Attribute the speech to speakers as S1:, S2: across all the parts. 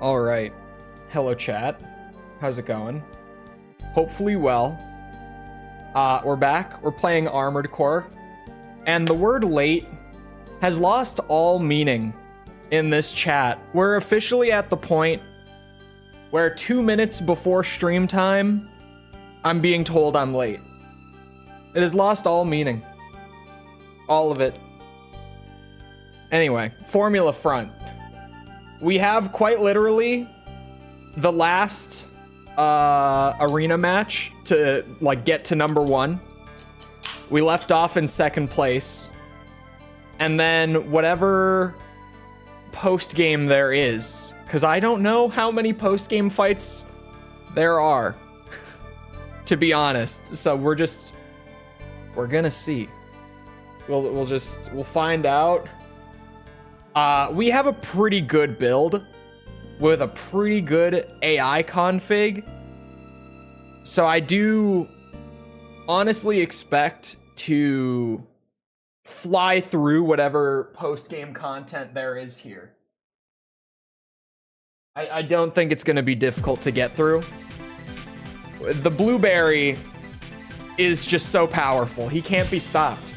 S1: All right. Hello, chat. How's it going? Hopefully well. We're back. We're playing Armored Core. And the word late has lost all meaning in this chat. We're officially at the point where 2 minutes before stream time, I'm being told I'm late. It has lost all meaning. All of it. Anyway, Formula Front. We have quite literally the last arena match to get to number 1. We left off in 2nd place. And then whatever post-game there is, because I don't know how many post-game fights there are, to be honest. So we're gonna see. We'll find out. We have a pretty good build with a pretty good AI config. So I do honestly expect to fly through whatever post-game content there is here. I don't think it's going to be difficult to get through. The blueberry is just so powerful. He can't be stopped.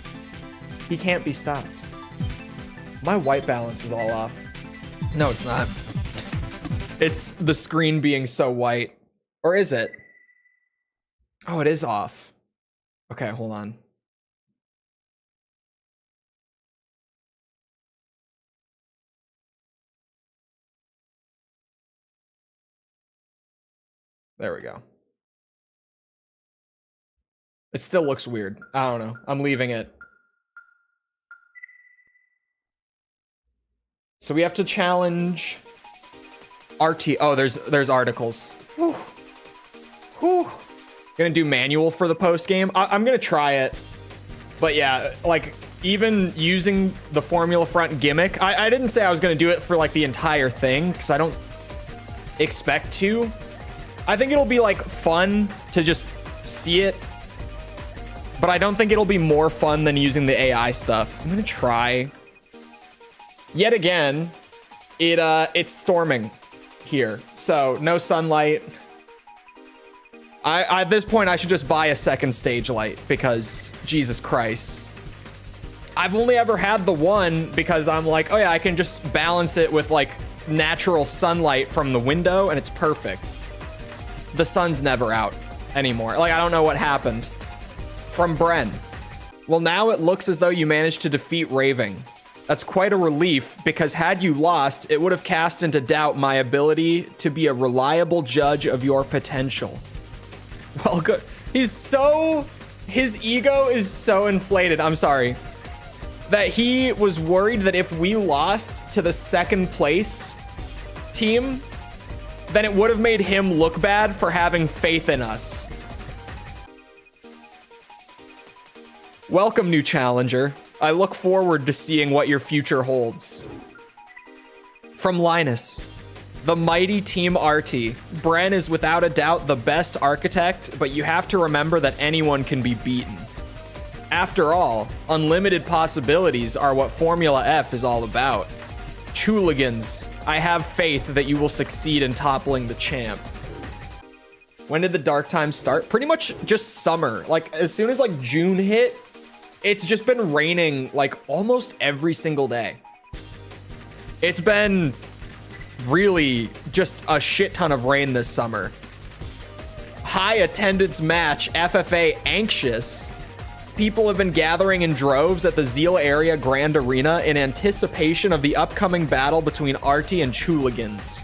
S1: He can't be stopped. My white balance is all off. No, it's not. It's the screen being so white. Or is it? Oh, it is off. Okay, hold on. There we go. It still looks weird. I don't know. I'm leaving it. So we have to challenge RT. Oh, there's articles. Whew. Whew. Gonna do manual for the post game. I'm gonna try it. But yeah, like even using the Formula Front gimmick, I didn't say I was gonna do it for like the entire thing because I don't expect to. I think it'll be like fun to just see it, but I don't think it'll be more fun than using the AI stuff. I'm gonna try. Yet again, it's storming here, so no sunlight. At this point, I should just buy a 2nd stage light because Jesus Christ. I've only ever had the one because I'm like, oh yeah, I can just balance it with like natural sunlight from the window and it's perfect. The sun's never out anymore. Like, I don't know what happened. From Bren. Well, now it looks as though you managed to defeat Raving. That's quite a relief, because had you lost, it would have cast into doubt my ability to be a reliable judge of your potential. Well, good. His ego is so inflated. I'm sorry. That he was worried that if we lost to the 2nd place team, then it would have made him look bad for having faith in us. Welcome, new challenger. I look forward to seeing what your future holds. From Linus. The mighty Team RT. Bren is without a doubt the best architect, but you have to remember that anyone can be beaten. After all, unlimited possibilities are what Formula F is all about. Chooligans, I have faith that you will succeed in toppling the champ. When did the dark times start? Pretty much just summer. Like, as soon as like June hit, it's just been raining like almost every single day. It's been really just a shit ton of rain this summer. High attendance match, FFA anxious. People have been gathering in droves at the Zeal Area Grand Arena in anticipation of the upcoming battle between Arty and Chooligans.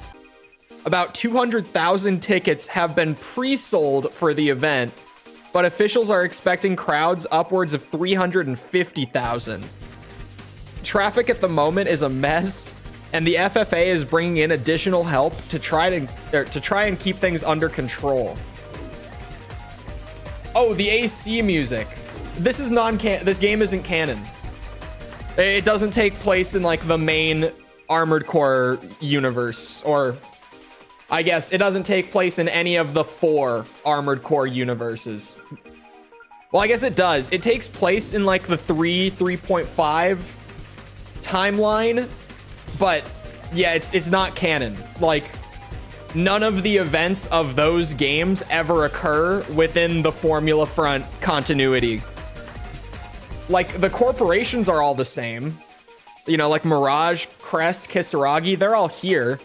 S1: About 200,000 tickets have been pre-sold for the event, but officials are expecting crowds upwards of 350,000. Traffic at the moment is a mess, and the FFA is bringing in additional help to try and keep things under control. Oh, the AC music. This is this game isn't canon. It doesn't take place in like the main Armored Core universe, or I guess it doesn't take place in any of the 4 Armored Core universes. Well, I guess it does. It takes place in like the 3.5 timeline, but yeah, it's not canon. Like, none of the events of those games ever occur within the Formula Front continuity. Like, the corporations are all the same. You know, like Mirage, Crest, Kisaragi, they're all here.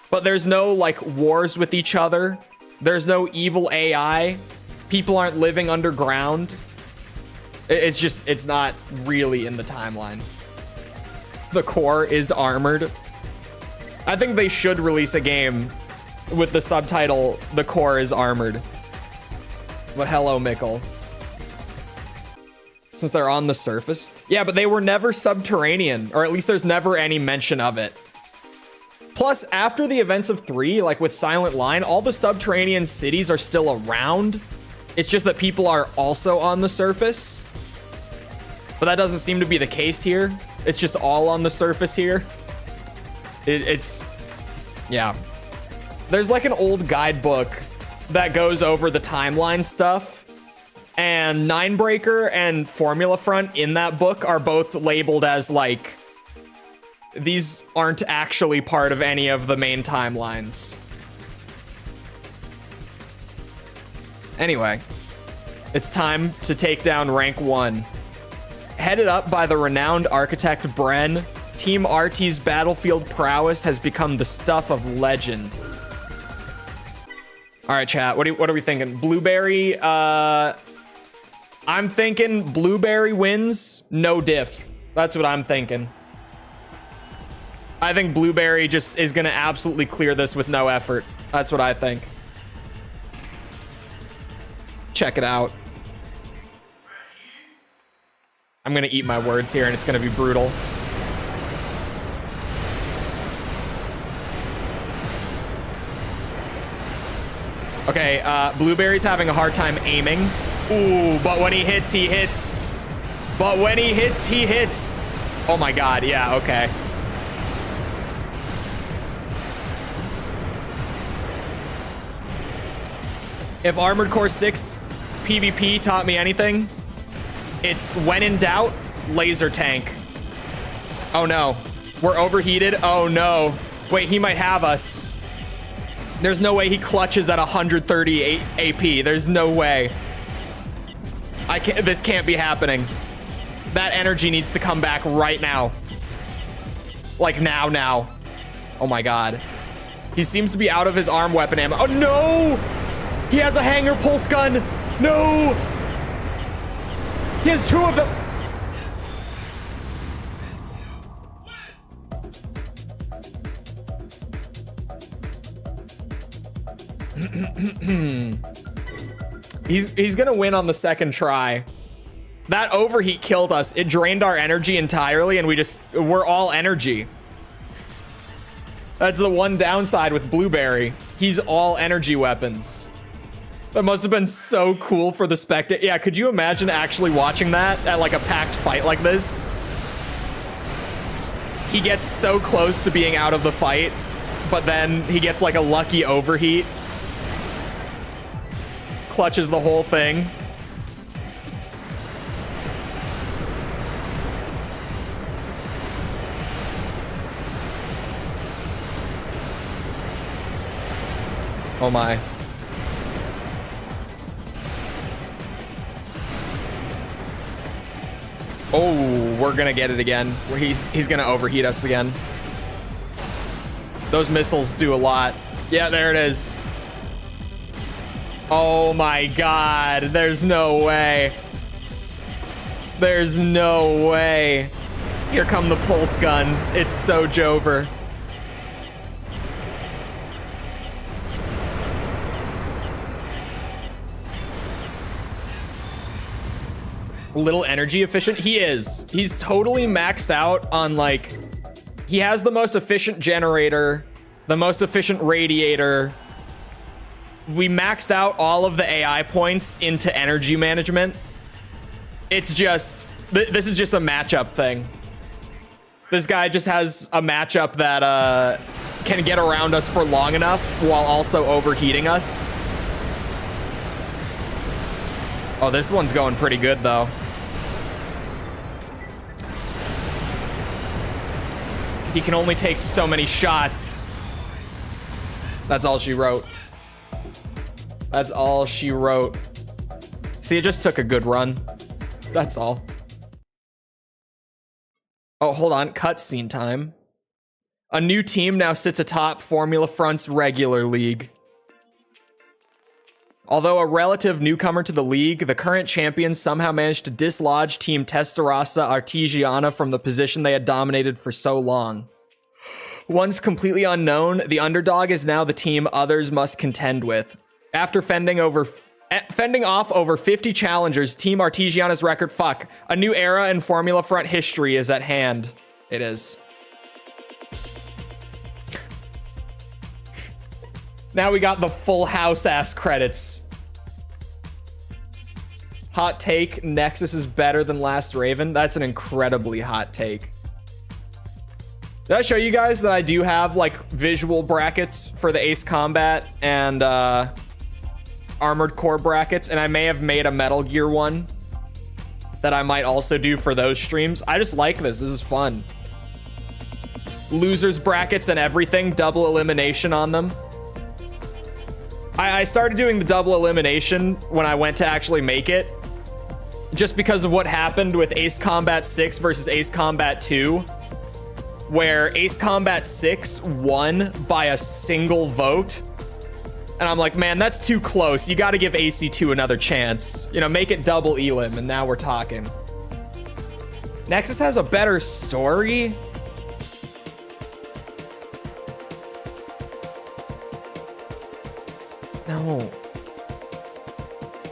S1: But there's no, like, wars with each other. There's no evil AI. People aren't living underground. It's just, it's not really in the timeline. The core is armored. I think they should release a game with the subtitle, The Core is Armored. But hello, Mikkel. Since they're on the surface. Yeah, but they were never subterranean, or at least there's never any mention of it. Plus, after the events of 3, like with Silent Line, all the subterranean cities are still around. It's just that people are also on the surface. But that doesn't seem to be the case here. It's just all on the surface here. It's... yeah. There's like an old guidebook that goes over the timeline stuff. And Ninebreaker and Formula Front in that book are both labeled as like, these aren't actually part of any of the main timelines. Anyway, it's time to take down rank 1. Headed up by the renowned architect Bren, Team RT's battlefield prowess has become the stuff of legend. All right, chat, what are we thinking? Blueberry, I'm thinking Blueberry wins, no diff. That's what I'm thinking. I think Blueberry just is gonna absolutely clear this with no effort. That's what I think. Check it out. I'm gonna eat my words here and it's gonna be brutal. Okay, Blueberry's having a hard time aiming. Ooh, but when he hits, he hits. But when he hits, he hits. Oh my god, yeah, okay. If Armored Core 6 PvP taught me anything, it's when in doubt, laser tank. Oh no, we're overheated. Oh no, wait, he might have us. There's no way he clutches at 130 AP. There's no way. This can't be happening. That energy needs to come back right now. Like now. Oh my god. He seems to be out of his arm weapon ammo. Oh no! He has a hanger pulse gun. No! He has 2 of them. He's gonna win on the second try. That overheat killed us. It drained our energy entirely and we're all energy. That's the one downside with Blueberry. He's all energy weapons. That must have been so cool for the spectator. Yeah, could you imagine actually watching that at like a packed fight like this? He gets so close to being out of the fight, but then he gets like a lucky overheat. Clutches the whole thing. Oh my. Oh, we're gonna get it again. He's gonna overheat us again. Those missiles do a lot. Yeah, there it is. Oh my god, there's no way. There's no way. Here come the pulse guns. It's so Jover. Little energy efficient. He is. He's totally maxed out on like, he has the most efficient generator, the most efficient radiator. We maxed out all of the AI points into energy management. It's just, this is just a matchup thing. This guy just has a matchup that can get around us for long enough while also overheating us. Oh, this one's going pretty good though. He can only take so many shots. That's all she wrote. That's all she wrote. See, it just took a good run. That's all. Oh, hold on. Cutscene time. A new team now sits atop Formula Front's regular league. Although a relative newcomer to the league, the current champions somehow managed to dislodge Team Testarossa Artigiana from the position they had dominated for so long. Once completely unknown, the underdog is now the team others must contend with. After fending off over 50 challengers, Team Artigiana's record, a new era in Formula Front history is at hand. It is. Now we got the full house ass credits. Hot take, Nexus is better than Last Raven. That's an incredibly hot take. Did I show you guys that I do have like visual brackets for the Ace Combat and Armored Core brackets, and I may have made a Metal Gear one that I might also do for those streams. I just like this. This is fun. Losers brackets and everything, double elimination on them. I started doing the double elimination when I went to actually make it, just because of what happened with Ace Combat 6 versus Ace Combat 2, where Ace Combat 6 won by a single vote. And I'm like, man, that's too close. You got to give AC2 another chance. You know, make it double elim, and now we're talking. Nexus has a better story.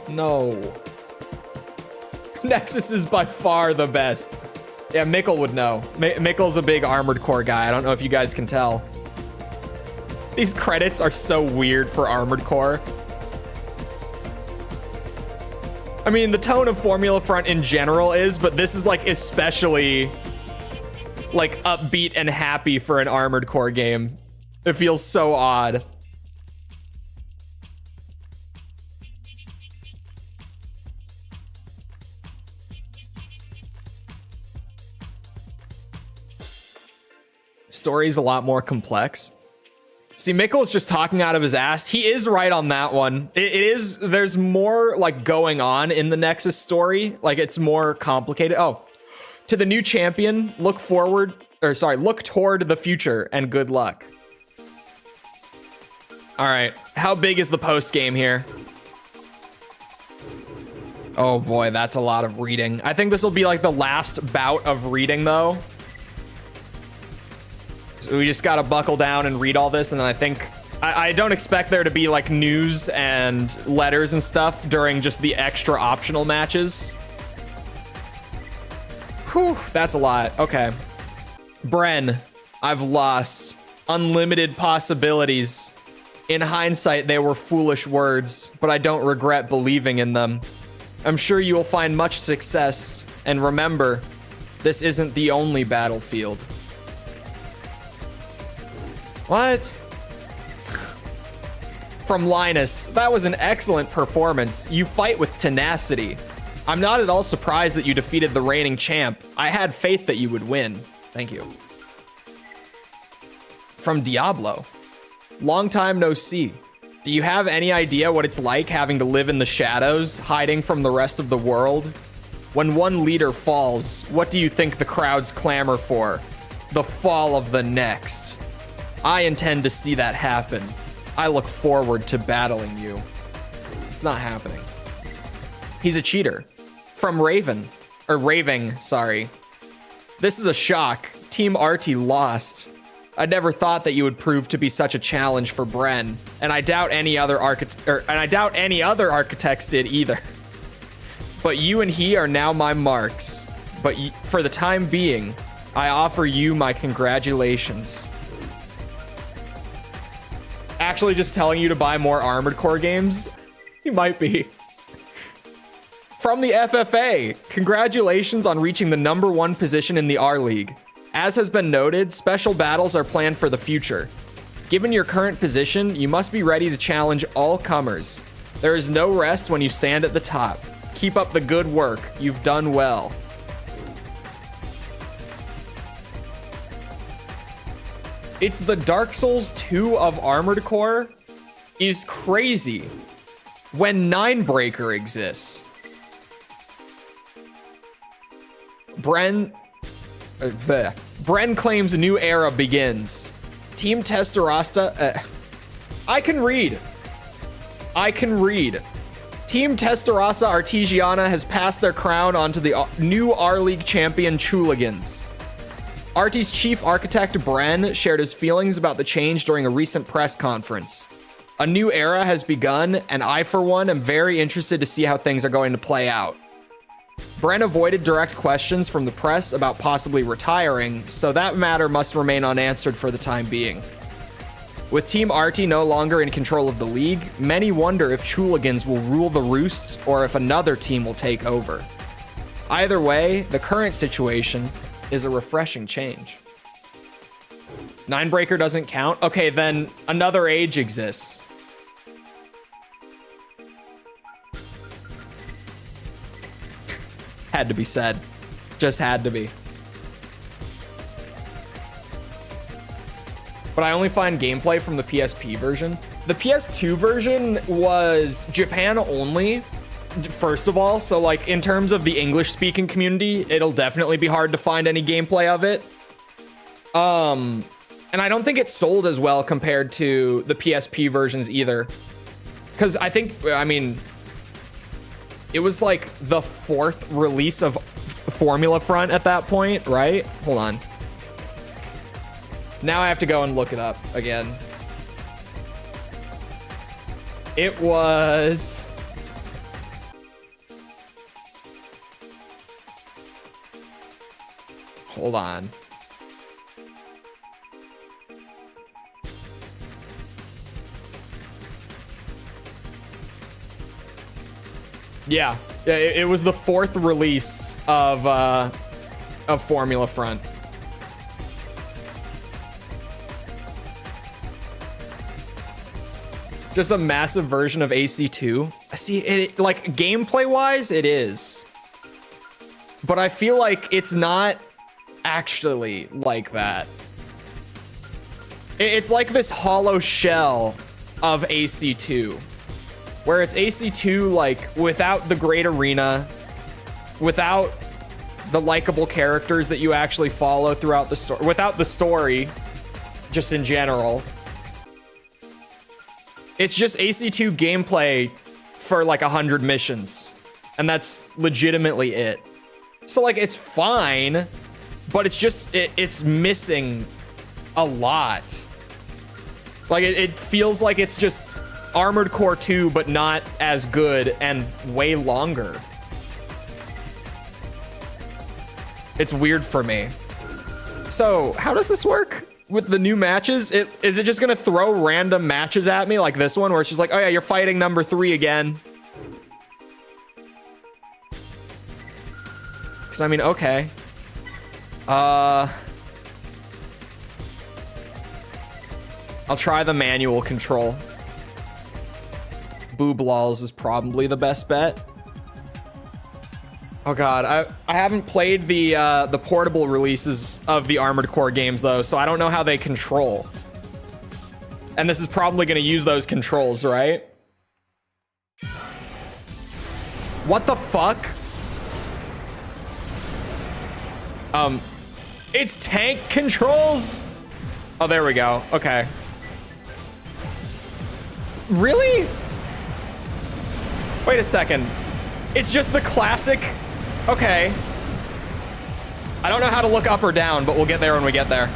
S1: No. Nexus is by far the best. Yeah, Mikkel would know. Mikkel's a big Armored Core guy. I don't know if you guys can tell. These credits are so weird for Armored Core. I mean, the tone of Formula Front in general is, but this is like especially like upbeat and happy for an Armored Core game. It feels so odd. Story's a lot more complex. See, Mikkel is just talking out of his ass. He is right on that one. It is, there's more like going on in the Nexus story. Like it's more complicated. Oh, to the new champion, look toward the future and good luck. All right, how big is the post game here? Oh boy, that's a lot of reading. I think this will be like the last bout of reading though. So we just gotta buckle down and read all this, and then I think I don't expect there to be like news and letters and stuff during just the extra optional matches. Whew, that's a lot. Okay. Bren, I've lost. Unlimited possibilities. In hindsight, they were foolish words, but I don't regret believing in them. I'm sure you will find much success, and remember, this isn't the only battlefield. What? From Linus, that was an excellent performance. You fight with tenacity. I'm not at all surprised that you defeated the reigning champ. I had faith that you would win. Thank you. From Diablo, long time no see. Do you have any idea what it's like having to live in the shadows, hiding from the rest of the world? When one leader falls, what do you think the crowds clamor for? The fall of the next. I intend to see that happen. I look forward to battling you. It's not happening. He's a cheater. From Raving, sorry. This is a shock. Team Artie lost. I never thought that you would prove to be such a challenge for Bren, and I doubt any other architects did either. But you and he are now my marks. But for the time being, I offer you my congratulations. Actually just telling you to buy more Armored Core games? He might be. From the FFA, congratulations on reaching the #1 position in the R League. As has been noted, special battles are planned for the future. Given your current position, you must be ready to challenge all comers. There is no rest when you stand at the top. Keep up the good work. You've done well. It's the Dark Souls 2 of Armored Core is crazy when Ninebreaker exists. Bren claims a new era begins. Team Testerasta. I can read. Team Testerasa Artesiana has passed their crown onto the new R-League champion Chuligans. Artie's chief architect Bren shared his feelings about the change during a recent press conference. A new era has begun, and I, for one, am very interested to see how things are going to play out. Bren avoided direct questions from the press about possibly retiring, so that matter must remain unanswered for the time being. With Team Artie no longer in control of the league, many wonder if Chuligans will rule the roost or if another team will take over. Either way, the current situation is a refreshing change. Ninebreaker doesn't count? Okay, then another age exists. Had to be said. Just had to be. But I only find gameplay from the PSP version. The PS2 version was Japan only, first of all. So like in terms of the English speaking community, it'll definitely be hard to find any gameplay of it. And I don't think it's sold as well compared to the PSP versions either. Because I mean, it was like the 4th release of Formula Front at that point, right? Hold on. Now I have to go and look it up again. It was... Hold on. Yeah, it was the 4th release of Formula Front. Just a massive version of AC2. See, it like gameplay wise, it is. But I feel like it's not actually like that. It's like this hollow shell of AC2. Where it's AC2 like without the great arena, without the likable characters that you actually follow throughout the story, without the story, just in general. It's just AC2 gameplay for like 100 missions. And that's legitimately it. So like it's fine, but it's just, it's missing a lot. Like it feels like it's just Armored Core 2, but not as good and way longer. It's weird for me. So how does this work? With the new matches, is it just gonna throw random matches at me like this one where it's just like, oh yeah, you're fighting number 3 again? Because I mean, okay. I'll try the manual control. Booblaws is probably the best bet. Oh god, I haven't played the portable releases of the Armored Core games though, so I don't know how they control. And this is probably gonna use those controls, right? What the fuck? It's tank controls? Oh, there we go. Okay. Really? Wait a second. It's just the classic. Okay. I don't know how to look up or down, but we'll get there when we get there.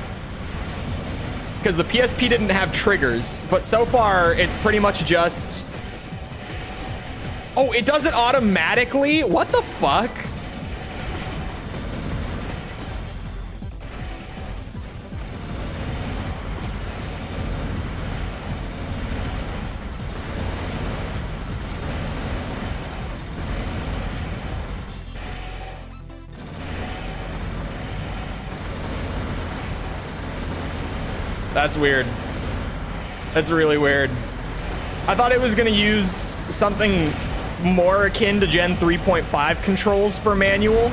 S1: Because the PSP didn't have triggers, but so far it's pretty much just... Oh, it does it automatically? What the fuck? That's weird. That's really weird. I thought it was gonna use something more akin to Gen 3.5 controls for manual.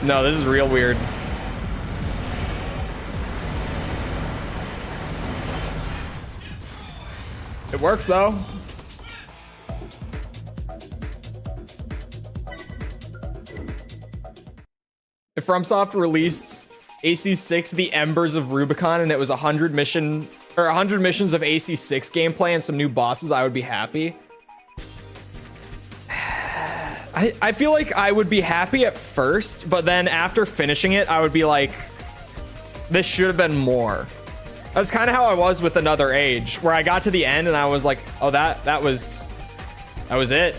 S1: No, this is real weird. works though. If FromSoft released AC6 The Embers of Rubicon and it was 100 missions of AC6 gameplay and some new bosses, I would be happy. I feel like I would be happy at first, but then after finishing it, I would be like, this should have been more. That's kind of how I was with Another Age, where I got to the end and I was like, oh, that was it.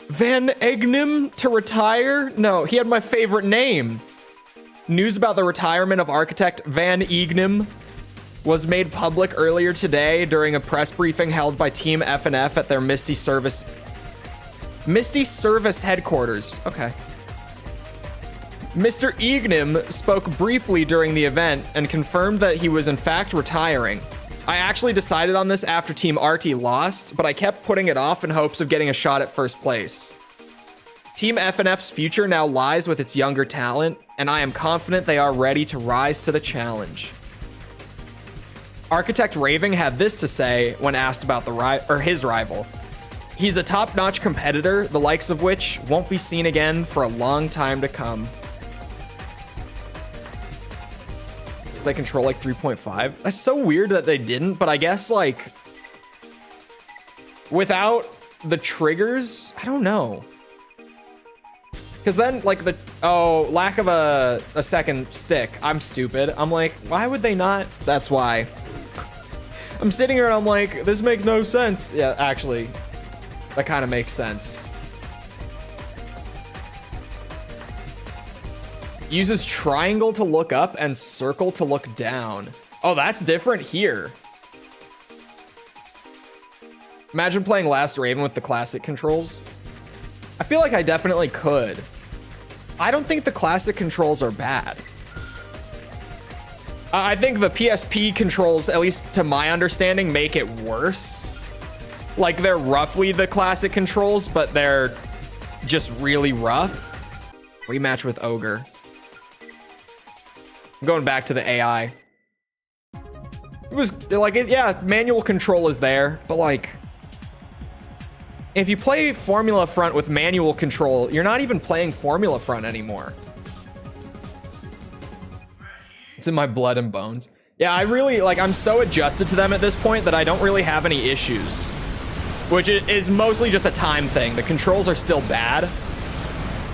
S1: Van Egnim to retire? No, he had my favorite name. News about the retirement of architect Van Egnim was made public earlier today during a press briefing held by Team FNF at their Misty Service headquarters. Okay. Mr. Egnim spoke briefly during the event and confirmed that he was in fact retiring. I actually decided on this after Team RT lost, but I kept putting it off in hopes of getting a shot at first place. Team FNF's future now lies with its younger talent, and I am confident they are ready to rise to the challenge. Architect Raving had this to say when asked about his rival. He's a top-notch competitor, the likes of which won't be seen again for a long time to come. Does they control like 3.5? That's so weird that they didn't, but I guess like without the triggers, I don't know. Because then like lack of a second stick. I'm stupid. I'm like, why would they not? That's why. I'm sitting here and I'm like, this makes no sense. Yeah, actually, that kind of makes sense. Uses triangle to look up and circle to look down. Oh, that's different here. Imagine playing Last Raven with the classic controls. I feel like I definitely could. I don't think the classic controls are bad. I think the PSP controls, at least to my understanding, make it worse. Like they're roughly the classic controls, but they're just really rough. Rematch with Ogre. I'm going back to the AI. It was like, yeah, manual control is there, but like, if you play Formula Front with manual control, you're not even playing Formula Front anymore. It's in my blood and bones. Yeah, I really, like, I'm so adjusted to them at this point that I don't really have any issues. Which is mostly just a time thing. The controls are still bad.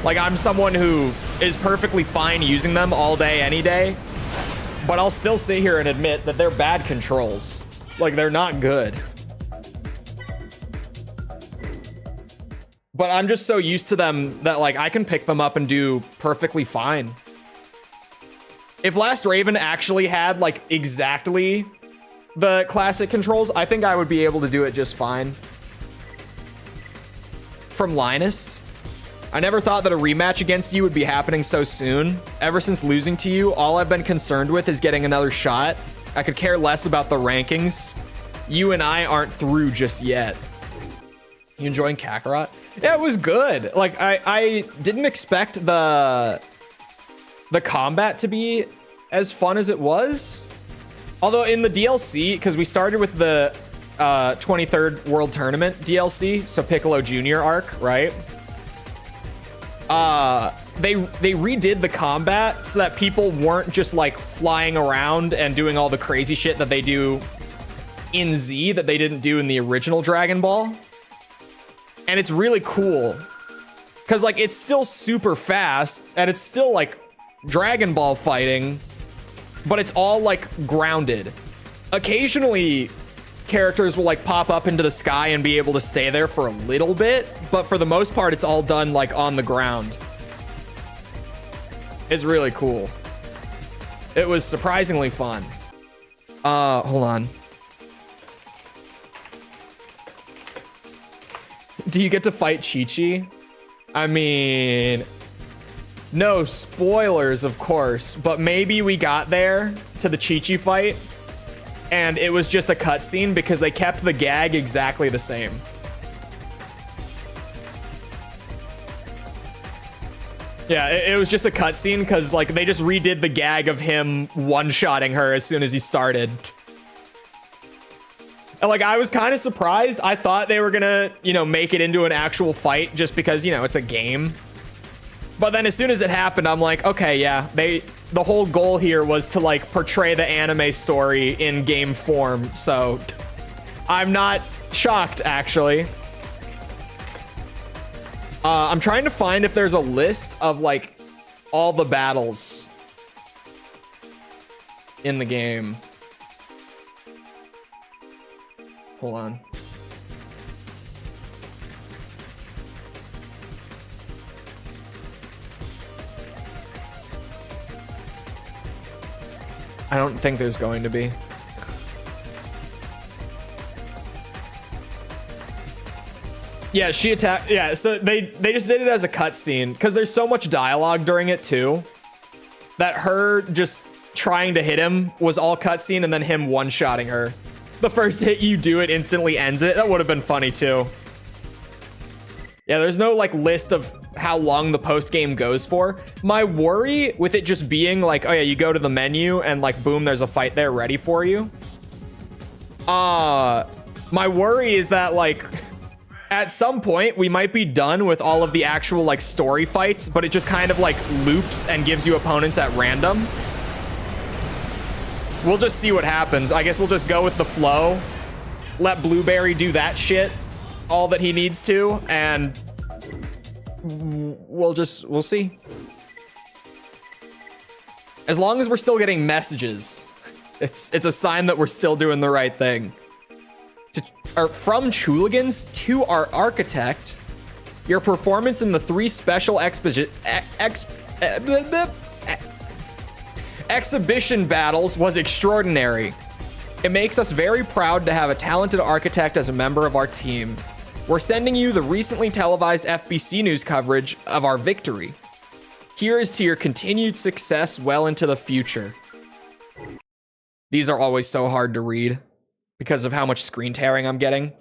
S1: Like, I'm someone who is perfectly fine using them all day, any day. But I'll still sit here and admit that they're bad controls. Like, they're not good. But I'm just so used to them that, like, I can pick them up and do perfectly fine. If Last Raven actually had, like, exactly the classic controls, I think I would be able to do it just fine. From Linus. I never thought that a rematch against you would be happening so soon. Ever since losing to you, all I've been concerned with is getting another shot. I could care less about the rankings. You and I aren't through just yet. You enjoying Kakarot? Yeah, it was good. Like, I didn't expect the combat to be as fun as it was. Although in the DLC, because we started with the 23rd World Tournament DLC, so Piccolo Jr. arc, right? They redid the combat so that people weren't just like flying around and doing all the crazy shit that they do in Z that they didn't do in the original Dragon Ball. And it's really cool because like it's still super fast and it's still like Dragon Ball fighting, but it's all like grounded. Occasionally characters will like pop up into the sky and be able to stay there for a little bit, but for the most part it's all done like on the ground. It's really cool. It was surprisingly fun. Hold on. Do you get to fight Chi-Chi? I mean, no spoilers, of course, but maybe we got there to the Chi-Chi fight and it was just a cutscene because they kept the gag exactly the same. Yeah, it was just a cutscene because like they just redid the gag of him one-shotting her as soon as he started. And like I was kind of surprised. I thought they were gonna, you know, make it into an actual fight just because, you know, it's a game. But then as soon as it happened, I'm like, okay, yeah, the whole goal here was to like portray the anime story in game form. So I'm not shocked, actually. I'm trying to find if there's a list of like all the battles in the game. Hold on. I don't think there's going to be. Yeah, she attacked. Yeah, so they just did it as a cutscene because there's so much dialogue during it too that her just trying to hit him was all cutscene and then him one-shotting her. The first hit you do, it instantly ends it. That would have been funny too. Yeah, there's no like list of how long the post game goes for. My worry with it just being like, oh yeah, you go to the menu and like boom, there's a fight there ready for you. My worry is that like at some point we might be done with all of the actual like story fights, but it just kind of like loops and gives you opponents at random. We'll just see what happens. I guess we'll just go with the flow. Let Blueberry do that shit all that he needs to, and we'll see. As long as we're still getting messages, it's a sign that we're still doing the right thing. From Chuligans to our architect, your performance in the 3 special exhibition battles was extraordinary. It makes us very proud to have a talented architect as a member of our team. We're sending you the recently televised FBC News coverage of our victory. Here is to your continued success well into the future. These are always so hard to read because of how much screen tearing I'm getting.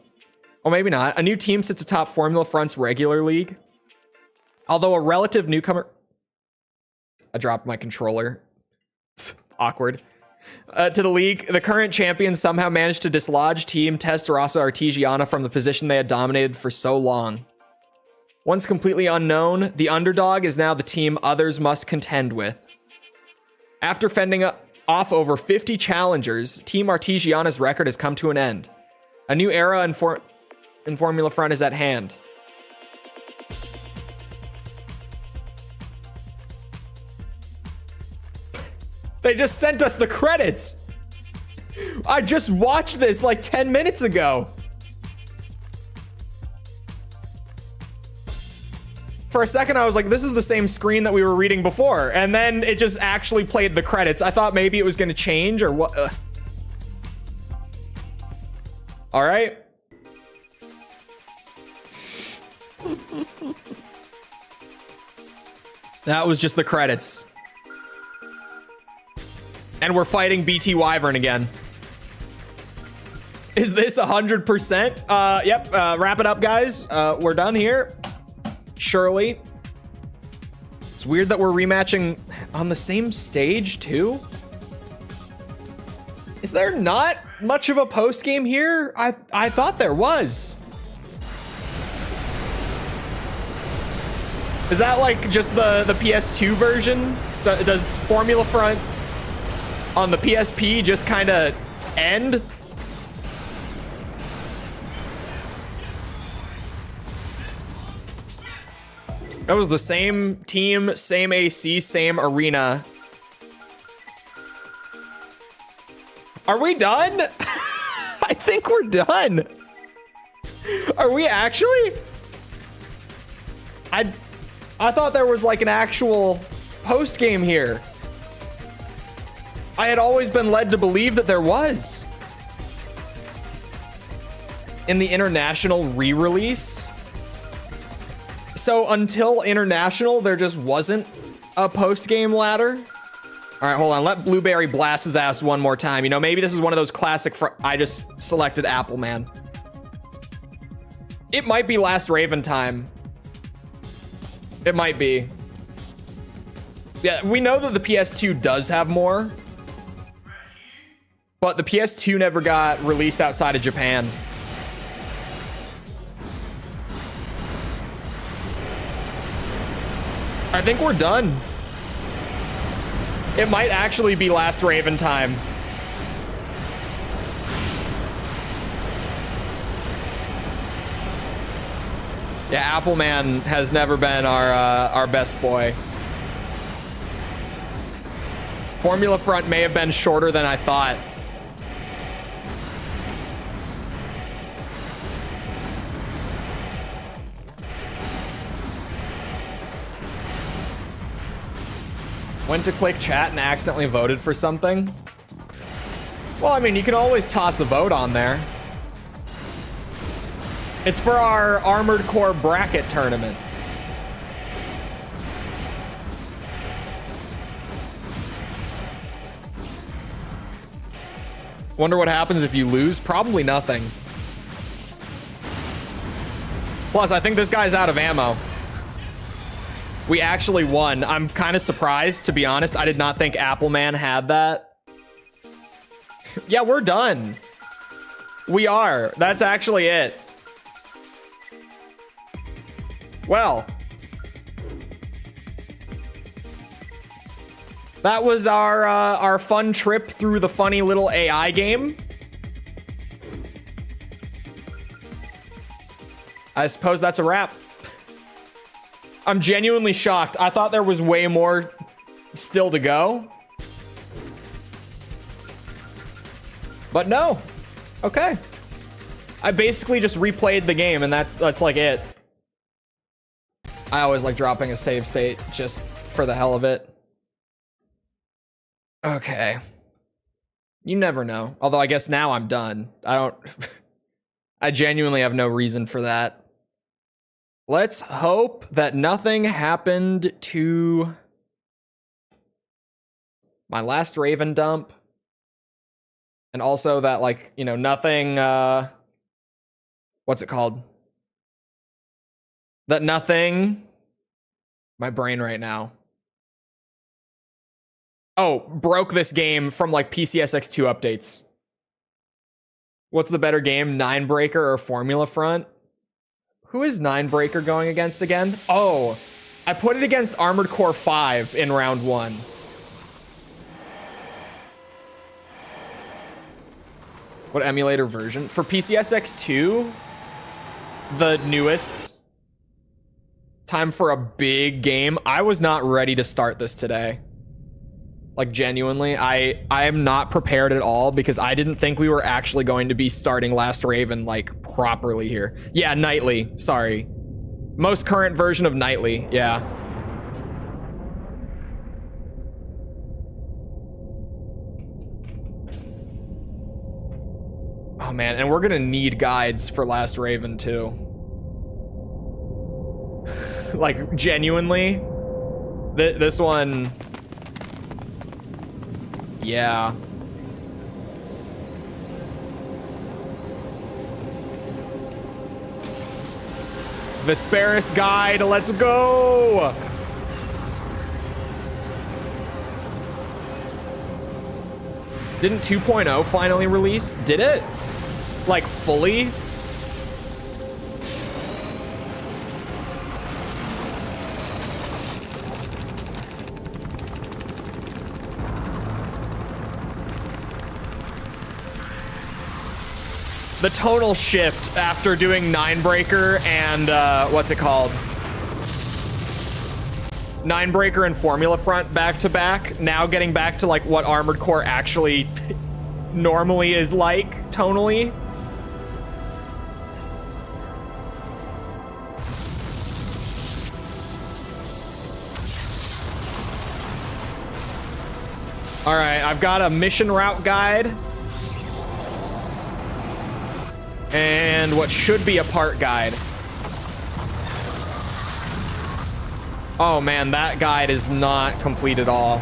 S1: Or maybe not. A new team sits atop Formula Front's regular league. Although a relative newcomer... I dropped my controller. It's awkward. To the league, the current champions somehow managed to dislodge Team Testarossa Artigiana from the position they had dominated for so long. Once completely unknown, the underdog is now the team others must contend with. After fending off over 50 challengers, Team Artigiana's record has come to an end. A new era in Formula Front is at hand. They just sent us the credits. I just watched this like 10 minutes ago. For a second, I was like, this is the same screen that we were reading before. And then it just actually played the credits. I thought maybe it was going to change or what. All right. That was just the credits. And we're fighting BT Wyvern again. Is this 100%? Yep. Wrap it up, guys. We're done here. Surely. It's weird that we're rematching on the same stage, too. Is there not much of a post game here? I thought there was. Is that like just the PS2 version? Does Formula Front on the PSP just kind of end? That was the same team, same AC, same arena. Are we done? I think we're done. Are we actually? I thought there was like an actual post game here. I had always been led to believe that there was. In the international re-release. So until international, there just wasn't a post-game ladder. All right, hold on. Let Blueberry blast his ass one more time. You know, maybe this is one of those classic... I just selected Apple, man. It might be Last Raven time. It might be. Yeah, we know that the PS2 does have more, but the PS2 never got released outside of Japan. I think we're done. It might actually be Last Raven time. Yeah, Appleman has never been our best boy. Formula Front may have been shorter than I thought. Went to click chat and accidentally voted for something. Well, I mean, you can always toss a vote on there. It's for our Armored Core bracket tournament. Wonder what happens if you lose? Probably nothing. Plus, I think this guy's out of ammo. We actually won. I'm kind of surprised, to be honest. I did not think Appleman had that. Yeah, we're done. We are. That's actually it. Well, that was our fun trip through the funny little AI game. I suppose that's a wrap. I'm genuinely shocked. I thought there was way more still to go. But no. Okay. I basically just replayed the game and that's like it. I always like dropping a save state just for the hell of it. Okay. You never know. Although I guess now I'm done. I genuinely have no reason for that. Let's hope that nothing happened to my last Raven dump. And also that, like, you know, nothing, what's it called? That nothing, my brain right now. Oh, broke this game from like PCSX2 updates. What's the better game, Ninebreaker or Formula Front? Who is Ninebreaker going against again? Oh, I put it against Armored Core 5 in round 1. What emulator version? For PCSX2, the newest. Time for a big game. I was not ready to start this today. Like, genuinely, I am not prepared at all because I didn't think we were actually going to be starting Last Raven, like, properly here. Yeah, Nightly. Sorry. Most current version of Nightly. Yeah. Oh, man. And we're gonna need guides for Last Raven, too. Like, genuinely. This one... Yeah. Vesperis guide, let's go! Didn't 2.0 finally release? Did it? Like, fully? The tonal shift after doing Ninebreaker and, what's it called? Ninebreaker and Formula Front back to back. Now getting back to, like, what Armored Core actually normally is like, tonally. All right, I've got a mission route guide. And what should be a part guide. Oh man, that guide is not complete at all.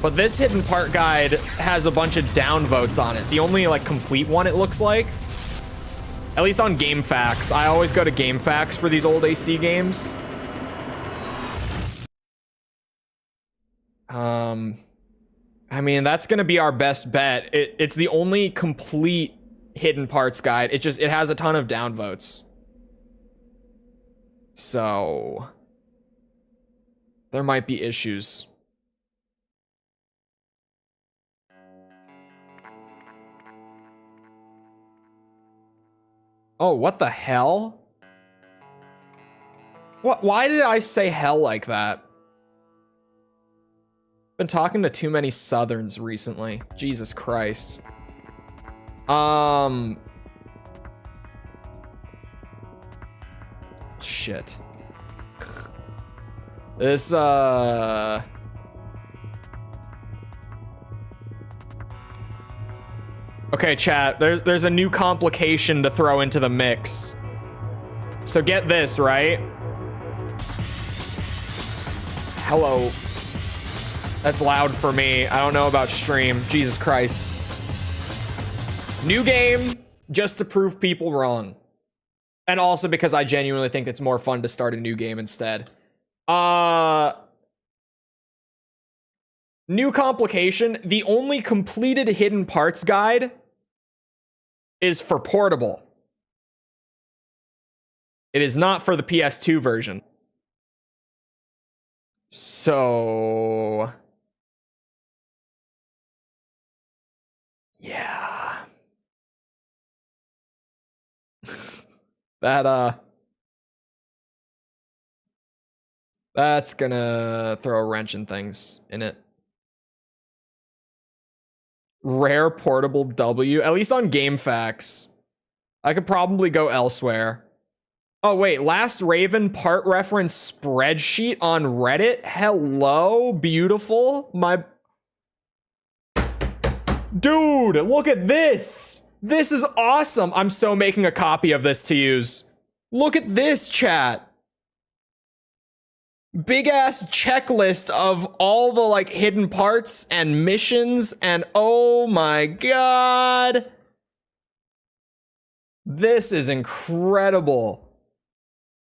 S1: But this hidden part guide has a bunch of downvotes on it. The only like complete one, it looks like. At least on GameFAQs. I always go to GameFAQs for these old AC games. I mean, that's gonna be our best bet. It's the only complete hidden parts guide. It has a ton of downvotes. So there might be issues. Oh, what the hell? What? Why did I say hell like that? Been talking to too many Southerns recently. Jesus Christ. Shit. This, okay, chat, there's a new complication to throw into the mix. So get this, right? Hello. That's loud for me. I don't know about stream. Jesus Christ. New game, just to prove people wrong. And also because I genuinely think it's more fun to start a new game instead. New complication. The only completed hidden parts guide is for portable. It is not for the PS2 version. So... yeah. That's gonna throw a wrench in things, in it. Rare portable W, at least on GameFAQs. I could probably go elsewhere. Oh wait, Last Raven part reference spreadsheet on Reddit? Hello, beautiful. My... dude, look at this. This is awesome. I'm so making a copy of this to use. Look at this, chat. Big ass checklist of all the like hidden parts and missions, and oh my god. This is incredible.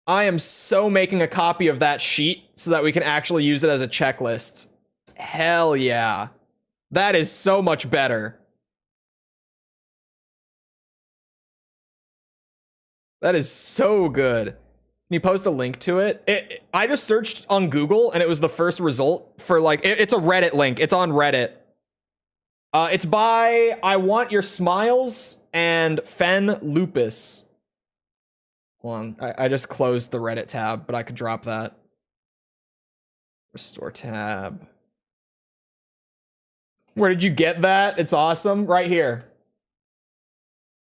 S1: I am so making a copy of that sheet so that we can actually use it as a checklist. Hell yeah. That is so much better. That is so good. Can you post a link to it? I just searched on Google and it was the first result for like, it's a Reddit link. It's on Reddit. It's by I Want Your Smiles and Fen Lupus. Hold on, I just closed the Reddit tab, but I could drop that. Restore tab. Where did you get that? It's awesome. Right here.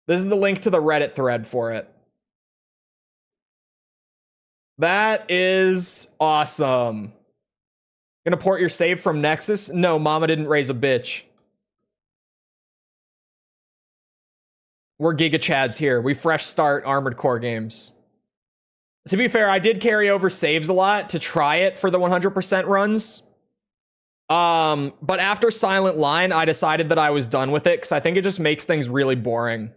S1: This is the link to the Reddit thread for it. That is awesome. Gonna port your save from Nexus? No, mama didn't raise a bitch. We're Giga Chads here. We fresh start Armored Core games. To be fair, I did carry over saves a lot to try it for the 100% runs. But after Silent Line, I decided that I was done with it because I think it just makes things really boring.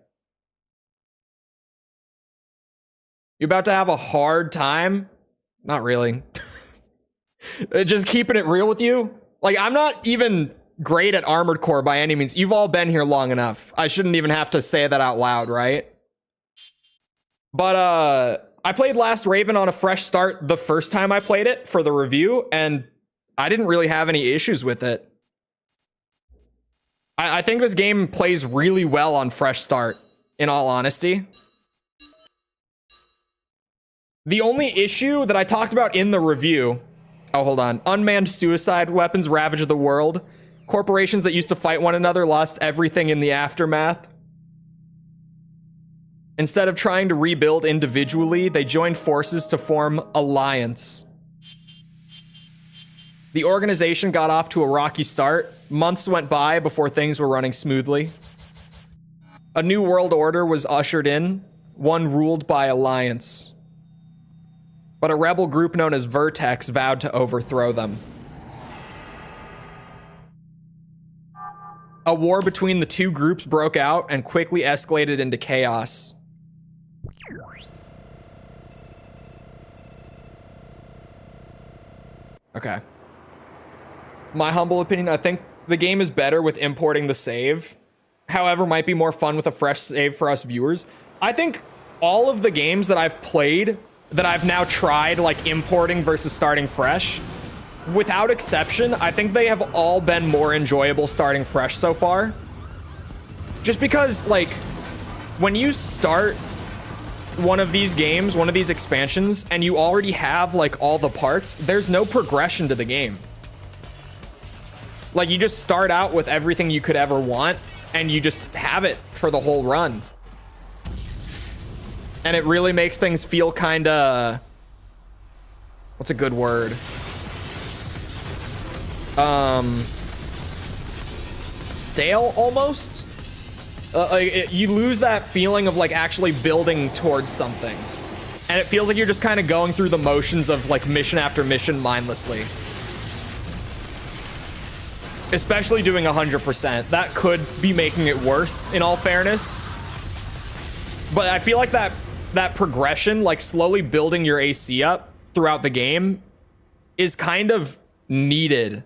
S1: You about to have a hard time? Not really. Just keeping it real with you. Like, I'm not even great at Armored Core by any means. You've all been here long enough. I shouldn't even have to say that out loud, right? But I played Last Raven on a fresh start the first time I played it for the review, and I didn't really have any issues with it. I think this game plays really well on fresh start, in all honesty. The only issue that I talked about in the review... oh, hold on. Unmanned suicide weapons ravage the world. Corporations that used to fight one another lost everything in the aftermath. Instead of trying to rebuild individually, they joined forces to form Alliance. The organization got off to a rocky start. Months went by before things were running smoothly. A new world order was ushered in, one ruled by Alliance. But a rebel group known as Vertex vowed to overthrow them. A war between the two groups broke out and quickly escalated into chaos. Okay. My humble opinion, I think the game is better with importing the save. However, might be more fun with a fresh save for us viewers. I think all of the games that I've played that I've now tried, like importing versus starting fresh, without exception, I think they have all been more enjoyable starting fresh so far. Just because, like, when you start one of these games, one of these expansions, and you already have, like, all the parts, there's no progression to the game. Like, you just start out with everything you could ever want, and you just have it for the whole run. And it really makes things feel kind of... What's a good word? Stale, almost? You lose that feeling of, like, actually building towards something. And it feels like you're just kind of going through the motions of, like, mission after mission mindlessly. Especially doing 100%. That could be making it worse, in all fairness. But I feel like that progression, like slowly building your AC up throughout the game, is kind of needed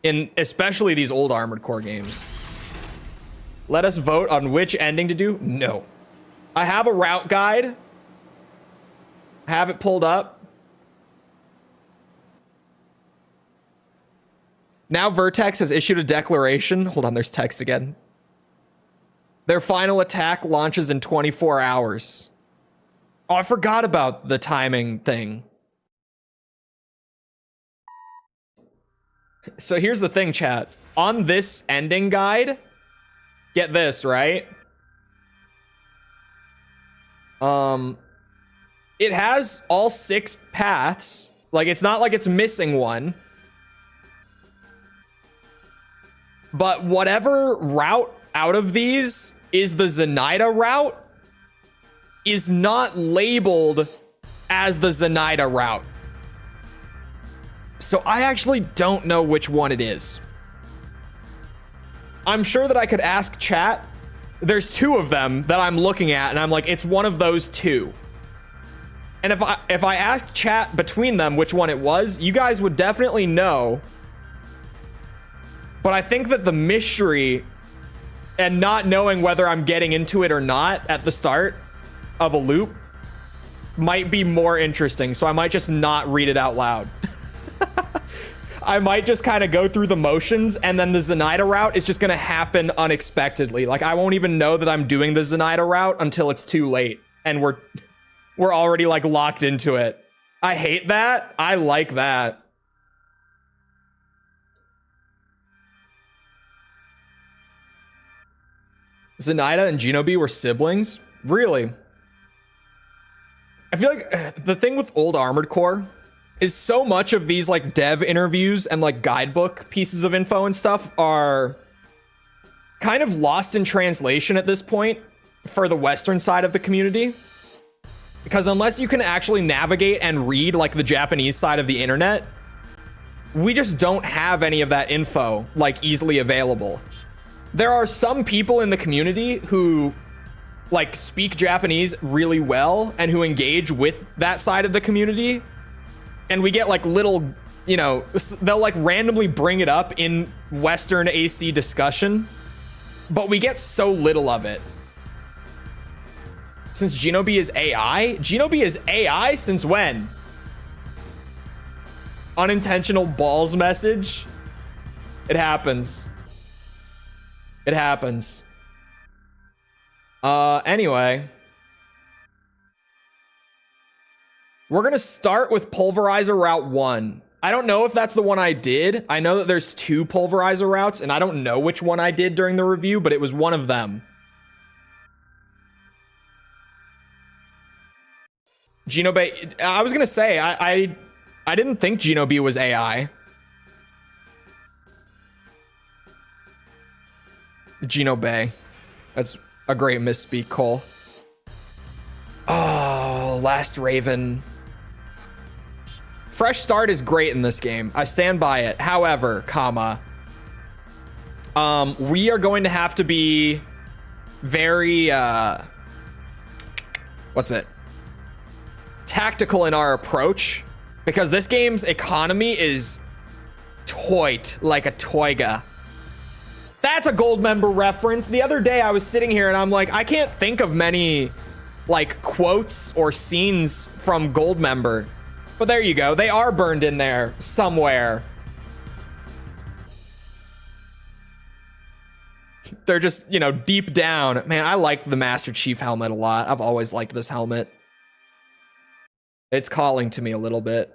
S1: in especially these old Armored Core games. Let us vote on which ending to do? No. I have a route guide. I have it pulled up. Now Vertex has issued a declaration. Hold on, there's text again. Their final attack launches in 24 hours. Oh, I forgot about the timing thing. So here's the thing, chat. On this ending guide, get this, right? It has all 6 paths. Like, it's not like it's missing one. But whatever route out of these is the Zenaida route is not labeled as the Zenaida route. So I actually don't know which one it is. I'm sure that I could ask chat. There's 2 of them that I'm looking at, and I'm like, it's one of those 2. And if I asked chat between them which one it was, you guys would definitely know. But I think that the mystery and not knowing whether I'm getting into it or not at the start of a loop might be more interesting. So I might just not read it out loud. I might just kind of go through the motions, and then the Zenaida route is just going to happen unexpectedly. Like, I won't even know that I'm doing the Zenaida route until it's too late. And we're already, like, locked into it. I hate that. I like that. Zenaida and Genobi were siblings? Really? I feel like the thing with old Armored Core is so much of these like dev interviews and like guidebook pieces of info and stuff are kind of lost in translation at this point for the Western side of the community. Because unless you can actually navigate and read like the Japanese side of the internet, we just don't have any of that info like easily available. There are some people in the community who like speak Japanese really well and who engage with that side of the community. And we get like little, you know, they'll like randomly bring it up in Western AC discussion, but we get so little of it. Since Genobi is AI? Genobi is AI since when? Unintentional balls message? It happens. It happens. Anyway. We're gonna start with Pulverizer Route 1. I don't know if that's the one I did. I know that there's 2 Pulverizer routes, and I don't know which one I did during the review, but it was one of them. Genobi, I was gonna say, I didn't think Genobi was AI. Genobi. That's a great misspeak, Cole. Oh, Last Raven. Fresh start is great in this game. I stand by it. However, we are going to have to be very, tactical in our approach, because this game's economy is toit like a toiga. That's a gold member reference. The other day I was sitting here and I'm like, I can't think of many like quotes or scenes from gold member. But there you go. They are burned in there somewhere. They're just, you know, deep down. Man, I like the Master Chief helmet a lot. I've always liked this helmet. It's calling to me a little bit.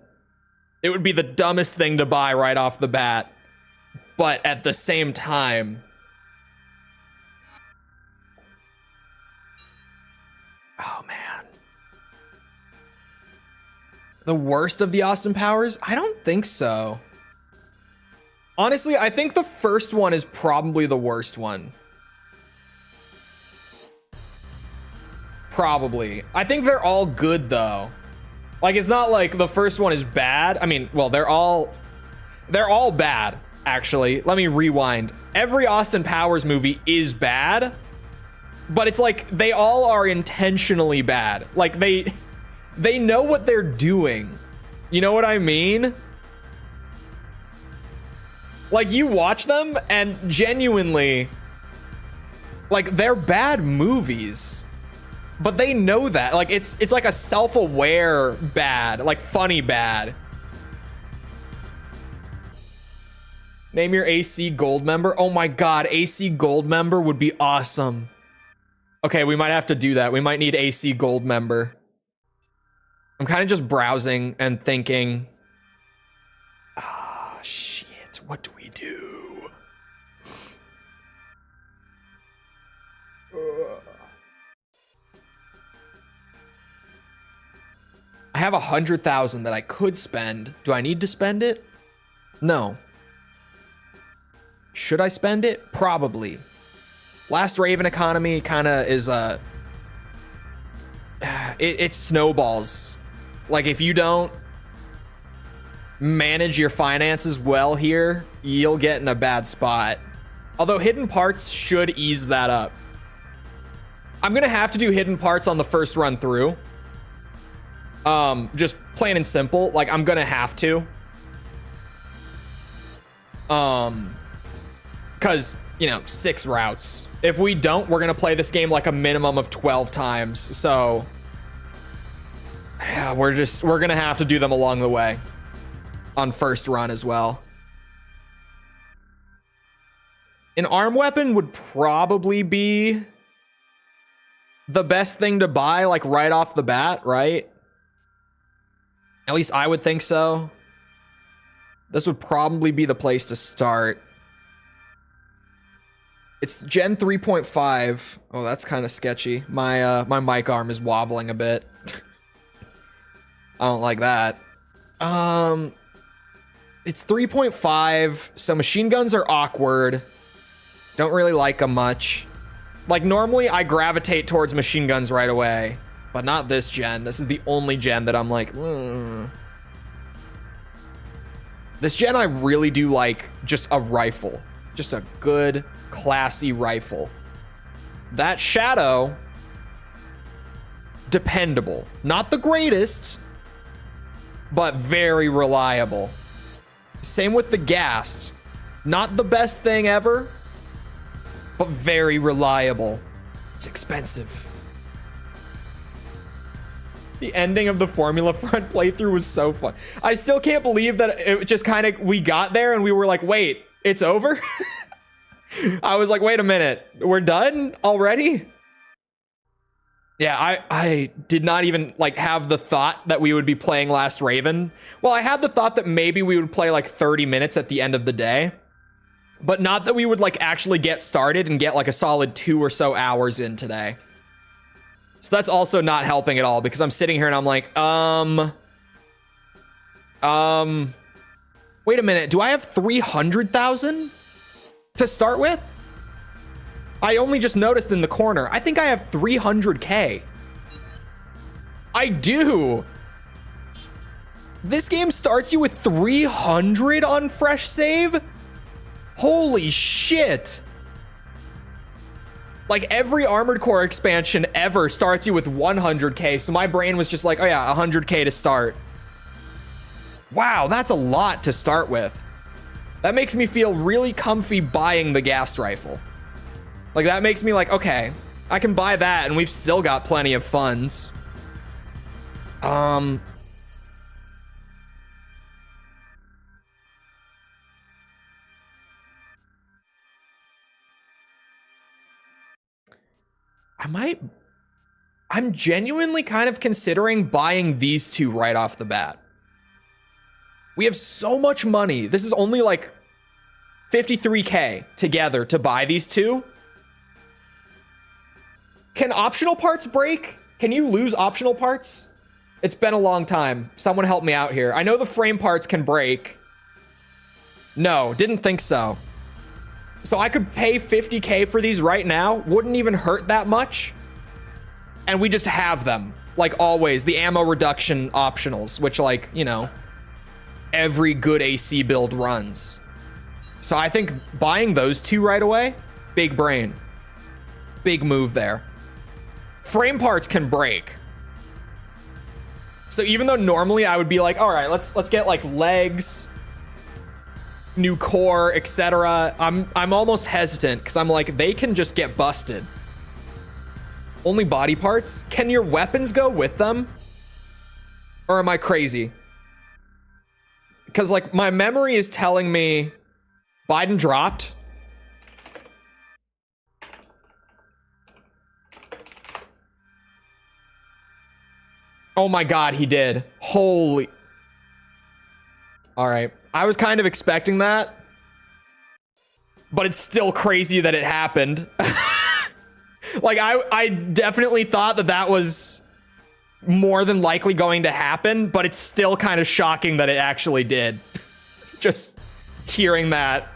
S1: It would be the dumbest thing to buy right off the bat. But at the same time... Oh, man. The worst of the Austin Powers? I don't think so. Honestly, I think the first one is probably the worst one. Probably. I think they're all good, though. Like, it's not like the first one is bad. I mean, well, they're all bad, actually. Let me rewind. Every Austin Powers movie is bad, but it's like they all are intentionally bad. Like, they know what they're doing. You know what I mean? Like, you watch them and genuinely, like, they're bad movies. But they know that. Like, it's like a self-aware bad, like funny bad. Name your AC gold member. Oh my god, AC gold member would be awesome. Okay, we might have to do that. We might need AC gold member. I'm kind of just browsing and thinking, ah, shit, what do we do? I have 100,000 that I could spend. Do I need to spend it? No. Should I spend it? Probably. Last Raven economy kind of is it snowballs. Like, if you don't manage your finances well here, you'll get in a bad spot. Although hidden parts should ease that up. I'm gonna have to do hidden parts on the first run through. Just plain and simple. Like, I'm gonna have to. Cause, you know, 6 routes. If we don't, we're gonna play this game like a minimum of 12 times. So yeah, we're gonna have to do them along the way on first run as well. An arm weapon would probably be the best thing to buy, like, right off the bat, right? At least I would think so. This would probably be the place to start. It's Gen 3.5. Oh, that's kind of sketchy. My mic arm is wobbling a bit. I don't like that. It's 3.5, so machine guns are awkward. Don't really like them much. Like, normally I gravitate towards machine guns right away, but not this gen. This is the only gen that I'm like, This gen I really do like just a rifle. Just a good, classy rifle. That Shadow, dependable. Not the greatest, but very reliable. Same with the Gas. Not the best thing ever, but very reliable. It's expensive. The ending of the Formula Front playthrough was so fun. I still can't believe that it just kind of, we got there and we were like, wait, it's over? I was like, wait a minute, we're done already? Yeah, I did not even like have the thought that we would be playing Last Raven. Well, I had the thought that maybe we would play like 30 minutes at the end of the day, but not that we would like actually get started and get like a solid 2 or so hours in today. So that's also not helping at all, because I'm sitting here and I'm like, wait a minute, do I have 300,000 to start with? I only just noticed in the corner. I think I have 300K. I do. This game starts you with 300 on fresh save? Holy shit. Like, every Armored Core expansion ever starts you with 100K. So my brain was just like, oh yeah, 100K to start. Wow, that's a lot to start with. That makes me feel really comfy buying the gas rifle. Like, that makes me like, okay, I can buy that and we've still got plenty of funds. I I'm genuinely kind of considering buying these two right off the bat. We have so much money. This is only like 53K together to buy these two. Can optional parts break? Can you lose optional parts? It's been a long time. Someone help me out here. I know the frame parts can break. No, didn't think so. So I could pay 50K for these right now. Wouldn't even hurt that much. And we just have them. Like always, the ammo reduction optionals, which, like, you know, every good AC build runs. So I think buying those two right away, big brain. Big move there. Frame parts can break. So even though normally I would be like, all right, let's get like legs, new core, etc. I'm almost hesitant because I'm like, they can just get busted. Only body parts? Can your weapons go with them? Or am I crazy? Because like my memory is telling me Biden dropped. Oh my God, he did. Holy. All right. I was kind of expecting that, but it's still crazy that it happened. Like I definitely thought that that was more than likely going to happen, but it's still kind of shocking that it actually did. Just hearing that,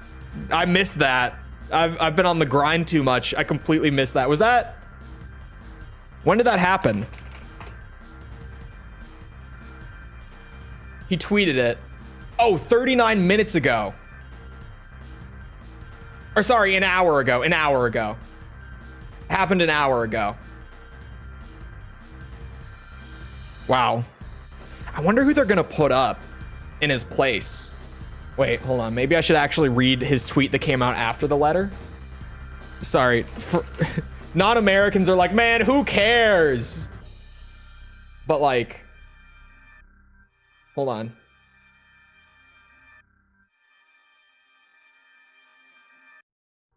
S1: I missed that. I've been on the grind too much. I completely missed that. Was that? When did that happen? He tweeted it. Oh, 39 minutes ago. Or sorry, an hour ago. An hour ago. Happened an hour ago. Wow. I wonder who they're gonna put up in his place. Wait, hold on. Maybe I should actually read his tweet that came out after the letter. Sorry. Non-Americans are like, man, who cares? But like, hold on.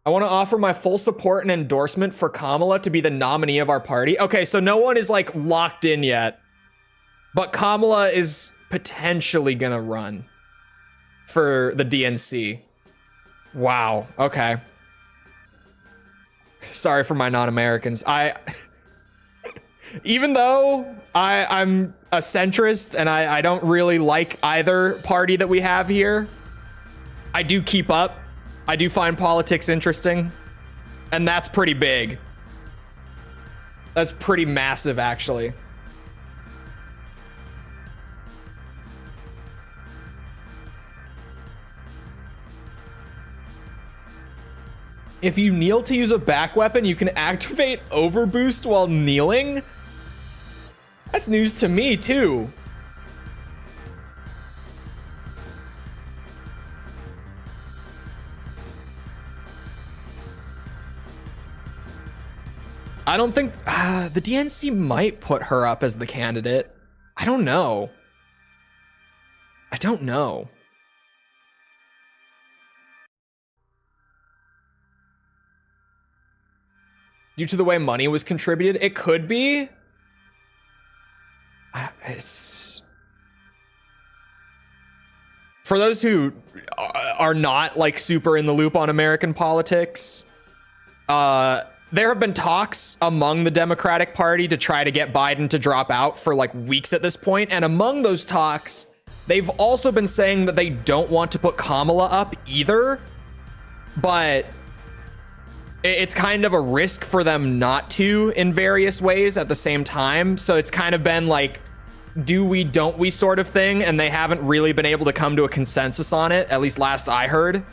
S1: I want to offer my full support and endorsement for Kamala to be the nominee of our party. Okay, so no one is like locked in yet, but Kamala is potentially gonna run for the DNC. Wow. Okay. Sorry for my non-Americans. Even though I'm a centrist and I don't really like either party that we have here, I do keep up. I do find politics interesting, and that's pretty big. That's pretty massive, actually. If you kneel to use a back weapon, you can activate overboost while kneeling? That's news to me, too. I don't think the DNC might put her up as the candidate. I don't know. I don't know. Due to the way money was contributed, it could be. It's for those who are not like super in the loop on American politics. There have been talks among the Democratic Party to try to get Biden to drop out for like weeks at this point. And among those talks, they've also been saying that they don't want to put Kamala up either. But it's kind of a risk for them not to in various ways at the same time. So it's kind of been like, do we, don't we sort of thing. And they haven't really been able to come to a consensus on it, at least last I heard.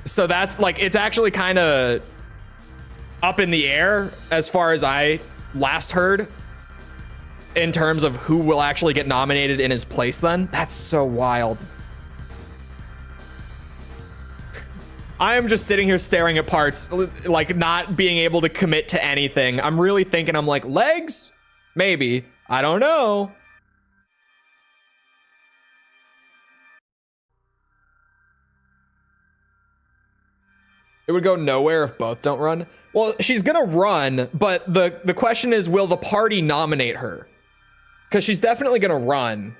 S1: So that's like, it's actually kind of up in the air as far as I last heard in terms of who will actually get nominated in his place then. That's so wild. I am just sitting here staring at parts, like not being able to commit to anything. I'm really thinking, I'm like, legs? Maybe. I don't know. It would go nowhere if both don't run. Well, she's gonna run, but the question is, will the party nominate her? Because she's definitely gonna run.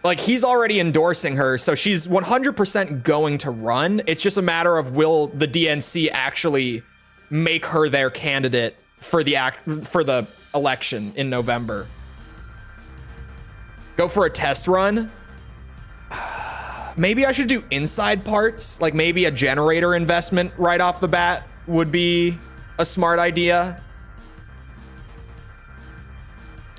S1: Like, he's already endorsing her, so she's 100% going to run. It's just a matter of, will the DNC actually make her their candidate for the election in November? Go for a test run? Maybe I should do inside parts. Like, maybe a generator investment right off the bat would be a smart idea.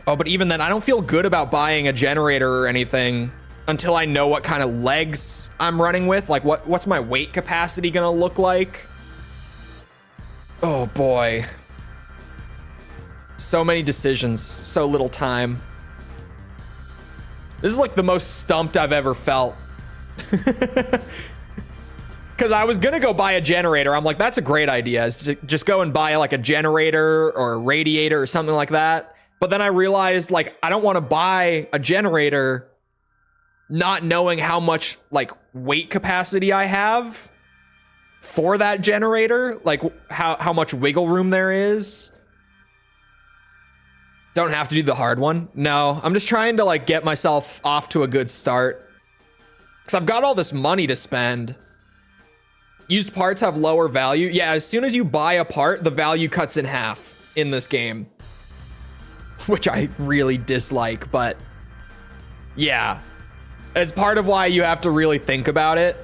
S1: Oh, but even then, I don't feel good about buying a generator or anything until I know what kind of legs I'm running with. Like, what's my weight capacity gonna look like? Oh boy. So many decisions, so little time. This is like the most stumped I've ever felt. Because I was gonna go buy a generator. I'm like, that's a great idea, is to just go and buy like a generator or a radiator or something like that. But then I realized, like, I don't want to buy a generator not knowing how much like weight capacity I have for that generator, like how much wiggle room there is. Don't have to do the hard one. No, I'm just trying to like get myself off to a good start. Because I've got all this money to spend. Used parts have lower value. Yeah, as soon as you buy a part, the value cuts in half in this game. Which I really dislike, but yeah. It's part of why you have to really think about it.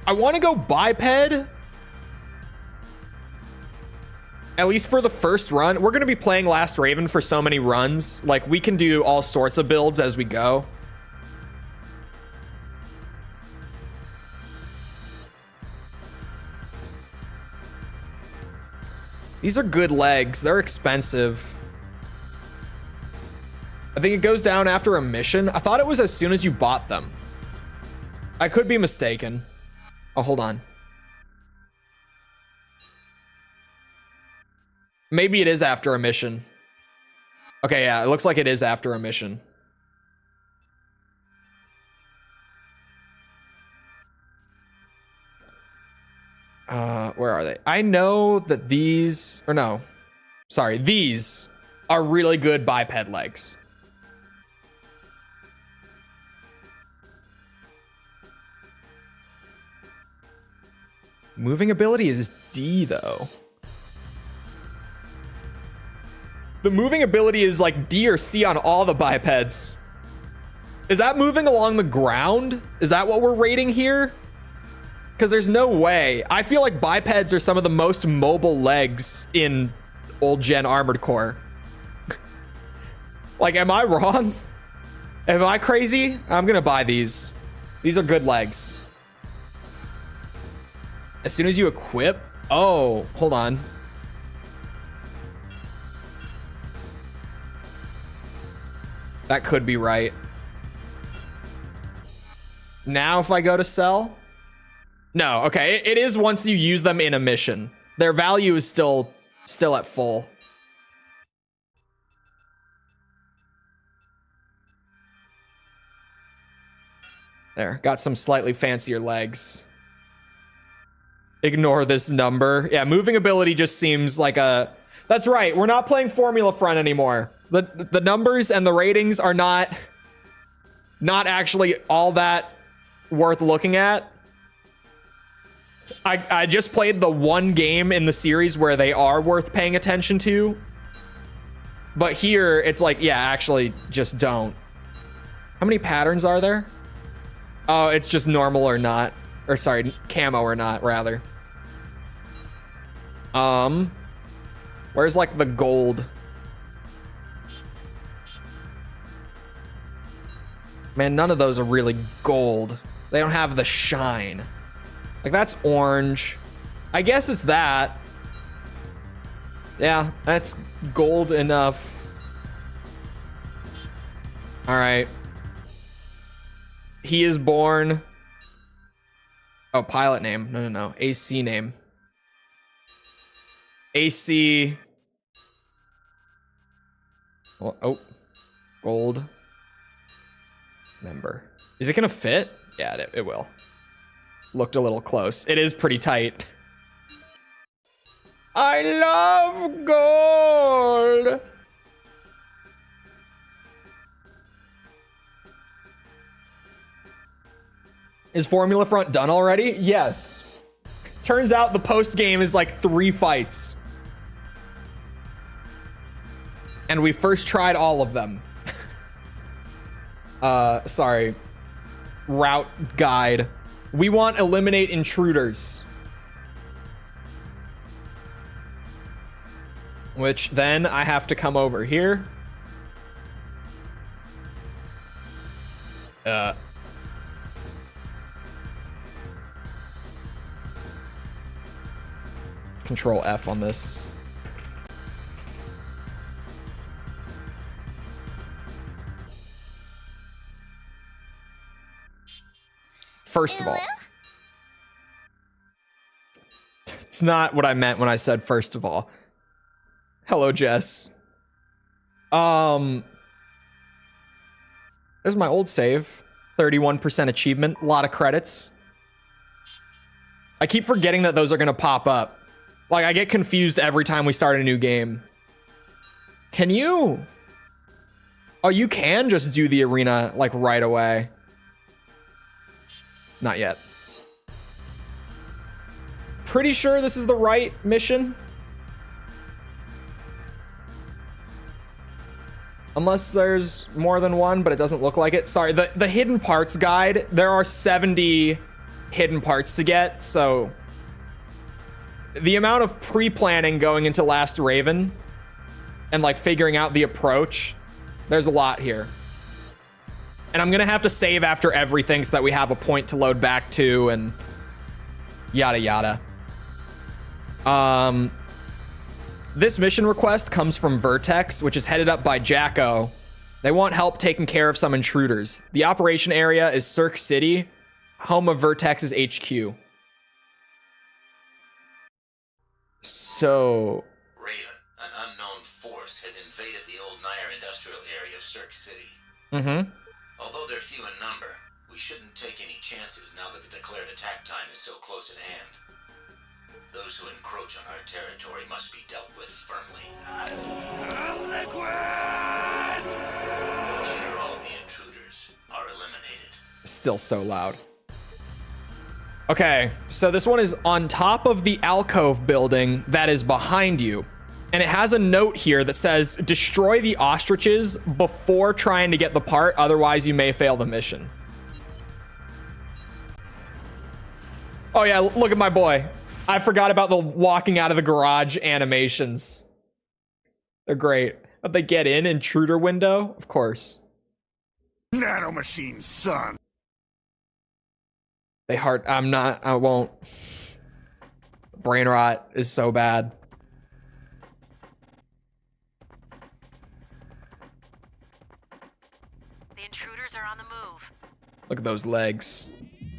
S1: I want to go biped. At least for the first run. We're going to be playing Last Raven for so many runs. Like, we can do all sorts of builds as we go. These are good legs. They're expensive. I think it goes down after a mission. I thought it was as soon as you bought them. I could be mistaken. Oh, hold on. Maybe it is after a mission. Okay, yeah, it looks like it is after a mission. Where are they? I know that these, or no, sorry, these are really good biped legs. Moving ability is D though. The moving ability is like D or C on all the bipeds. Is that moving along the ground? Is that what we're rating here? Because there's no way. I feel like bipeds are some of the most mobile legs in old gen Armored Core. Like, am I wrong? Am I crazy? I'm gonna buy these. These are good legs. As soon as you equip? Oh, hold on. That could be right. Now if I go to sell? No, okay, it is once you use them in a mission. Their value is still at full. There, got some slightly fancier legs. Ignore this number. Yeah, moving ability just seems like a... That's right, we're not playing Formula Front anymore. The numbers and the ratings are not actually all that worth looking at. I just played the one game in the series where they are worth paying attention to. But here, it's like, yeah, actually, just don't. How many patterns are there? Oh, it's just normal or not. Or sorry, camo or not, rather. Where's like the gold? Man, none of those are really gold. They don't have the shine. Like, that's orange. I guess it's that. Yeah, that's gold enough. All right. He is born. Oh, pilot name. No. AC name. AC. Well, oh. Gold. Member. Is it gonna fit? Yeah, it will. Looked a little close. It is pretty tight. I love gold. Is Formula Front done already? Yes. Turns out the post game is like 3 fights. And we first tried all of them. Sorry. Route guide. We want eliminate intruders. Which then I have to come over here. Control F on this. First of all, it's not what I meant when I said first of all. Hello, Jess. There's my old save. 31% achievement. A lot of credits. I keep forgetting that those are gonna pop up. Like, I get confused every time we start a new game. Can you? Oh, you can just do the arena, like, right away. Not yet. Pretty sure this is the right mission. Unless there's more than one, but it doesn't look like it. Sorry, the hidden parts guide, there are 70 hidden parts to get, so the amount of pre-planning going into Last Raven and like figuring out the approach, there's a lot here. And I'm gonna have to save after everything so that we have a point to load back to and yada yada. This mission request comes from Vertex, which is headed up by Jacko. They want help taking care of some intruders. The operation area is Cirque City, home of Vertex's HQ. So...
S2: Raven, an unknown force has invaded the old Nair industrial area of Cirque City.
S1: Mm-hmm.
S2: Although they're few in number, we shouldn't take any chances now that the declared attack time is so close at hand. Those who encroach on our territory must be dealt with firmly. Liquid! Ensure all the intruders are eliminated.
S1: Still so loud. Okay, so this one is on top of the alcove building that is behind you. And it has a note here that says, destroy the ostriches before trying to get the part, otherwise you may fail the mission. Oh yeah, look at my boy. I forgot about the walking out of the garage animations. They're great. But they get in, intruder window? Of course.
S3: Nanomachine, son.
S1: They I won't. Brain rot is so bad.
S4: The intruders are on the move.
S1: Look at those legs.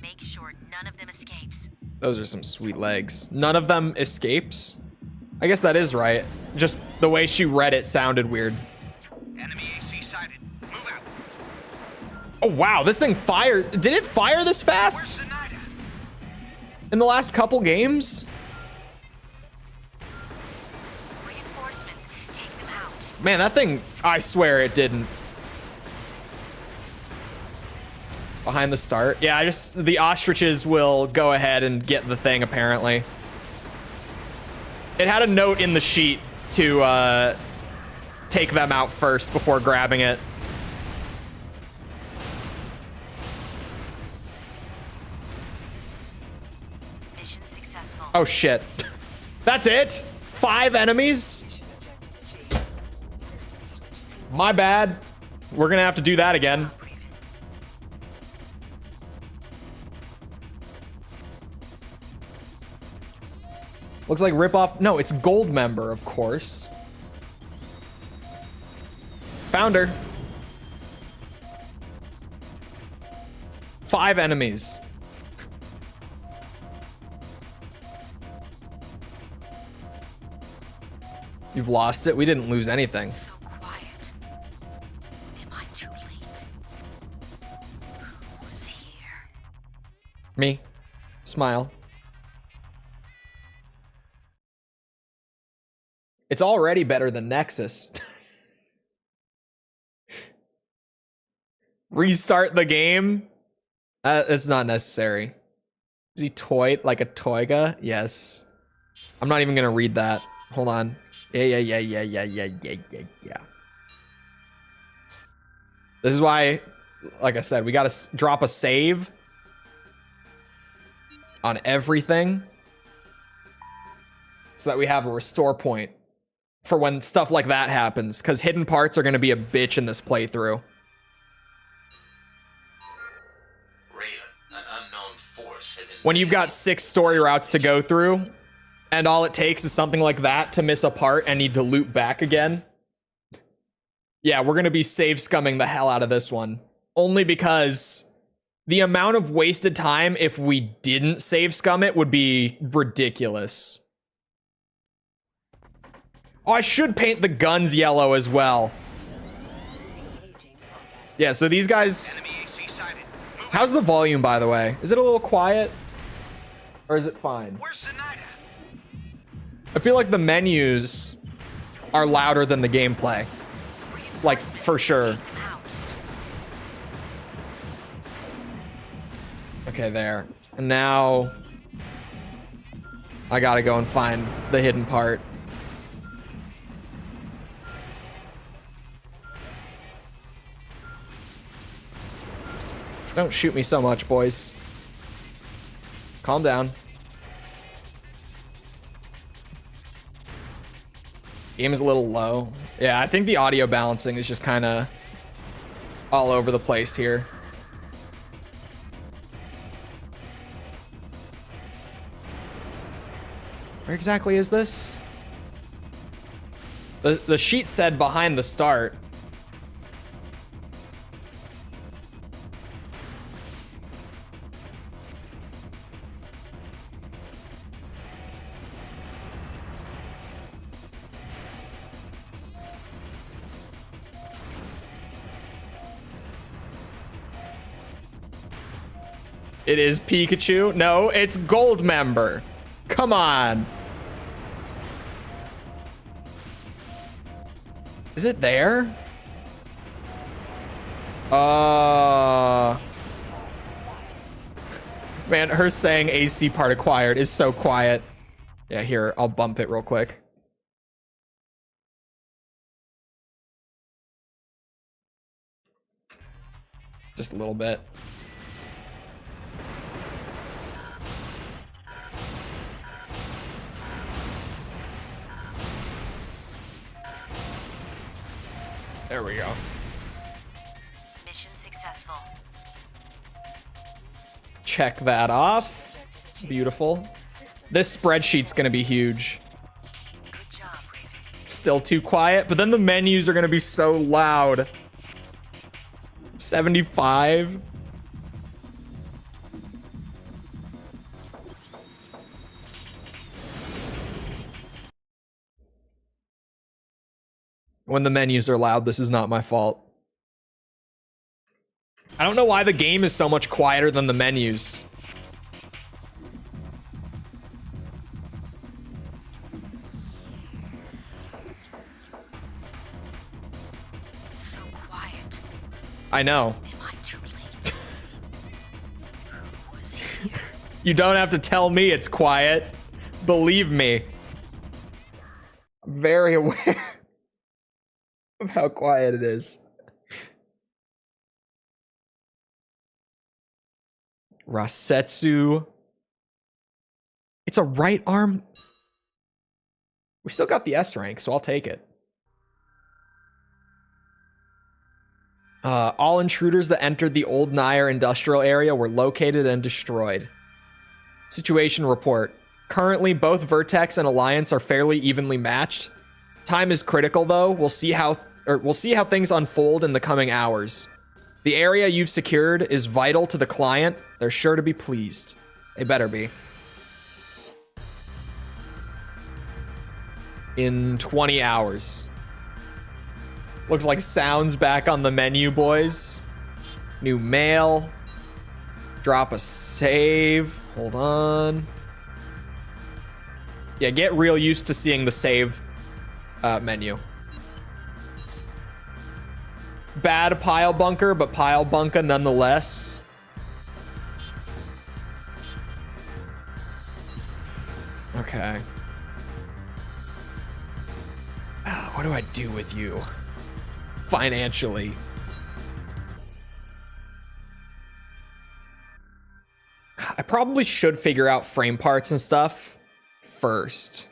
S4: Make sure none of them escapes.
S1: Those are some sweet legs. None of them escapes? I guess that is right. Just the way she read it sounded weird.
S3: Enemy AC sighted. Move out.
S1: Oh wow, this thing fired. Did it fire this fast? In the last couple games?
S4: Reinforcements, take them out.
S1: Man, that thing, I swear it didn't. Behind the start. Yeah, the ostriches will go ahead and get the thing, apparently. It had a note in the sheet to take them out first before grabbing it.
S4: Mission successful.
S1: Oh shit. That's it? 5 enemies? My bad. We're gonna have to do that again. Looks like ripoff. No, it's gold member, of course. Found her. 5 enemies. You've lost it? We didn't lose anything.
S4: So quiet. Am I too late? Who was here?
S1: Me. Smile. It's already better than Nexus. Restart the game? It's not necessary. Is he toy like a toiga? Yes. I'm not even gonna read that. Hold on. Yeah. This is why, like I said, we gotta drop a save on everything so that we have a restore point for when stuff like that happens, because hidden parts are gonna be a bitch in this playthrough. When you've got 6 story routes to go through, and all it takes is something like that to miss a part and need to loop back again. Yeah, we're gonna be save scumming the hell out of this one. Only because the amount of wasted time if we didn't save scum it would be ridiculous. Oh, I should paint the guns yellow as well. Yeah, so these guys... How's the volume, by the way? Is it a little quiet? Or is it fine? I feel like the menus are louder than the gameplay. Like, for sure. Okay, there. And now... I gotta go and find the hidden part. Don't shoot me so much, boys. Calm down. Game is a little low. Yeah, I think the audio balancing is just kind of all over the place here. Where exactly is this? The sheet said behind the start. It is Pikachu. No, it's Goldmember. Come on. Is it there? Man, her saying AC part acquired is so quiet. Yeah, here, I'll bump it real quick. Just a little bit. There we go.
S4: Mission successful.
S1: Check that off. Beautiful. This spreadsheet's gonna be huge.
S4: Good job, Raven.
S1: Still too quiet, but then the menus are gonna be so loud. 75. When the menus are loud, this is not my fault. I don't know why the game is so much quieter than the menus.
S4: So quiet.
S1: I know.
S4: Am I too late? Who was here?
S1: You don't have to tell me it's quiet. Believe me. I'm very aware of how quiet it is. Rasetsu. It's a right arm. We still got the S rank, so I'll take it. All intruders that entered the Old Nair industrial area were located and destroyed. Situation report. Currently, both Vertex and Alliance are fairly evenly matched. Time is critical, though. We'll see how things unfold in the coming hours. The area you've secured is vital to the client. They're sure to be pleased. They better be. in 20 hours. Looks like sounds back on the menu, boys. New mail. Drop a save. Hold on. Yeah, get real used to seeing the save menu. Bad pile bunker, but pile bunker nonetheless. Okay. What do I do with you financially? I probably should figure out frame parts and stuff first.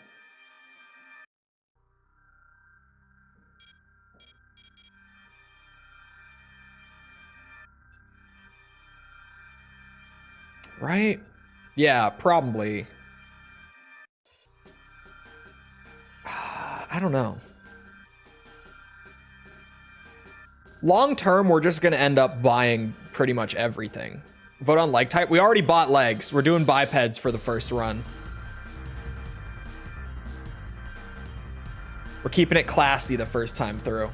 S1: Right? Yeah, probably. I don't know. Long term, we're just gonna end up buying pretty much everything. Vote on leg type. We already bought legs. We're doing bipeds for the first run. We're keeping it classy the first time through.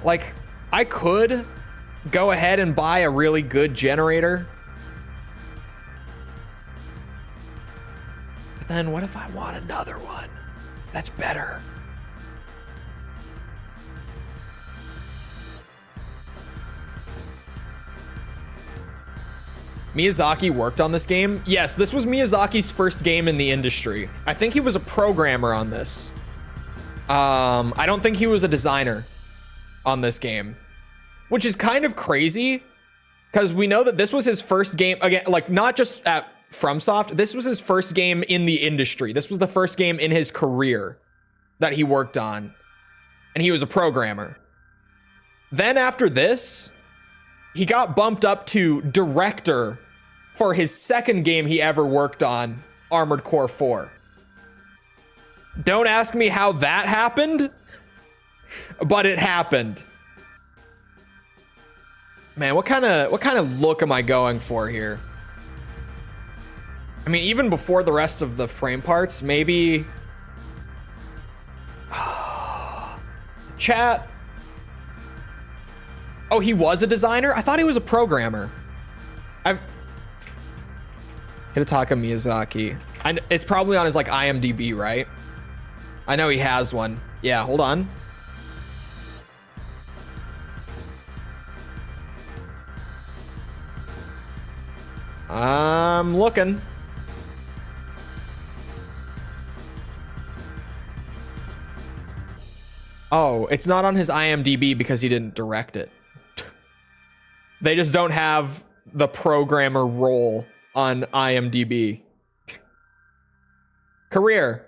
S1: Like, I could go ahead and buy a really good generator. But then what if I want another one that's better? Miyazaki worked on this game. Yes, this was Miyazaki's first game in the industry. I think he was a programmer on this. I don't think he was a designer on this game, which is kind of crazy because we know that this was his first game, again, like not just at FromSoft, this was his first game in the industry. This was the first game in his career that he worked on, and he was a programmer. Then after this, he got bumped up to director for his second game he ever worked on, Armored Core 4. Don't ask me how that happened, but it happened. Man, what kind of look am I going for here? I mean, even before the rest of the frame parts, maybe chat. Oh, he was a designer? I thought he was a programmer. Hidetaka Miyazaki. It's probably on his like IMDb, right? I know he has one. Yeah, hold on. I'm looking. Oh, it's not on his IMDb because he didn't direct it. They just don't have the programmer role on IMDb. Career.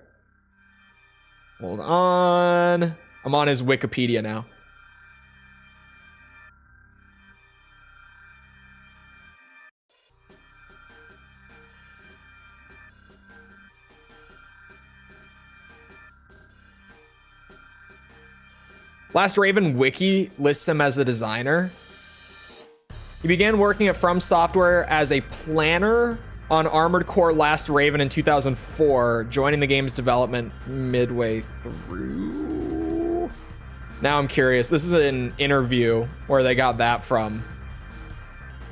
S1: Hold on. I'm on his Wikipedia now. Last Raven Wiki lists him as a designer. He began working at FromSoftware as a planner on Armored Core Last Raven in 2004, joining the game's development midway through. Now I'm curious. This is an interview where they got that from.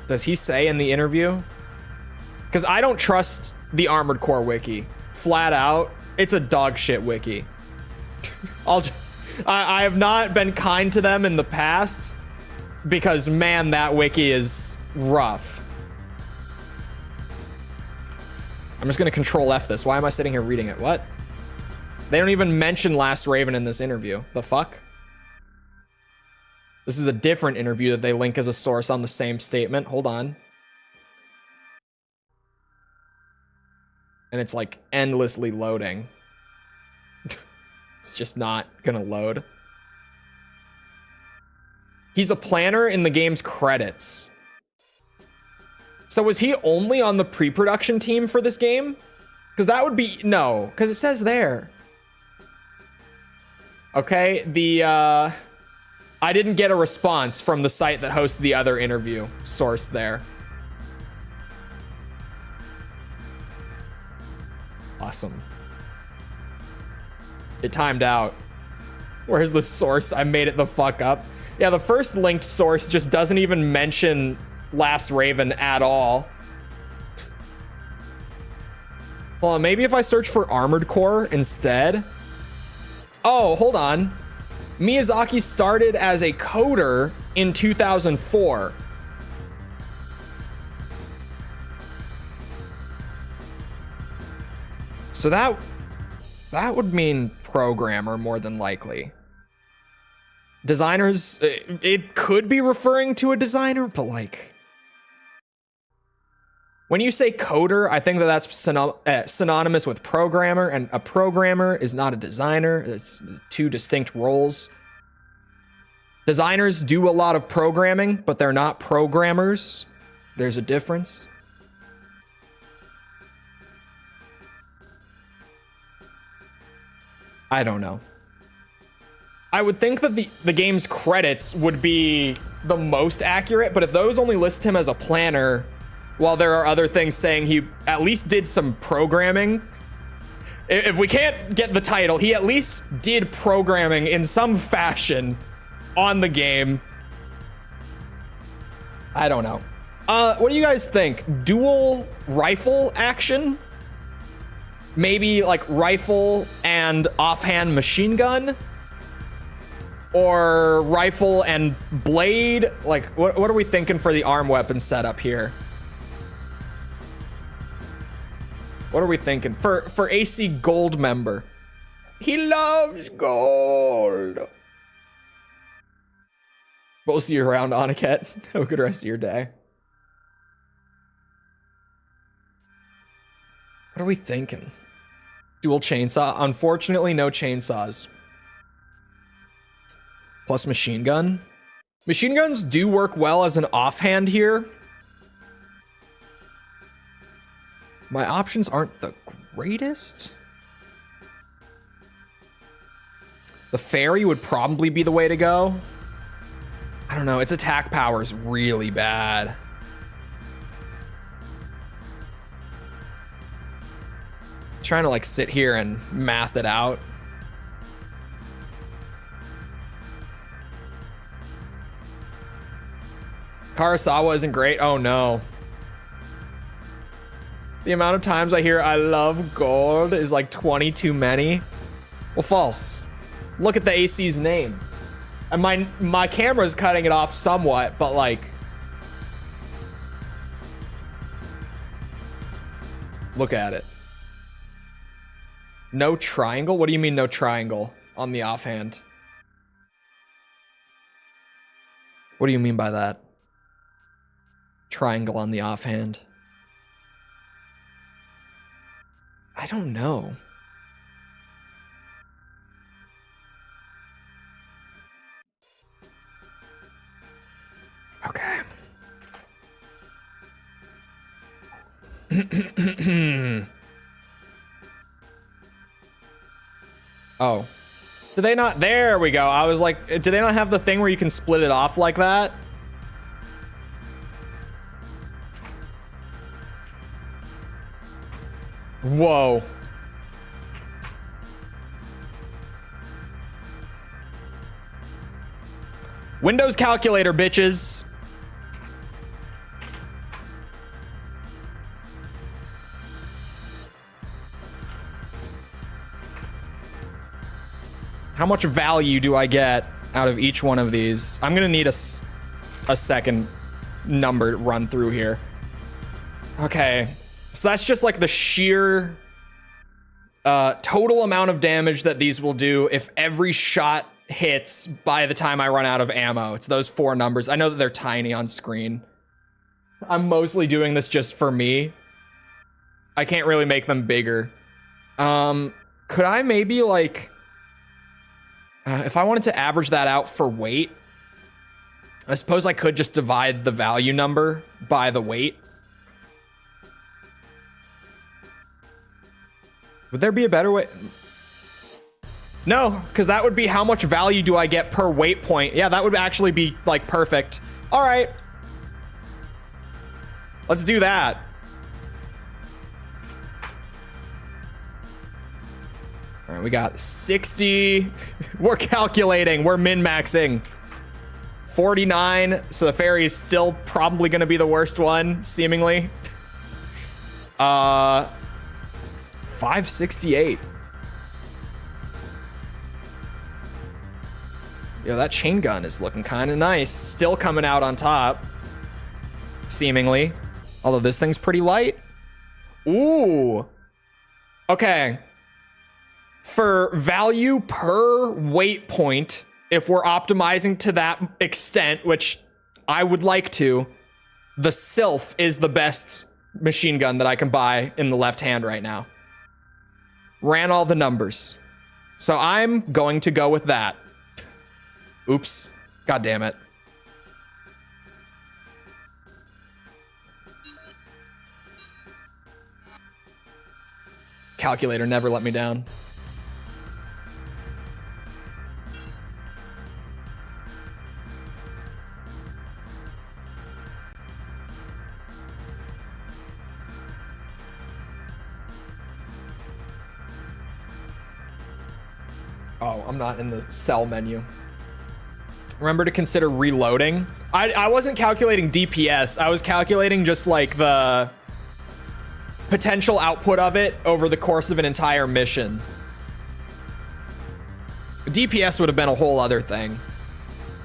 S1: Does he say in the interview? Because I don't trust the Armored Core wiki. Flat out, it's a dog shit wiki. I have not been kind to them in the past because, man, that wiki is rough. I'm just going to Control F this. Why am I sitting here reading it? What? They don't even mention Last Raven in this interview. The fuck? This is a different interview that they link as a source on the same statement. Hold on. And it's like endlessly loading. It's just not gonna load. He's a planner in the game's credits. So was he only on the pre-production team for this game? Because that would be... No, because it says there. Okay, I didn't get a response from the site that hosted the other interview. Source there. Awesome. It timed out. Where's the source? I made it the fuck up. Yeah, the first linked source just doesn't even mention Last Raven at all. Well, maybe if I search for Armored Core instead. Oh, hold on. Miyazaki started as a coder in 2004. So that would mean programmer more than likely. Designers, it could be referring to a designer, but like, when you say coder, I think that that's synonymous with programmer, and a programmer is not a designer. It's two distinct roles. Designers do a lot of programming, but they're not programmers. There's a difference. I don't know. I would think that the game's credits would be the most accurate, but if those only list him as a planner, while there are other things saying he at least did some programming, if we can't get the title, he at least did programming in some fashion on the game. I don't know. What do you guys think? Dual rifle action? Maybe like rifle and offhand machine gun? Or rifle and blade? Like, what are we thinking for the arm weapon setup here? What are we thinking for AC Gold member? He loves gold. But we'll see you around, Aniket. Have a good rest of your day. What are we thinking? Dual chainsaw? Unfortunately, no chainsaws. Plus machine gun. Machine guns do work well as an offhand here. My options aren't the greatest. The fairy would probably be the way to go. I don't know, its attack power is really bad. Trying to like sit here and math it out. Karasawa isn't great. Oh no. The amount of times I hear I love gold is like 20 too many. Well, false. Look at the AC's name. And my camera's cutting it off somewhat, but like, look at it. No triangle? What do you mean no triangle on the offhand? What do you mean by that? Triangle on the offhand. I don't know. Okay. Oh. Do they not? There we go. I was like, do they not have the thing where you can split it off like that? Whoa. Windows calculator, bitches. How much value do I get out of each one of these? I'm gonna need a second number run through here. Okay. So that's just like the sheer total amount of damage that these will do if every shot hits by the time I run out of ammo. It's those 4 numbers. I know that they're tiny on screen. I'm mostly doing this just for me. I can't really make them bigger. Could I maybe like, if I wanted to average that out for weight, I suppose I could just divide the value number by the weight. Would there be a better way? No, because that would be how much value do I get per weight point. Yeah, that would actually be like perfect. All right. Let's do that. All right, we got 60. We're calculating. We're min-maxing. 49. So the ferry is still probably going to be the worst one, seemingly. 568. Yo, that chain gun is looking kind of nice. Still coming out on top, seemingly. Although this thing's pretty light. Ooh. Okay. For value per weight point, if we're optimizing to that extent, which I would like to, the Sylph is the best machine gun that I can buy in the left hand right now. Ran all the numbers. So I'm going to go with that. Oops. God damn it. Calculator never let me down. Oh, I'm not in the cell menu. Remember to consider reloading. I wasn't calculating DPS. I was calculating just like the potential output of it over the course of an entire mission. DPS would have been a whole other thing.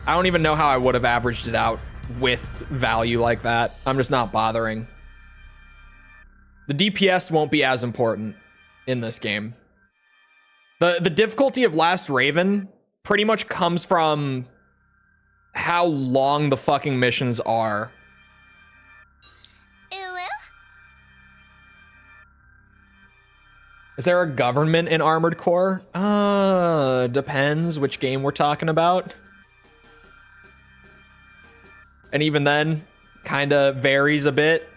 S1: I don't even know how I would have averaged it out with value like that. I'm just not bothering. The DPS won't be as important in this game. The difficulty of Last Raven pretty much comes from how long the fucking missions are. Is there a government in Armored Core? Depends which game we're talking about. And even then, kind of varies a bit.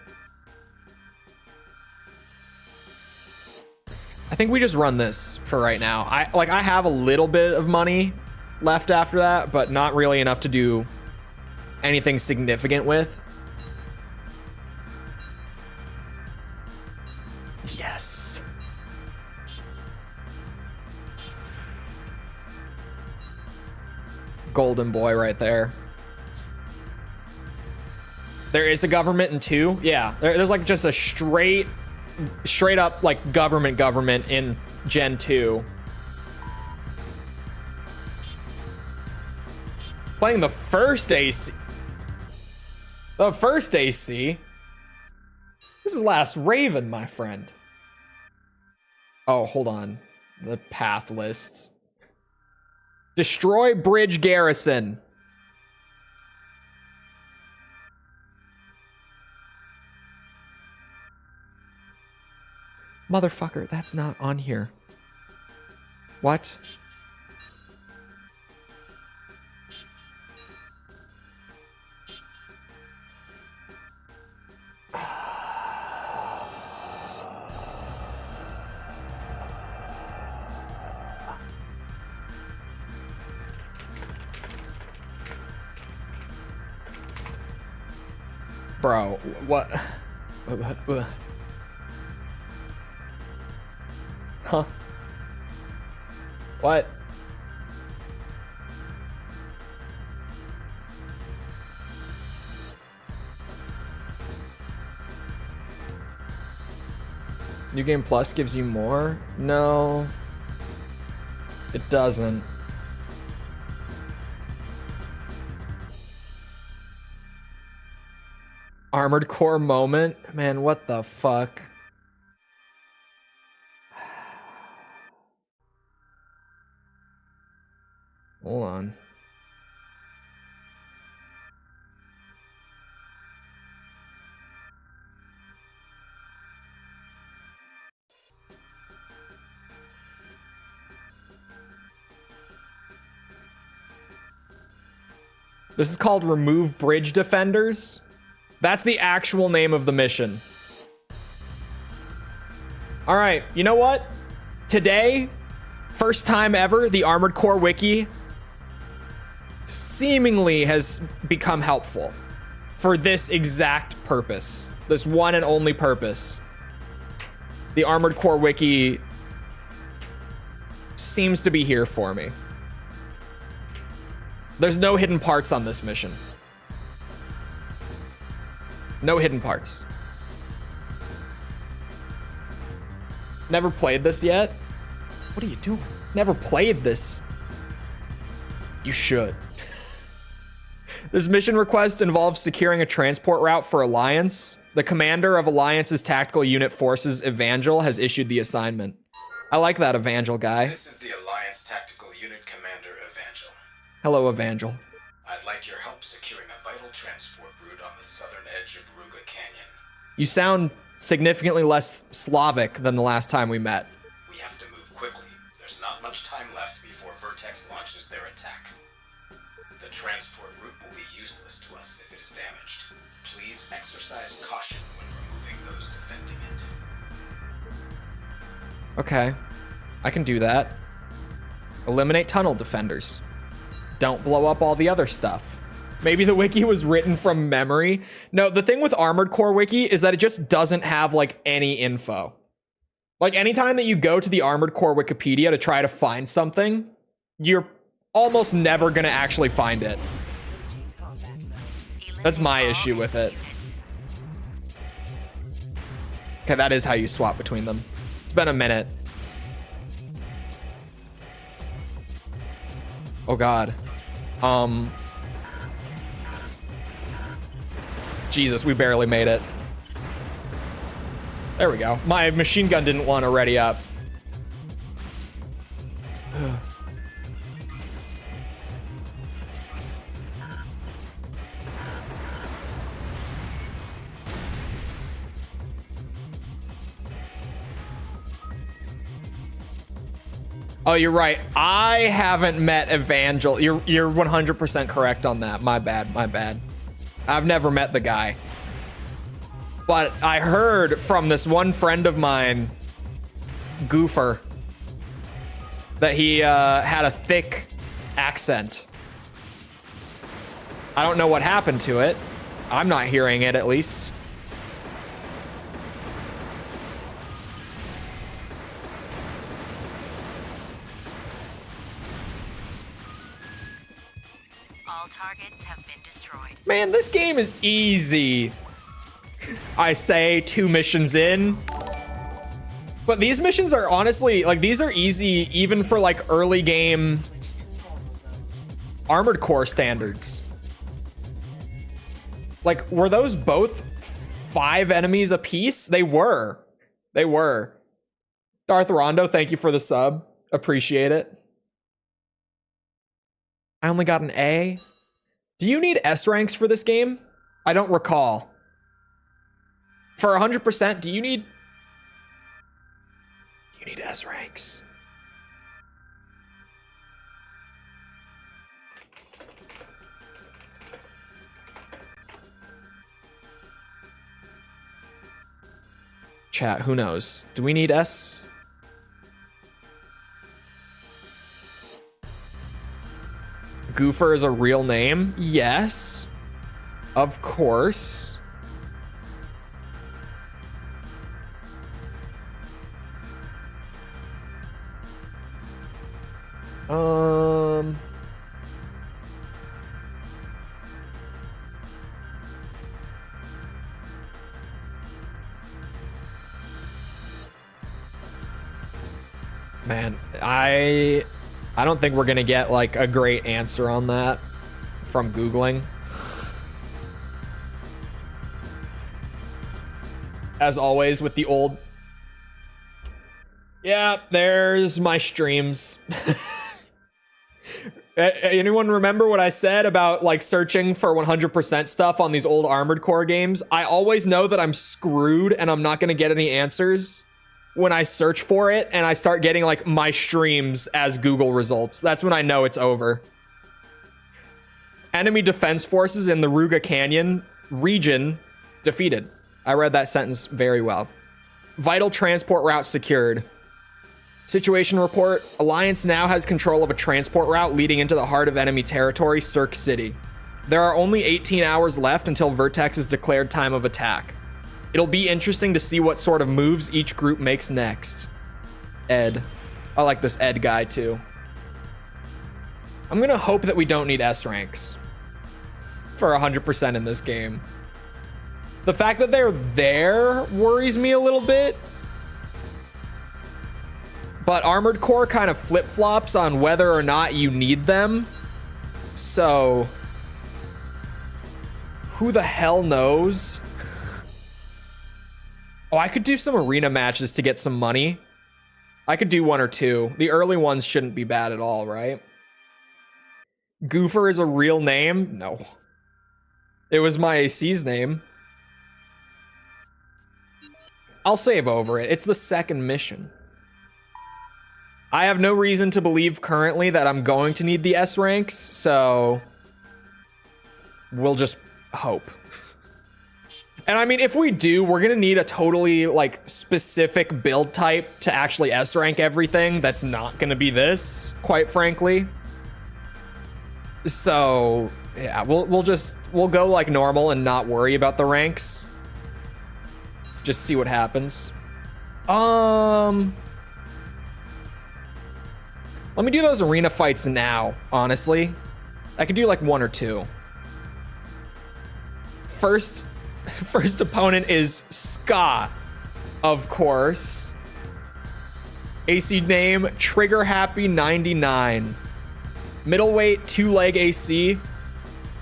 S1: I think we just run this for right now. I have a little bit of money left after that, but not really enough to do anything significant with. Yes. Golden boy right there. There is a government in 2. Yeah, there's like just a straight up like government in Gen 2. Playing the first AC. The first AC. This is Last Raven, my friend. Oh, hold on. The path list. Destroy bridge garrison. Motherfucker, that's not on here. What? Bro, what? Huh? What? New Game Plus gives you more? No, it doesn't. Armored Core moment? Man, what the fuck? Hold on. This is called Remove Bridge Defenders. That's the actual name of the mission. All right, you know what? Today, first time ever, the Armored Core Wiki seemingly has become helpful for this exact purpose. This one and only purpose. The Armored Core Wiki seems to be here for me. There's no hidden parts on this mission. No hidden parts. Never played this yet. What are you doing? Never played this. You should. This mission request involves securing a transport route for Alliance. The commander of Alliance's tactical unit forces, Evangel, has issued the assignment. I like that Evangel guy.
S2: This is the Alliance Tactical Unit Commander, Evangel.
S1: Hello, Evangel.
S2: I'd like your help securing a vital transport route on the southern edge of Ruga Canyon.
S1: You sound significantly less Slavic than the last time we met.
S2: We have to move quickly. There's not much time left before Vertex launches their attack. The transport route will be useless to us if it is damaged. Please exercise caution when removing those defending it.
S1: Okay, I can do that. Eliminate tunnel defenders. Don't blow up all the other stuff. Maybe the wiki was written from memory. No, the thing with Armored Core wiki is that it just doesn't have like any info. Like anytime that you go to the Armored Core Wikipedia to try to find something, you're almost never gonna actually find it. That's my issue with it. Okay, that is how you swap between them. It's been a minute. Oh God. Jesus, we barely made it. There we go. My machine gun didn't want to ready up. Oh, you're right. I haven't met Evangel. You're 100% correct on that. My bad. My bad. I've never met the guy. But I heard from this one friend of mine, Goofer, that he had a thick accent. I don't know what happened to it. I'm not hearing it, at least.
S4: All targets have been destroyed.
S1: Man, this game is easy. I say 2 missions in. But these missions are honestly, like, these are easy even for, like, early game Armored Core standards. Like, were those both 5 enemies apiece? They were. They were. Darth Rondo, thank you for the sub. Appreciate it. I only got an A. Do you need S ranks for this game? I don't recall. For 100%, do you need S ranks? Chat, who knows? Do we need S? Goofer is a real name? Yes. Of course. Man, I don't think we're gonna get like a great answer on that from Googling. As always with the old. Yeah, there's my streams. Anyone remember what I said about like searching for 100% stuff on these old Armored Core games? I always know that I'm screwed and I'm not gonna get any answers when I search for it and I start getting like my streams as Google results. That's when I know it's over. Enemy defense forces in the Ruga Canyon region defeated. I read that sentence very well. Vital transport route secured. Situation report. Alliance now has control of a transport route leading into the heart of enemy territory, Cirque City. There are only 18 hours left until Vertex's declared time of attack. It'll be interesting to see what sort of moves each group makes next. Ed. I like this Ed guy too. I'm gonna hope that we don't need S ranks for 100% in this game. The fact that they're there worries me a little bit. But Armored Core kind of flip-flops on whether or not you need them. So who the hell knows? Oh, I could do some arena matches to get some money. I could do 1 or 2. The early ones shouldn't be bad at all, right? Goofer is a real name? No. It was my AC's name. I'll save over it. It's the second mission. I have no reason to believe currently that I'm going to need the S ranks, so we'll just hope. And I mean, if we do, we're gonna need a totally like specific build type to actually S rank everything. That's not gonna be this, quite frankly. So yeah, we'll go like normal and not worry about the ranks. Just see what happens. Let me do those arena fights now, honestly. I could do like 1 or 2. First opponent is Ska, of course. AC name, Trigger Happy 99. Middleweight, 2-leg AC.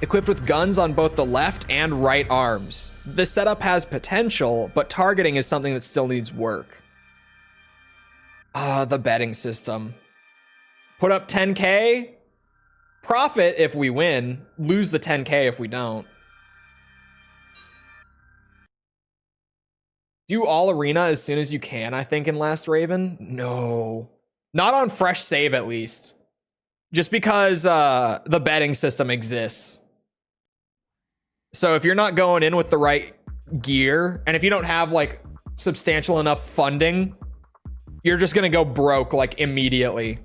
S1: Equipped with guns on both the left and right arms. This setup has potential, but targeting is something that still needs work. The betting system. Put up 10K. Profit if we win. Lose the 10K if we don't. Do all arena as soon as you can, I think, in Last Raven? No. Not on fresh save, at least. Just because the betting system exists. So if you're not going in with the right gear, and if you don't have, like, substantial enough funding, you're just gonna go broke, like, immediately.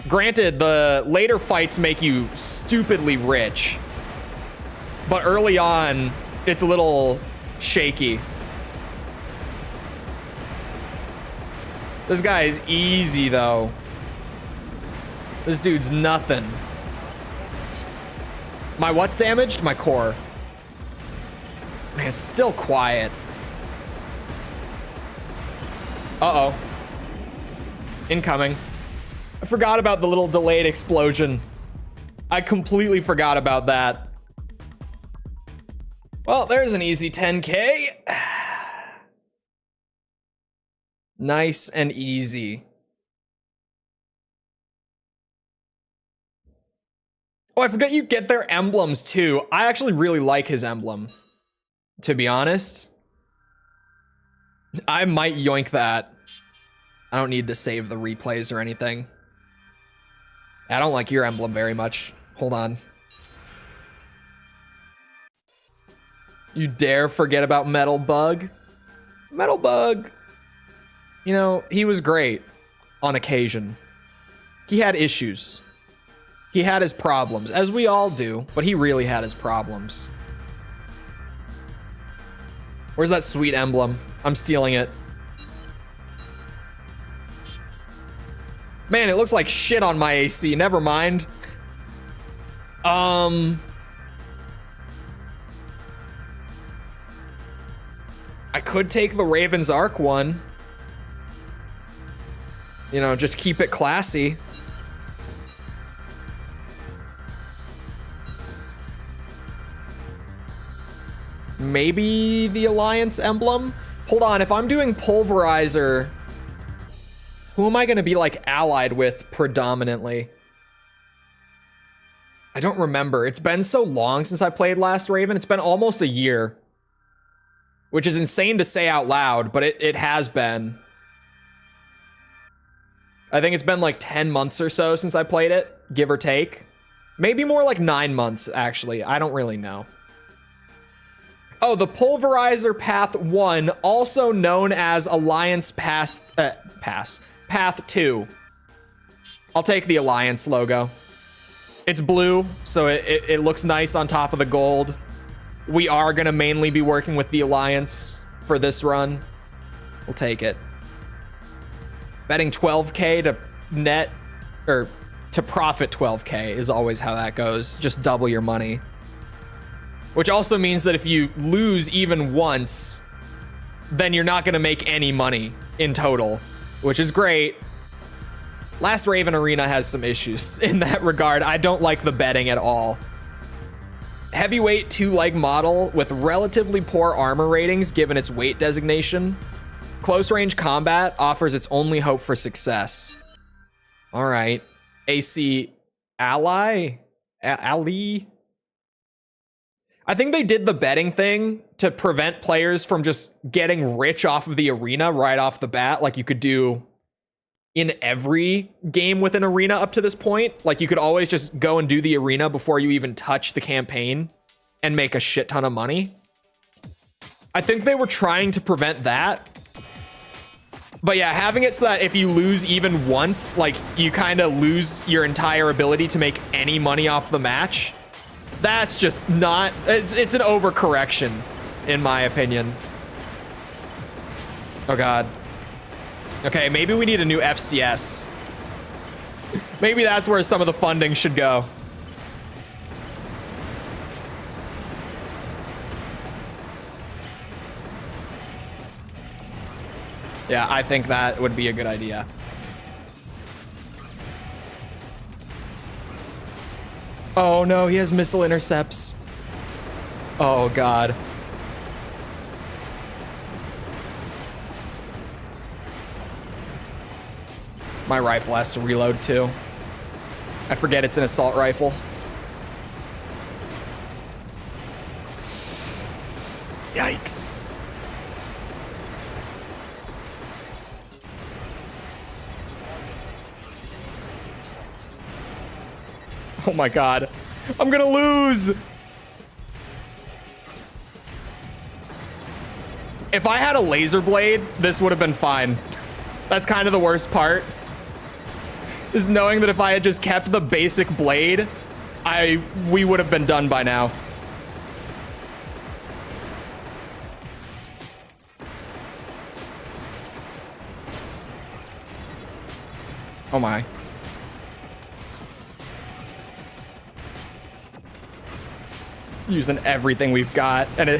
S1: Granted, the later fights make you stupidly rich. But early on, it's a little shaky. This guy is easy, though. This dude's nothing. My what's damaged? My core. Man, it's still quiet. Uh-oh. Incoming. I forgot about the little delayed explosion. I completely forgot about that. Well, there's an easy 10K. Nice and easy. Oh, I forgot you get their emblems too. I actually really like his emblem, to be honest. I might yoink that. I don't need to save the replays or anything. I don't like your emblem very much. Hold on. You dare forget about Metal Bug? Metal Bug, you know, he was great on occasion. He had issues. He had his problems, as we all do, but he really had his problems. Where's that sweet emblem? I'm stealing it. Man, it looks like shit on my AC. Never mind. I could take the Raven's Arc one. You know, just keep it classy. Maybe the Alliance emblem? Hold on, if I'm doing Pulverizer, who am I gonna be like allied with predominantly? I don't remember. It's been so long since I played Last Raven. It's been almost a year. Which is insane to say out loud, but it has been. I think it's been like 10 months or so since I played it, give or take. Maybe more like 9 months, actually. I don't really know. Oh, the Pulverizer Path 1, also known as Alliance Path 2. I'll take the Alliance logo. It's blue, so it looks nice on top of the gold. We are going to mainly be working with the Alliance for this run. We'll take it. Betting 12K to net, or to profit 12K is always how that goes. Just double your money. Which also means that if you lose even once, then you're not going to make any money in total, which is great. Last Raven Arena has some issues in that regard. I don't like the betting at all. Heavyweight 2-leg model with relatively poor armor ratings given its weight designation. Close range combat offers its only hope for success. All right. AC Ally? Ali? I think they did the betting thing to prevent players from just getting rich off of the arena right off the bat, like you could do in every game with an arena up to this point. Like you could always just go and do the arena before you even touch the campaign and make a shit ton of money. I think they were trying to prevent that. But yeah, having it so that if you lose even once, like you kind of lose your entire ability to make any money off the match. That's just not, it's an overcorrection in my opinion. Oh God. Okay, maybe we need a new FCS. Maybe that's where some of the funding should go. Yeah, I think that would be a good idea. Oh no, he has missile intercepts. Oh God. My rifle has to reload too. I forget it's an assault rifle. Yikes. Oh my God. I'm gonna lose. If I had a laser blade, this would have been fine. That's kind of the worst part. Is knowing that if I had just kept the basic blade, we would have been done by now. Oh my. Using everything we've got, and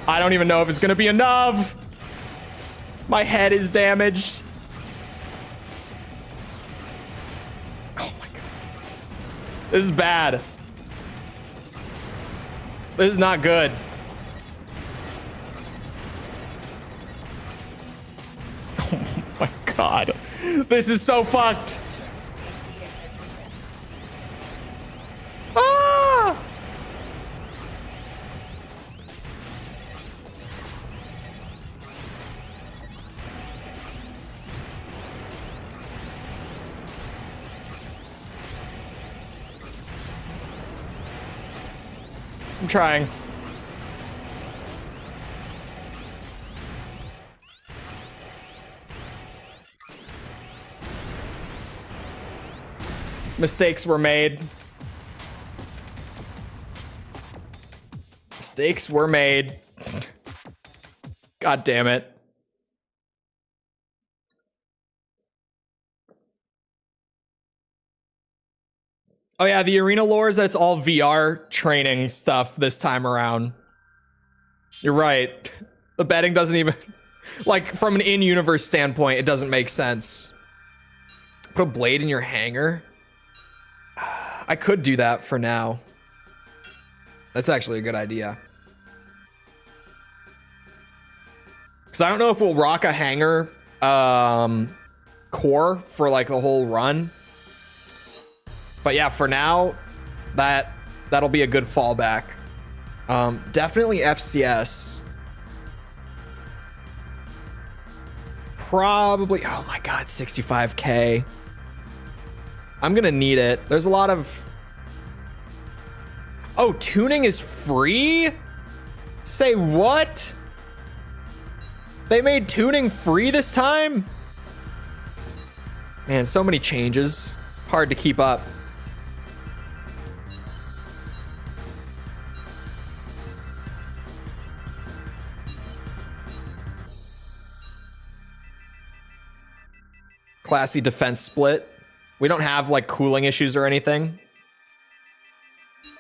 S1: I don't even know if it's gonna be enough. My head is damaged. Oh my God. This is bad. This is not good. Oh my God. This is so fucked. Ah! I'm trying. Mistakes were made. Mistakes were made. God damn it. Oh yeah, the arena lore is that it's all VR training stuff this time around. You're right. The betting doesn't even, like, from an in-universe standpoint, it doesn't make sense. Put a blade in your hanger? I could do that for now. That's actually a good idea. Because I don't know if we'll rock a hanger core for like the whole run. But yeah, for now, that'll be a good fallback. Definitely FCS. Probably, oh my God, 65K. I'm gonna need it. There's a lot of, oh, tuning is free? Say what? They made tuning free this time? Man, so many changes. Hard to keep up. Classy defense split. We don't have like cooling issues or anything.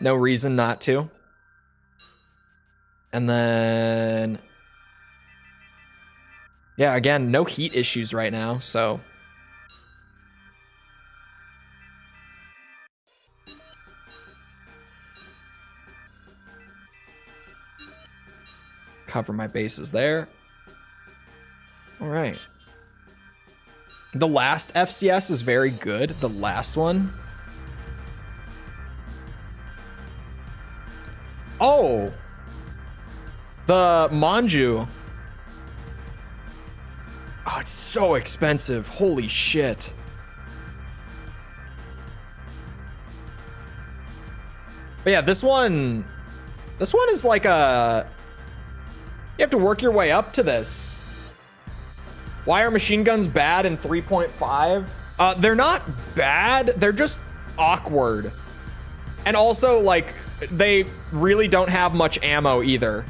S1: No reason not to. And then, yeah, again, no heat issues right now, so. Cover my bases there. All right. The last FCS is very good. The last one. Oh. The Manju. Oh, it's so expensive. Holy shit. But yeah, this one is like a, you have to work your way up to this. Why are machine guns bad in 3.5? They're not bad, they're just awkward. And also, like, they really don't have much ammo either.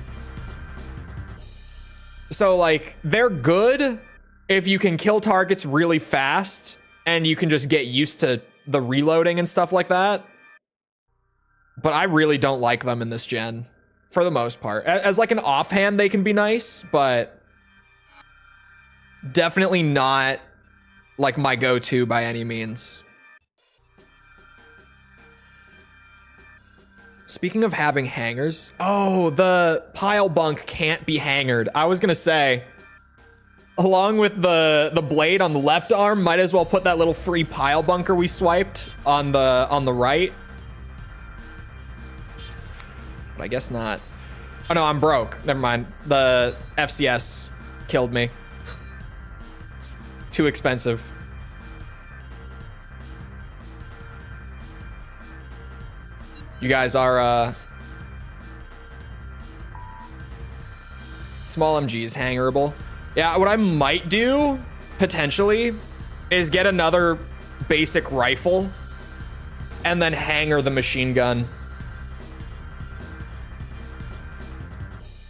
S1: So, like, they're good if you can kill targets really fast and you can just get used to the reloading and stuff like that. But I really don't like them in this gen, for the most part. As like an offhand, they can be nice, but definitely not like my go-to by any means. Speaking of having hangers, oh, the pile bunk can't be hangered. I was gonna say, along with the blade on the left arm, might as well put that little free pile bunker we swiped on the right. But I guess not. Oh no, I'm broke. Never mind. The FCS killed me. Too expensive. You guys are small MGs hangerable. Yeah, what I might do potentially is get another basic rifle and then hanger the machine gun.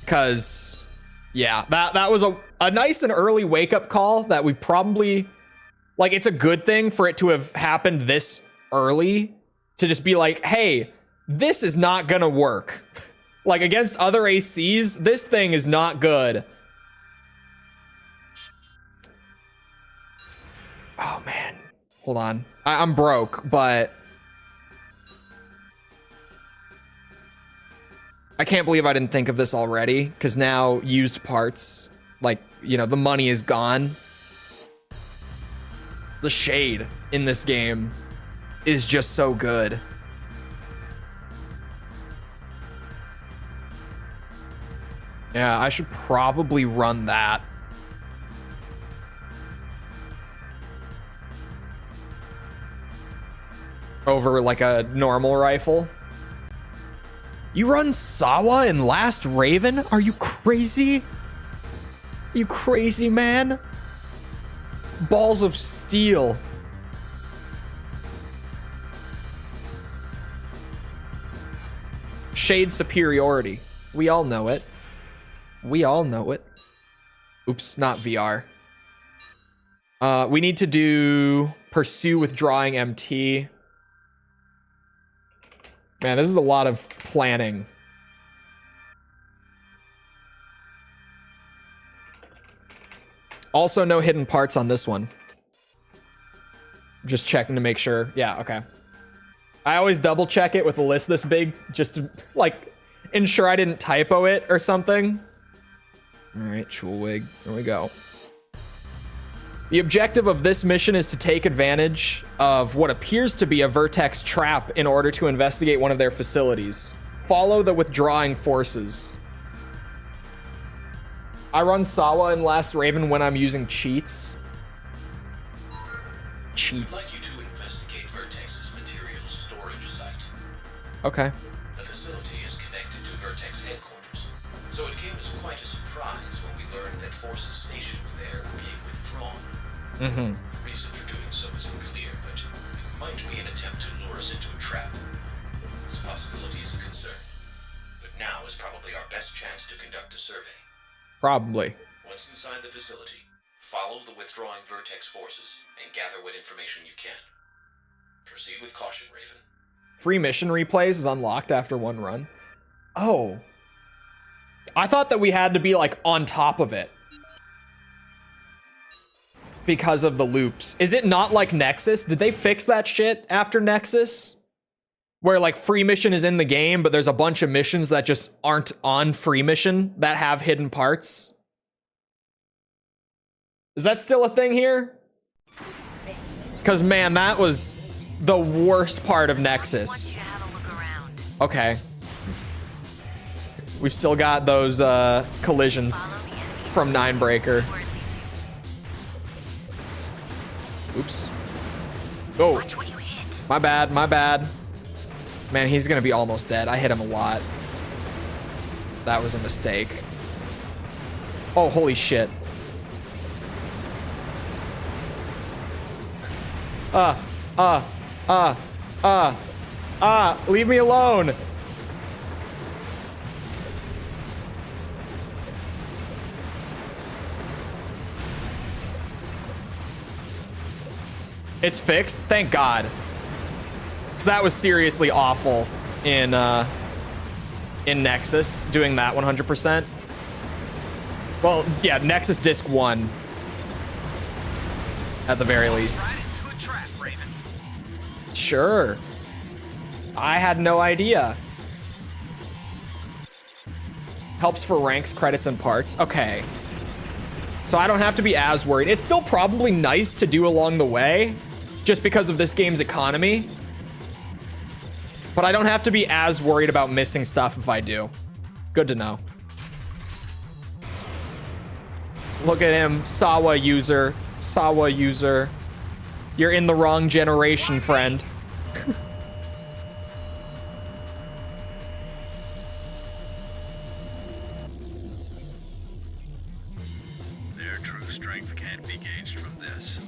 S1: Cause yeah, that was a nice and early wake-up call that we probably, like, it's a good thing for it to have happened this early, to just be like, hey, this is not gonna work. Like, against other ACs, this thing is not good. Oh man, hold on. I'm broke, but I can't believe I didn't think of this already, because now used parts, like, you know, the money is gone. The shade in this game is just so good. Yeah, I should probably run that. Over like a normal rifle. You run Sawa in Last Raven? Are you crazy? Are you crazy, man? Balls of steel. Shade superiority. We all know it. We all know it. Oops, not VR. We need to do pursue withdrawing MT. Man, this is a lot of planning. Also, no hidden parts on this one. Just checking to make sure. Yeah, okay. I always double check it with a list this big, just to, like, ensure I didn't typo it or something. All right, Chole, here we go. The objective of this mission is to take advantage of what appears to be a Vertex trap in order to investigate one of their facilities. Follow the withdrawing forces. I run Sawa in Last Raven when I'm using cheats. Cheats.
S2: I'd like you to investigate Vertex's materials storage site.
S1: Okay.
S2: The facility is connected to Vertex headquarters, so it came as quite a surprise when we learned that forces stationed there were being withdrawn.
S1: Mm-hmm.
S2: The reason for doing so isn't clear, but it might be an attempt to lure us into a trap. This possibility is a concern, but now is probably our best chance to conduct a survey.
S1: Probably.
S2: Once inside the facility, Follow the withdrawing Vertex forces and gather what information you can. Proceed with caution, Raven.
S1: Free mission replays is unlocked after one run. Oh. I thought that we had to be like on top of it because of the loops. Is it not like Nexus? Did they fix that shit after Nexus? Where like free mission is in the game, but there's a bunch of missions that just aren't on free mission that have hidden parts. Is that still a thing here? Because man, that was the worst part of Nexus. Okay. We've still got those collisions from Ninebreaker. Oops. Oh, my bad, my bad. Man, he's gonna be almost dead. I hit him a lot. That was a mistake. Oh, holy shit. Leave me alone. It's fixed, thank God. Because that was seriously awful in Nexus, doing that 100%. Well, yeah, Nexus Disc 1. At the very least. Sure. I had no idea. Helps for ranks, credits, and parts. Okay. So I don't have to be as worried. It's still probably nice to do along the way, just because of this game's economy. But I don't have to be as worried about missing stuff if I do. Good to know. Look at him, Sawa user. Sawa user. You're in the wrong generation, friend.
S3: Their true strength can't be gauged from this.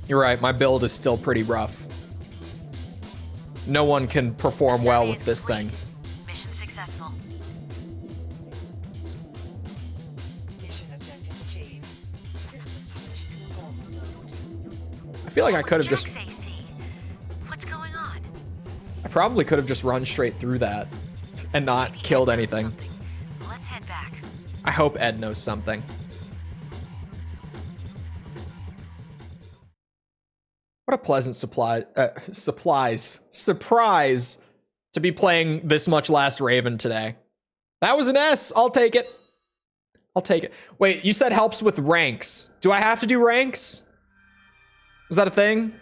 S1: You're right, my build is still pretty rough. No one can perform well with this thing.
S4: Mission successful.
S1: I feel like I could have just...
S4: What's going on?
S1: I probably could have just run straight through that and not killed anything.
S4: Let's head back.
S1: I hope Ed knows something. What a pleasant surprise to be playing this much Last Raven today. That was an S. I'll take it. I'll take it. Wait, you said helps with ranks. Do I have to do ranks? Is that a thing?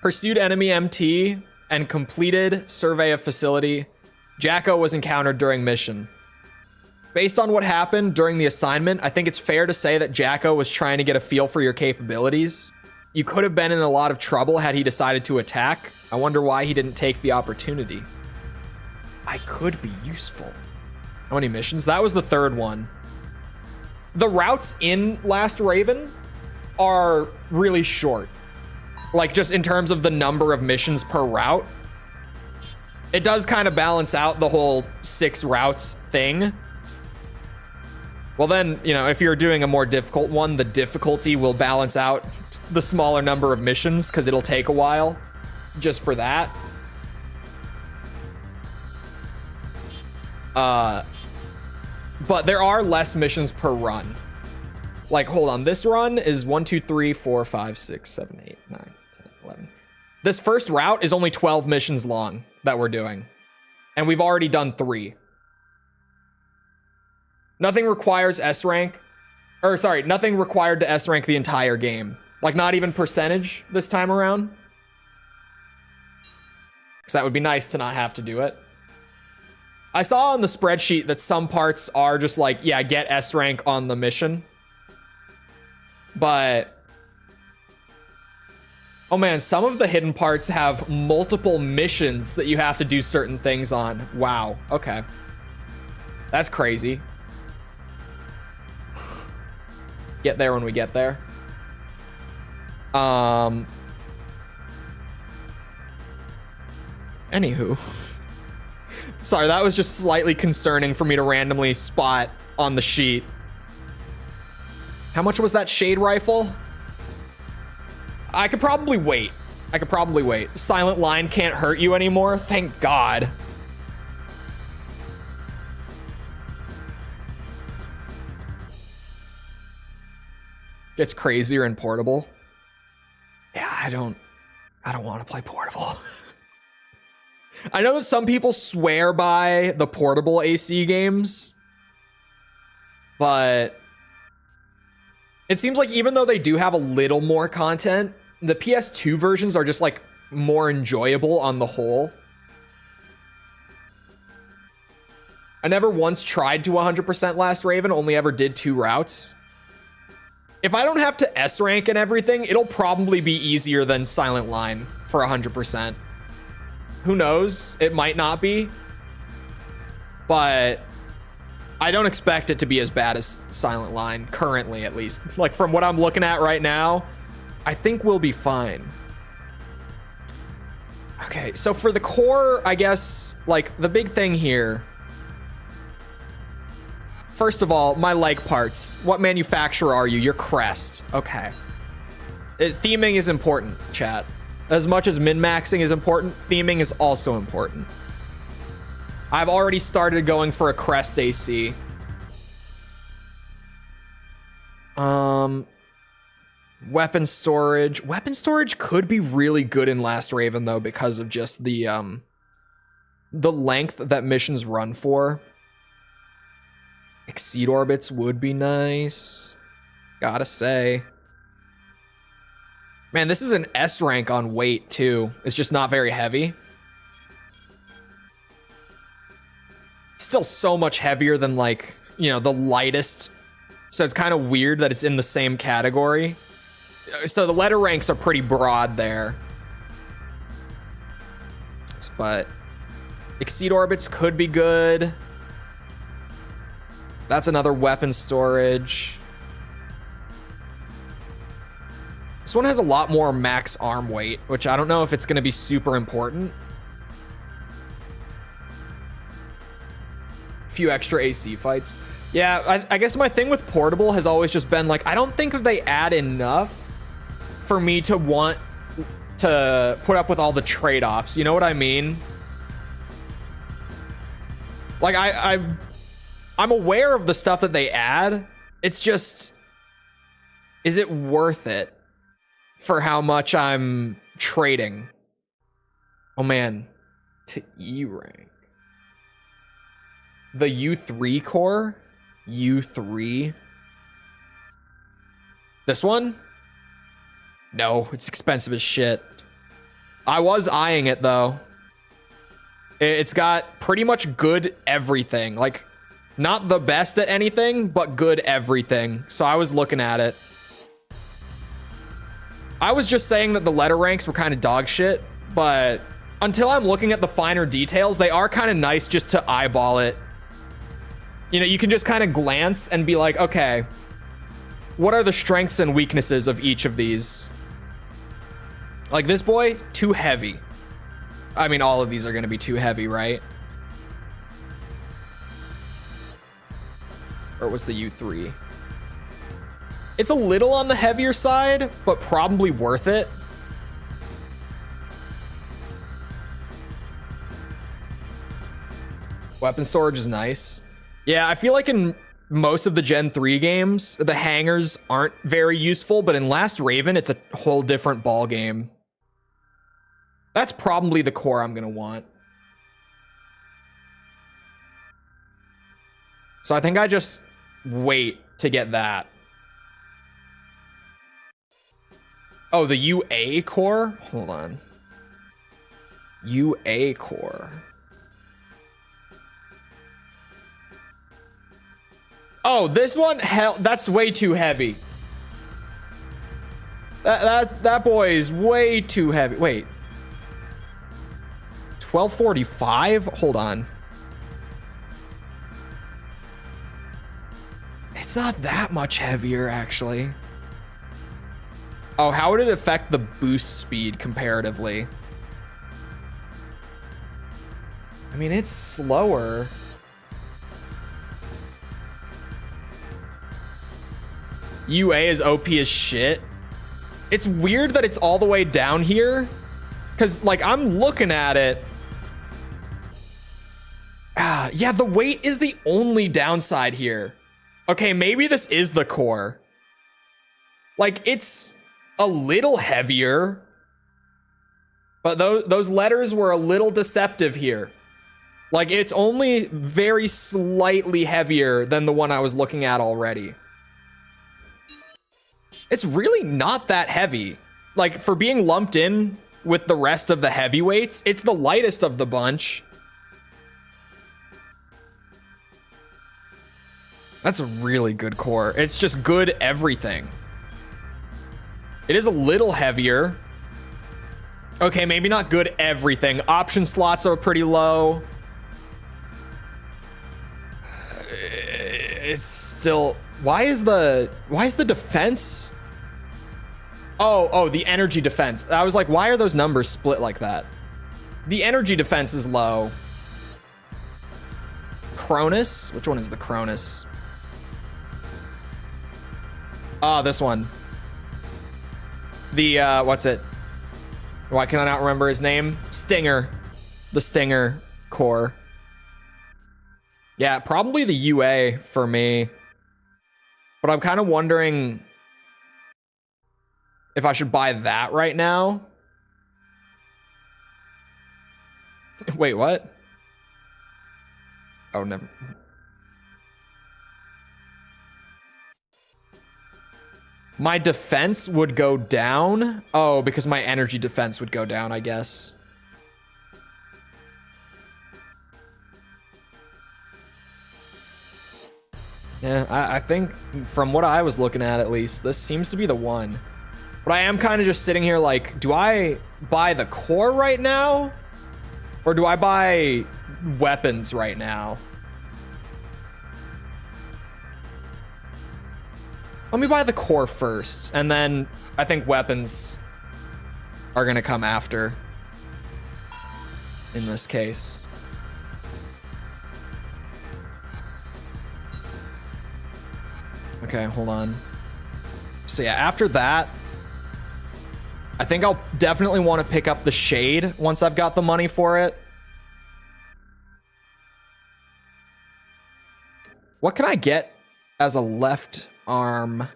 S1: Pursued enemy MT and completed survey of facility. Jacko was encountered during mission. Based on what happened during the assignment, I think it's fair to say that Jacko was trying to get a feel for your capabilities. You could have been in a lot of trouble had he decided to attack. I wonder why he didn't take the opportunity. I could be useful. How many missions? That was the third one. The routes in Last Raven are really short. Like, just in terms of the number of missions per route. It does kind of balance out the whole 6 routes thing. Well then, you know, if you're doing a more difficult one, the difficulty will balance out the smaller number of missions because it'll take a while just for that. But there are less missions per run. Like, hold on, this run is 1, 2, 3, 4, 5, 6, 7, 8, 9, 10, 11. This first route is only 12 missions long that we're doing. And we've already done 3. Nothing requires S rank. Or sorry, nothing required to S rank the entire game. Like, not even percentage this time around. Because that would be nice to not have to do it. I saw on the spreadsheet that some parts are just like, yeah, get S rank on the mission. But... oh man, some of the hidden parts have multiple missions that you have to do certain things on. Wow, okay. That's crazy. Get there when we get there. Anywho. Sorry, that was just slightly concerning for me to randomly spot on the sheet. How much was that shade rifle? I could probably wait. Silent line can't hurt you anymore. Thank God. Gets crazier in portable. Yeah, I don't want to play portable. I know that some people swear by the portable AC games, but it seems like even though they do have a little more content, the PS2 versions are just like more enjoyable on the whole. I never once tried to 100% Last Raven, only ever did 2 routes. If I don't have to S rank and everything, it'll probably be easier than Silent Line for 100%. Who knows? It might not be. But I don't expect it to be as bad as Silent Line, currently at least. Like from what I'm looking at right now, I think we'll be fine. Okay, so for the core, I guess, like the big thing here. First of all, my leg parts. What manufacturer are you? You're Crest. Okay. Theming is important, chat. As much as min-maxing is important, theming is also important. I've already started going for a Crest AC. Weapon storage. Weapon storage could be really good in Last Raven though, because of just the length that missions run for. Exceed orbits would be nice. Gotta say. Man, this is an S rank on weight too. It's just not very heavy. Still so much heavier than like, you know, the lightest. So it's kind of weird that it's in the same category. So the letter ranks are pretty broad there. But exceed orbits could be good. That's another weapon storage. This one has a lot more max arm weight, which I don't know if it's going to be super important. A few extra AC fights. Yeah, I guess my thing with portable has always just been like, I don't think that they add enough for me to want to put up with all the trade-offs. You know what I mean? Like, I'm aware of the stuff that they add. It's just, is it worth it for how much I'm trading? Oh man, to E rank. The U3 core? U3? This one? No, it's expensive as shit. I was eyeing it though. It's got pretty much good everything. Like, not the best at anything, but good everything. So I was looking at it. I was just saying that the letter ranks were kind of dog shit, but until I'm looking at the finer details, they are kind of nice just to eyeball it. You know, you can just kind of glance and be like, okay, what are the strengths and weaknesses of each of these? Like this boy, too heavy. I mean, all of these are going to be too heavy, right? Or was the U3? It's a little on the heavier side, but probably worth it. Weapon storage is nice. Yeah, I feel like in most of the Gen 3 games, the hangers aren't very useful, but in Last Raven, it's a whole different ball game. That's probably the core I'm gonna want. So I think I just wait to get that. Oh, the UA core? Hold on. UA core. Oh, this one? Hell, that's way too heavy. That boy is way too heavy. Wait. 1245? Hold on. It's not that much heavier, actually. Oh, how would it affect the boost speed comparatively? I mean, it's slower. UA is OP as shit. It's weird that it's all the way down here. Because, like, I'm looking at it. Yeah, the weight is the only downside here. Okay, maybe this is the core. Like, it's a little heavier. But those letters were a little deceptive here. Like, it's only very slightly heavier than the one I was looking at already. It's really not that heavy. Like, for being lumped in with the rest of the heavyweights, it's the lightest of the bunch. That's a really good core. It's just good everything. It is a little heavier. Okay, maybe not good everything. Option slots are pretty low. It's still... Why is the defense? Oh, the energy defense. I was like, why are those numbers split like that? The energy defense is low. Cronus? Which one is the Cronus? Oh, this one. The, what's it? Why can I not remember his name? Stinger. The Stinger core. Yeah, probably the UA for me. But I'm kind of wondering if I should buy that right now. Wait, what? Oh, never. My defense would go down? Oh, because my energy defense would go down, I guess. Yeah, I think from what I was looking at least, this seems to be the one. But I am kind of just sitting here like, do I buy the core right now? Or do I buy weapons right now? Let me buy the core first, and then I think weapons are gonna come after in this case. Okay, hold on. So yeah, after that, I think I'll definitely want to pick up the Shade once I've got the money for it. What can I get as a left arm?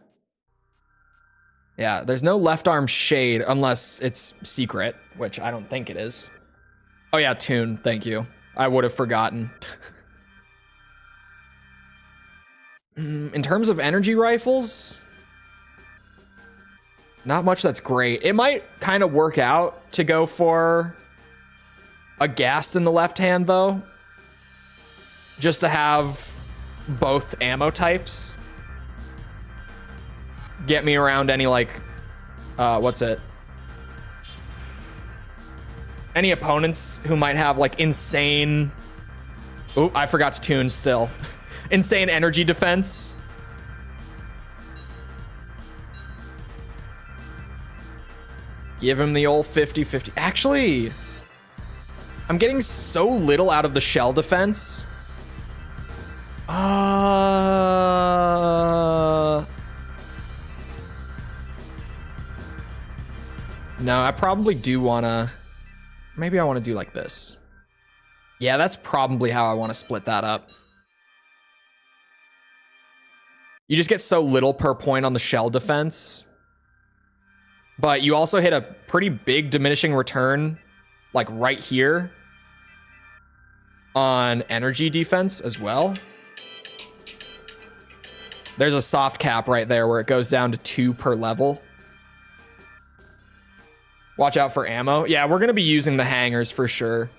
S1: Yeah, there's no left arm Shade unless it's secret, which I don't think it is. Oh yeah, Tune, thank you. I would have forgotten. In terms of energy rifles, not much that's great. It might kind of work out to go for a Ghast in the left hand though, just to have both ammo types. Get me around any like, what's it? Any opponents who might have like insane, oh, I forgot to tune still. Insane energy defense. Give him the old 50-50. Actually, I'm getting so little out of the shell defense. No, I probably do wanna, maybe I wanna do like this. Yeah, that's probably how I wanna split that up. You just get so little per point on the shell defense. But you also hit a pretty big diminishing return, like right here, on energy defense as well. There's a soft cap right there where it goes down to 2 per level. Watch out for ammo. Yeah, we're gonna be using the hangers for sure.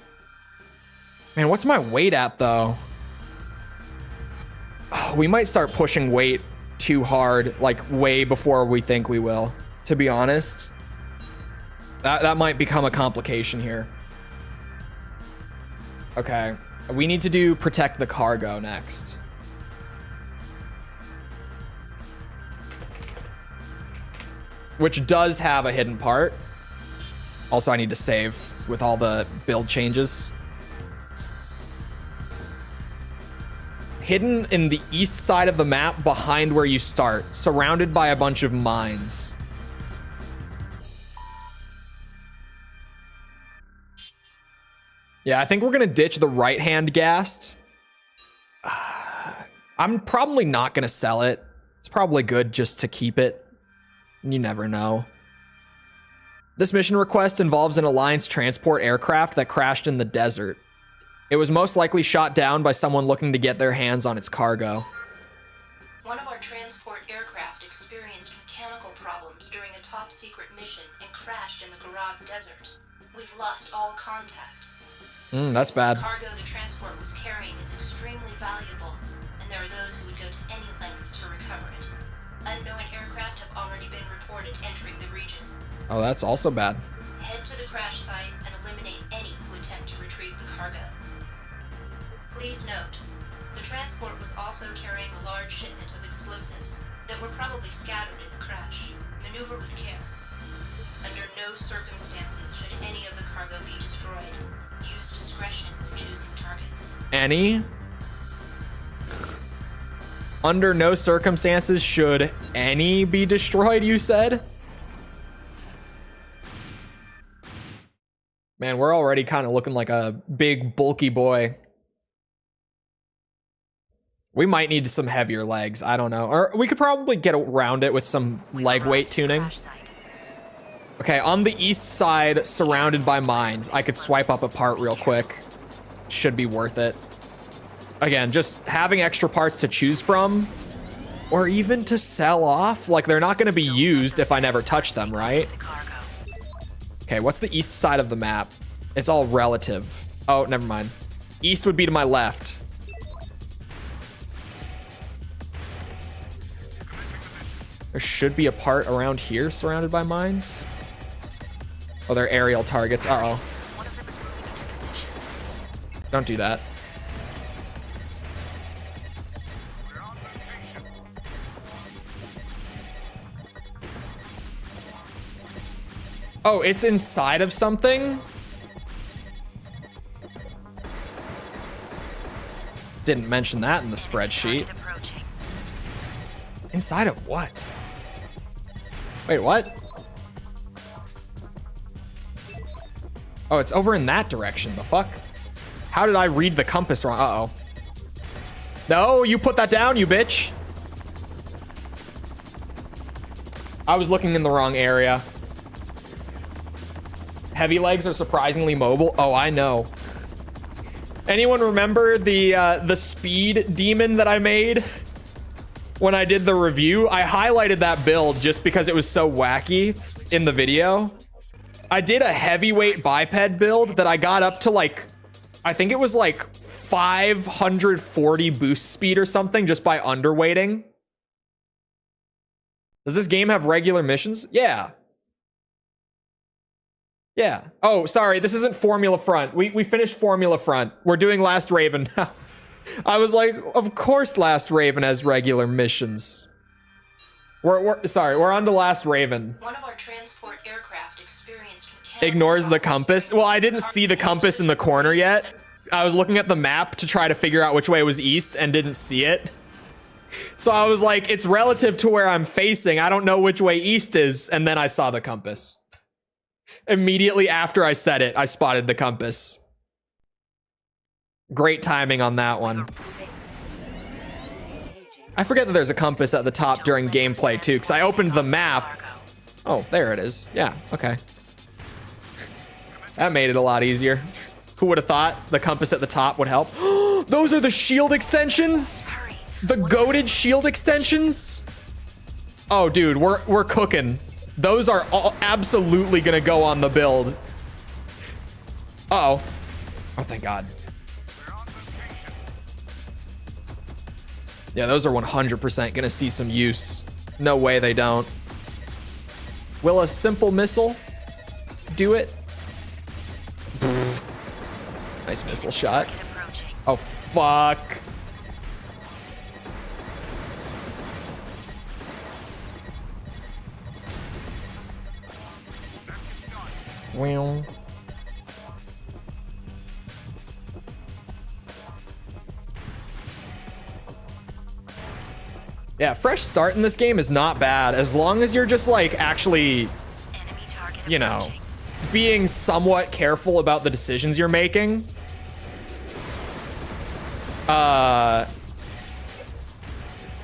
S1: Man, what's my weight at though? Oh, we might start pushing weight too hard, like way before we think we will, to be honest. That might become a complication here. Okay, we need to do protect the cargo next. Which does have a hidden part. Also, I need to save with all the build changes. hidden in the east side of the map behind where you start, surrounded by a bunch of mines. Yeah, I think we're gonna ditch the right-hand ghast. I'm probably not gonna sell it. It's probably good just to keep it. You never know. This mission request involves an Alliance transport aircraft that crashed in the desert. It was most likely shot down by someone looking to get their hands on its cargo.
S5: One of our transport aircraft experienced mechanical problems during a top-secret mission and crashed in the Garab Desert. We've lost all contact.
S1: That's bad.
S5: The cargo the transport was carrying is extremely valuable, and there are those who would go to any lengths to recover it. Unknown aircraft have already been reported entering the region.
S1: Oh, that's also bad.
S5: Head to the crash site and eliminate any who attempt to retrieve the cargo. Please note, the transport was also carrying a large shipment of explosives that were probably scattered in the crash. Maneuver with care. Under no circumstances should any of the cargo be destroyed. Use discretion when choosing targets.
S1: Any? Under no circumstances should any be destroyed, you said? Man, we're already kind of looking like a big, bulky boy. We might need some heavier legs. I don't know. Or we could probably get around it with some leg weight tuning. Okay, on the east side, surrounded by mines. I could swipe up a part real quick. Should be worth it. Again, just having extra parts to choose from, or even to sell off. Like, they're not going to be used if I never touch them, right? Okay, what's the east side of the map? It's all relative. Oh, never mind. East would be to my left. There should be a part around here surrounded by mines. Oh, they're aerial targets. Uh-oh.
S4: One of them is moving into position.
S1: Don't do that. Oh, it's inside of something? Didn't mention that in the spreadsheet.
S4: Target approaching.
S1: Inside of what? Wait, what? Oh, it's over in that direction. The fuck? How did I read the compass wrong? Uh-oh. No, you put that down, you bitch. I was looking in the wrong area. Heavy legs are surprisingly mobile. Oh, I know. Anyone remember the speed demon that I made when I did the review? I highlighted that build just because it was so wacky in the video. I did a heavyweight biped build that I got up to like, I think it was like 540 boost speed or something just by underweighting. Does this game have regular missions? Yeah. Yeah. Oh, sorry. This isn't Formula Front. We finished Formula Front. We're doing Last Raven now. I was like, of course Last Raven has regular missions. We're on to Last Raven.
S5: One of our transport aircraft experienced mechanical
S1: Ignores the
S5: problems.
S1: compass. Well, I didn't see the compass in the corner yet. I was looking at the map to try to figure out which way was east and didn't see it. So I was like, it's relative to where I'm facing. I don't know which way east is. And then I saw the compass. Immediately after I said it, I spotted the compass. Great timing on that one. I forget that there's a compass at the top during gameplay too, because I opened the map. Oh, there it is. Yeah, okay. That made it a lot easier. Who would have thought the compass at the top would help? Those are the shield extensions? The goated shield extensions? Oh, dude, we're cooking. Those are all absolutely gonna go on the build. Uh-oh. Oh, thank God. Yeah, those are 100% gonna see some use. No way they don't. Will a simple missile do it? Nice missile shot. Oh, fuck. Well. Yeah, fresh start in this game is not bad as long as you're just like actually,
S4: Enemy target
S1: you know,
S4: approaching.
S1: being somewhat careful about the decisions you're making.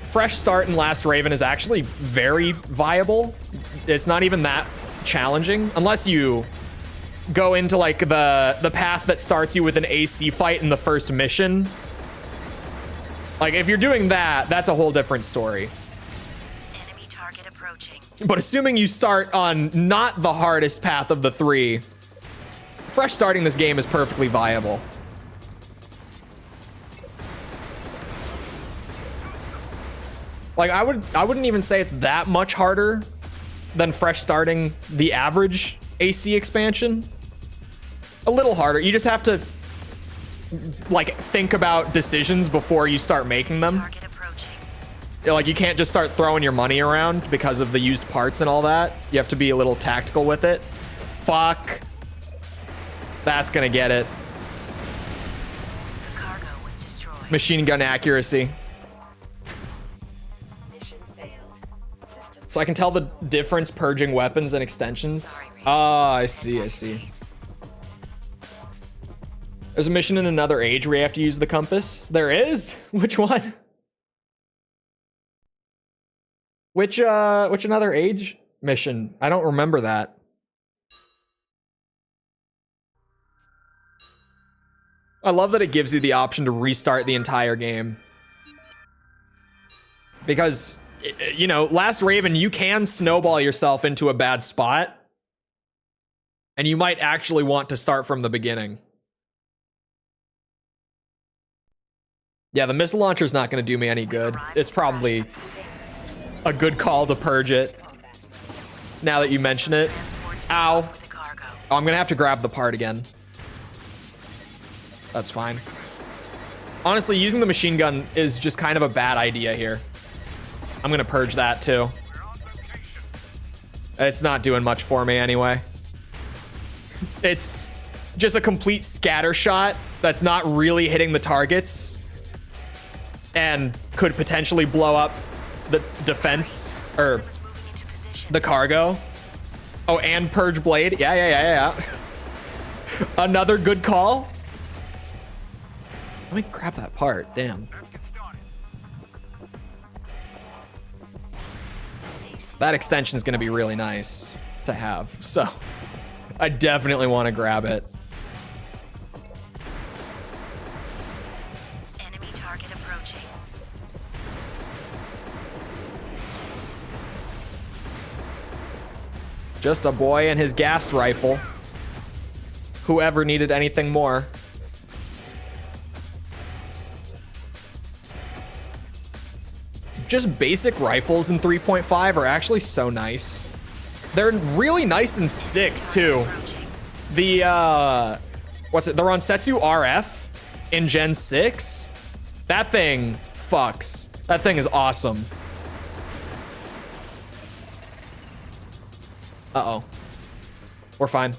S1: Fresh start in Last Raven is actually very viable. It's not even that challenging unless you go into like the path that starts you with an AC fight in the first mission. Like if you're doing that, that's a whole different story.
S4: Enemy target approaching.
S1: But assuming you start on not the hardest path of the three, fresh starting this game is perfectly viable. Like I wouldn't even say it's that much harder than fresh starting the average AC expansion. A little harder. You just have to like think about decisions before you start making them.
S4: Target approaching.
S1: Like you can't just start throwing your money around because of the used parts and all that. You have to be a little tactical with it. Fuck. That's gonna get it.
S4: The cargo was destroyed.
S1: Machine gun accuracy.
S4: Mission failed. System.
S1: So I can tell the difference purging weapons and extensions.
S4: Sorry, Raven.
S1: Ah, I see, I see. There's a mission in Another Age where you have to use the compass. There is? Which one? Which Another Age mission? I don't remember that. I love that it gives you the option to restart the entire game. Because, you know, Last Raven, you can snowball yourself into a bad spot. And you might actually want to start from the beginning. Yeah, the missile launcher's not going to do me any good. It's probably a good call to purge it. Now that you mention it.
S4: Transports
S1: Ow.
S4: with the cargo.
S1: Oh, I'm going to have to grab the part again. That's fine. Honestly, using the machine gun is just kind of a bad idea here. I'm going to purge that too. It's not doing much for me anyway. It's just a complete scatter shot that's not really hitting the targets. And could potentially blow up the defense or
S4: It's moving into position.
S1: the cargo. Oh, and purge blade. Yeah. Another good call. Let me grab that part. Damn. That extension is going to be really nice to have. So I definitely want to grab it.
S4: Enemy target approaching.
S1: Just a boy and his gas rifle. Whoever needed anything more. Just basic rifles in 3.5 are actually so nice. They're really nice in 6 too.
S4: Approaching.
S1: The what's it? The Ronsetsu RF in Gen 6. That thing fucks. That thing is awesome. Uh-oh. We're fine.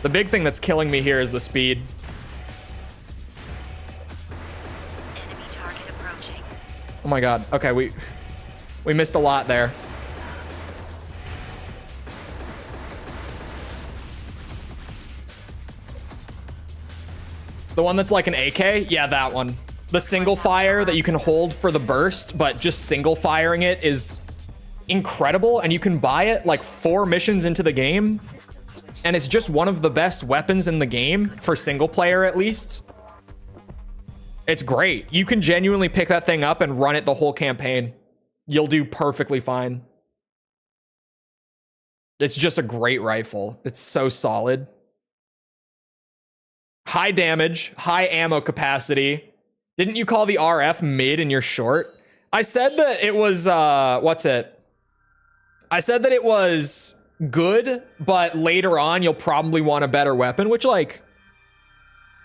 S1: The big thing that's killing me here is the speed.
S4: Enemy target approaching.
S1: Oh my god. Okay, we missed a lot there. The one that's like an AK? Yeah, that one. The single fire that you can hold for the burst, but just single firing it is incredible, and you can buy it like 4 missions into the game.
S4: System switch.
S1: And it's just one of the best weapons in the game, for single player at least. It's great. You can genuinely pick that thing up and run it the whole campaign. You'll do perfectly fine. It's just a great rifle. It's so solid. High damage, high ammo capacity. Didn't you call the RF mid in your short? I said that it was, what's it? I said that it was good, but later on you'll probably want a better weapon, which like,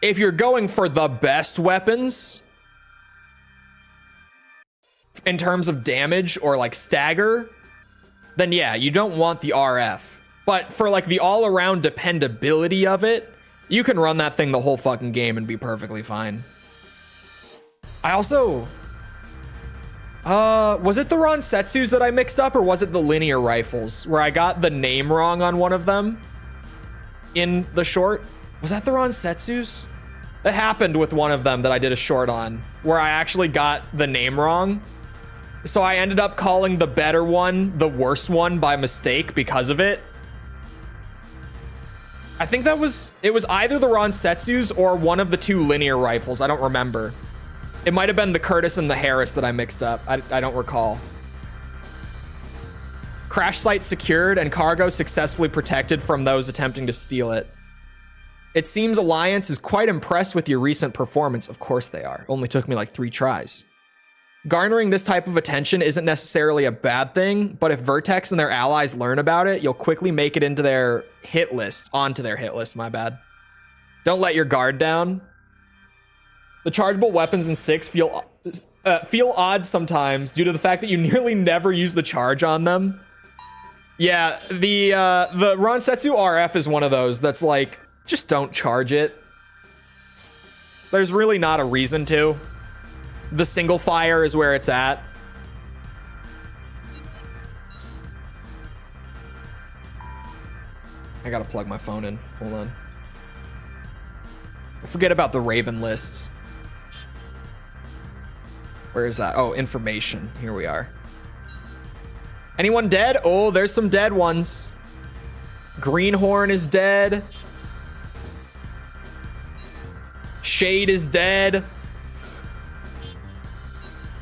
S1: if you're going for the best weapons in terms of damage or like stagger, then yeah, you don't want the RF. But for like the all-around dependability of it, you can run that thing the whole fucking game and be perfectly fine. I also... was it the Ronsetsus that I mixed up, or was it the linear rifles where I got the name wrong on one of them in the short? Was that the Ronsetsus? That happened with one of them that I did a short on, where I actually got the name wrong. So I ended up calling the better one the worse one by mistake because of it. I think it was either the Ronsetsus or one of the two linear rifles. I don't remember. It might have been the Curtis and the Harris that I mixed up. I don't recall. Crash site secured and cargo successfully protected from those attempting to steal it. It seems Alliance is quite impressed with your recent performance. Of course they are. Only took me like 3 tries. Garnering this type of attention isn't necessarily a bad thing, but if Vertex and their allies learn about it, you'll quickly make it into their hit list. Onto their hit list, my bad. Don't let your guard down. The chargeable weapons in 6 feel odd sometimes due to the fact that you nearly never use the charge on them. Yeah, the Ronsetsu RF is one of those that's like, just don't charge it. There's really not a reason to. The single fire is where it's at. I gotta plug my phone in. Hold on. Forget about the Raven lists. Where is that? Oh, information. Here we are. Anyone dead? Oh, there's some dead ones. Greenhorn is dead. Shade is dead.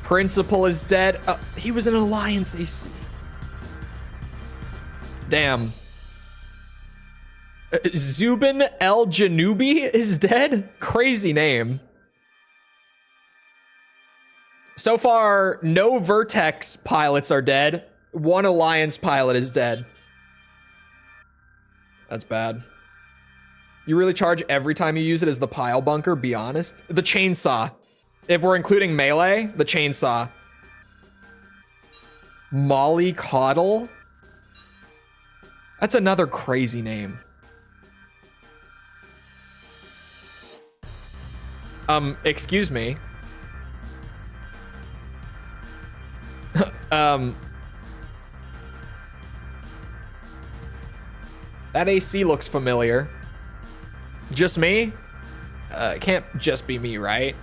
S1: Principal is dead. He was an Alliance AC. Damn. Zubin El Janubi is dead? Crazy name. So far, no Vertex pilots are dead. 1 Alliance pilot is dead. That's bad. You really charge every time you use it as the pile bunker, be honest. The chainsaw. If we're including melee, the chainsaw. Molly Coddle? That's another crazy name. Excuse me. That AC looks familiar. Just me? It can't just be me, right?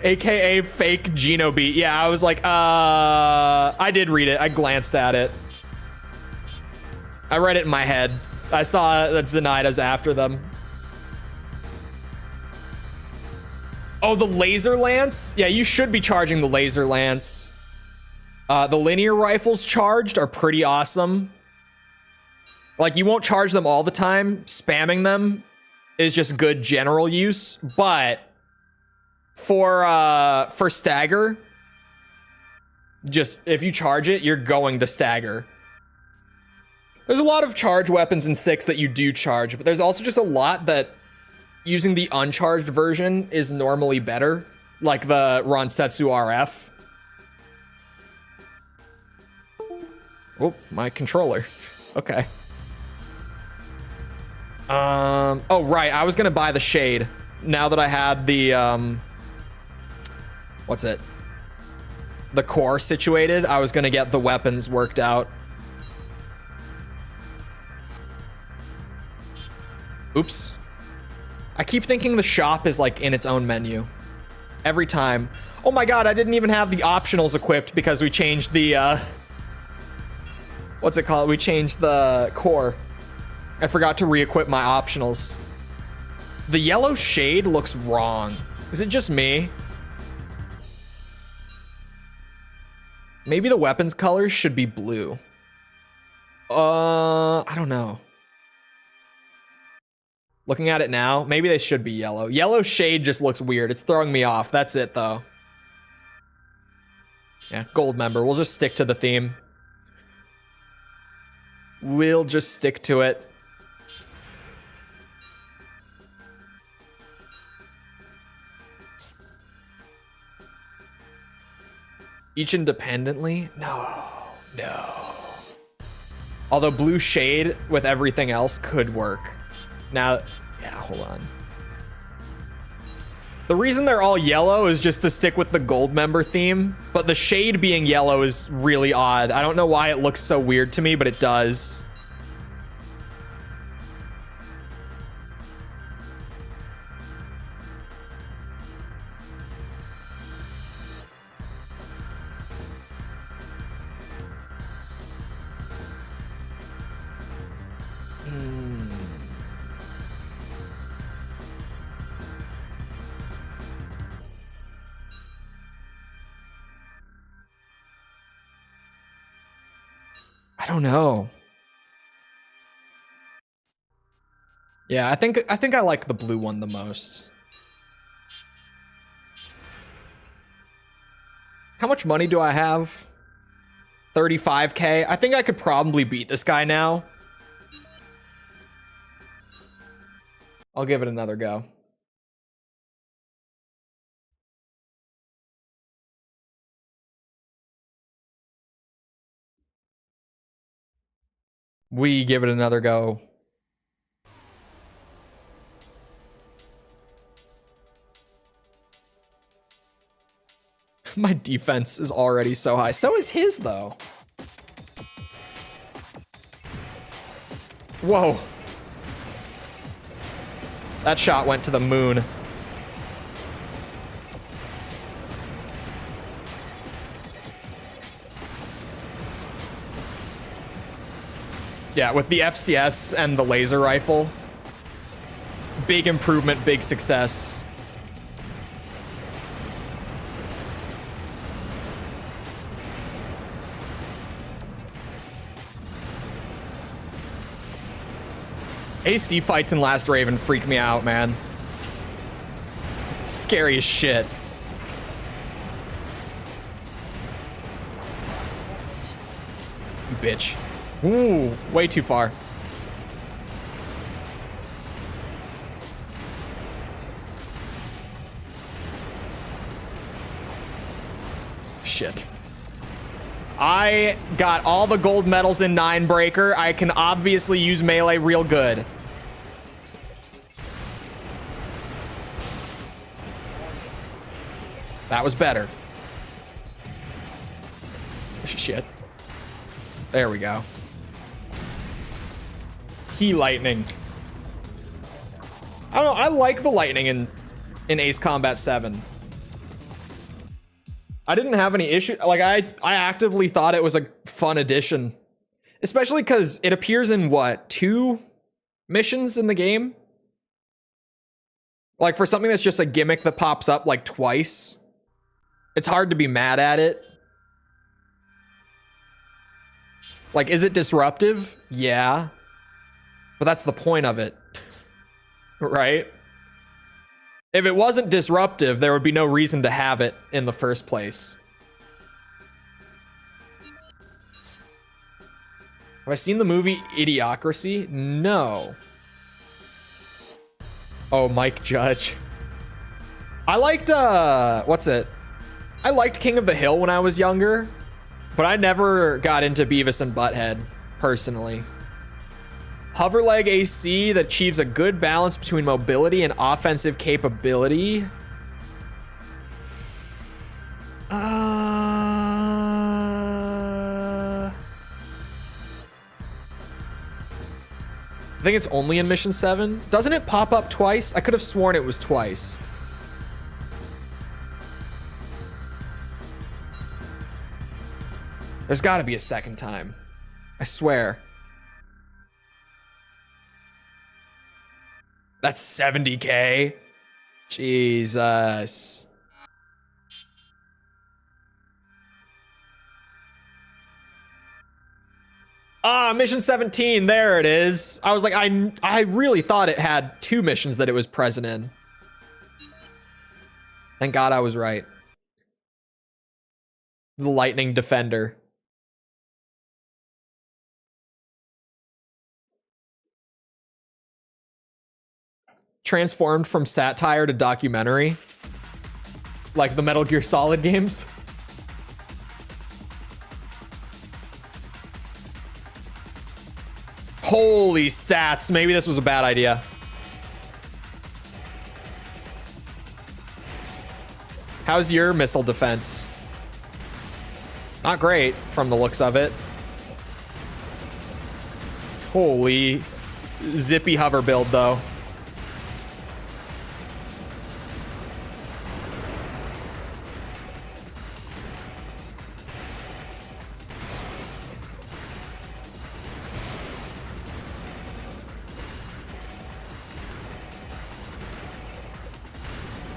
S1: AKA fake Genobeat. Yeah, I was like, I did read it. I glanced at it. I read it in my head. I saw that Zenaida's after them. Oh, the laser lance? Yeah, you should be charging the laser lance. The linear rifles charged are pretty awesome. Like, you won't charge them all the time. Spamming them is just good general use, but for stagger, just if you charge it, you're going to stagger. There's a lot of charge weapons in 6 that you do charge, but there's also just a lot that using the uncharged version is normally better, like the Ronsetsu RF. Oh, my controller. Okay. Oh, right. I was gonna buy the Shade now that I had the, what's it? The core situated. I was gonna get the weapons worked out. Oops. I keep thinking the shop is like in its own menu every time. Oh my god, I didn't even have the optionals equipped because we changed the, what's it called? We changed the core. I forgot to re-equip my optionals. The yellow shade looks wrong. Is it just me? Maybe the weapons colors should be blue. I don't know. Looking at it now, maybe they should be yellow. Yellow shade just looks weird. It's throwing me off. That's it, though. Yeah, gold member. We'll just stick to the theme. We'll just stick to it. Each independently? No. Although blue shade with everything else could work. Now, yeah, hold on. The reason they're all yellow is just to stick with the gold member theme, but the shade being yellow is really odd. I don't know why it looks so weird to me, but it does. I don't know. Yeah, I think I like the blue one the most. How much money do I have? 35K. I think I could probably beat this guy now. I'll give it another go. We give it another go. My defense is already so high. So is his, though. Whoa. That shot went to the moon. Yeah, with the FCS and the laser rifle. Big improvement, big success. AC fights in Last Raven freak me out, man. Scary as shit. You bitch. Ooh, way too far. Shit. I got all the gold medals in 9-breaker. I can obviously use melee real good. That was better. Shit. There we go. Key lightning. I don't know. I like the lightning in Ace Combat 7. I didn't have any issue. Like I actively thought it was a fun addition, especially because it appears in what, 2 missions in the game. Like for something that's just a gimmick that pops up like twice, it's hard to be mad at it. Like, is it disruptive? Yeah. But that's the point of it. Right? If it wasn't disruptive, there would be no reason to have it in the first place. Have I seen the movie Idiocracy? No. Oh, Mike Judge. I liked, what's it? I liked King of the Hill when I was younger, but I never got into Beavis and Butthead, personally. Hoverleg AC that achieves a good balance between mobility and offensive capability. I think it's only in Mission 7. Doesn't it pop up twice? I could have sworn it was twice. There's got to be a second time. I swear. That's 70K. Jesus. Ah, mission 17. There it is. I was like, I really thought it had 2 missions that it was present in. Thank God I was right. The Lightning Defender. Transformed from satire to documentary, like the Metal Gear Solid games. Holy stats. Maybe this was a bad idea. How's your missile defense? Not great from the looks of it. Holy zippy hover build though.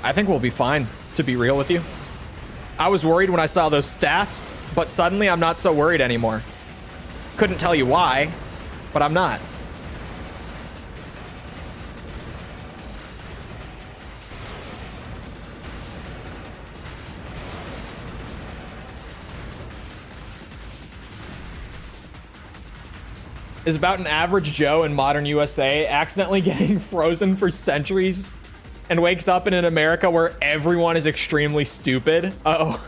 S1: I think we'll be fine, to be real with you. I was worried when I saw those stats, but suddenly I'm not so worried anymore. Couldn't tell you why, but I'm not. Is about an average Joe in modern USA accidentally getting frozen for centuries and wakes up in an America where everyone is extremely stupid. Uh-oh.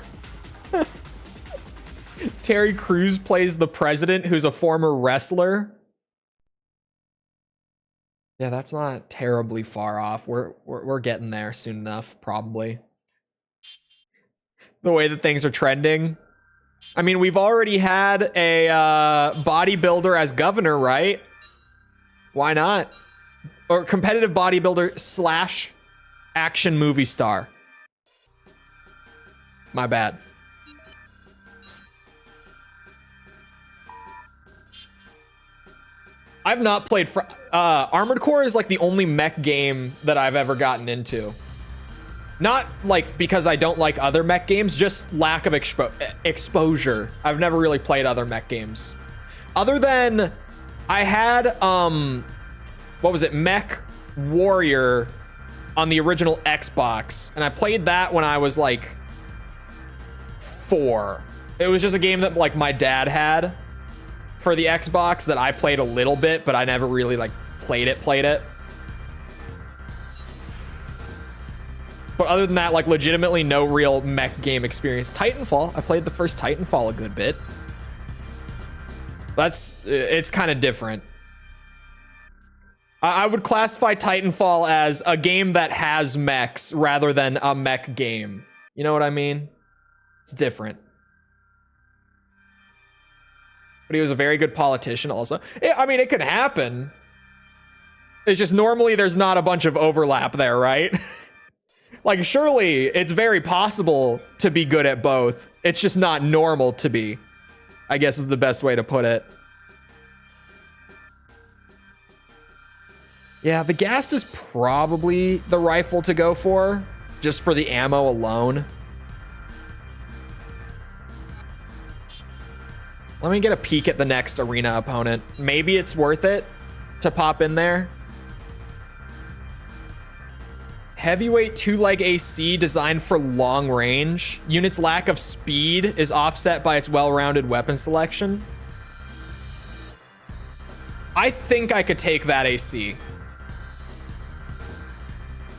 S1: Terry Crews plays the president who's a former wrestler. Yeah, that's not terribly far off. We're getting there soon enough, probably. The way that things are trending. I mean, we've already had a bodybuilder as governor, right? Why not? Or competitive bodybuilder slash action movie star. My bad. I've not played Armored Core is like the only mech game that I've ever gotten into. Not like because I don't like other mech games, just lack of exposure. I've never really played other mech games. Other than I had what was it? Mech Warrior on the original Xbox, and I played that when I was like 4. It was just a game that like my dad had for the Xbox that I played a little bit, but I never really like played it. But other than that, like legitimately no real mech game experience. Titanfall, I played the first Titanfall a good bit. It's kind of different. I would classify Titanfall as a game that has mechs rather than a mech game. You know what I mean? It's different. But he was a very good politician also. I mean, it could happen. It's just normally there's not a bunch of overlap there, right? Like, surely it's very possible to be good at both. It's just not normal to be, I guess is the best way to put it. Yeah, the Ghast is probably the rifle to go for, just for the ammo alone. Let me get a peek at the next arena opponent. Maybe it's worth it to pop in there. Heavyweight 2-leg AC designed for long range. Unit's lack of speed is offset by its well-rounded weapon selection. I think I could take that AC.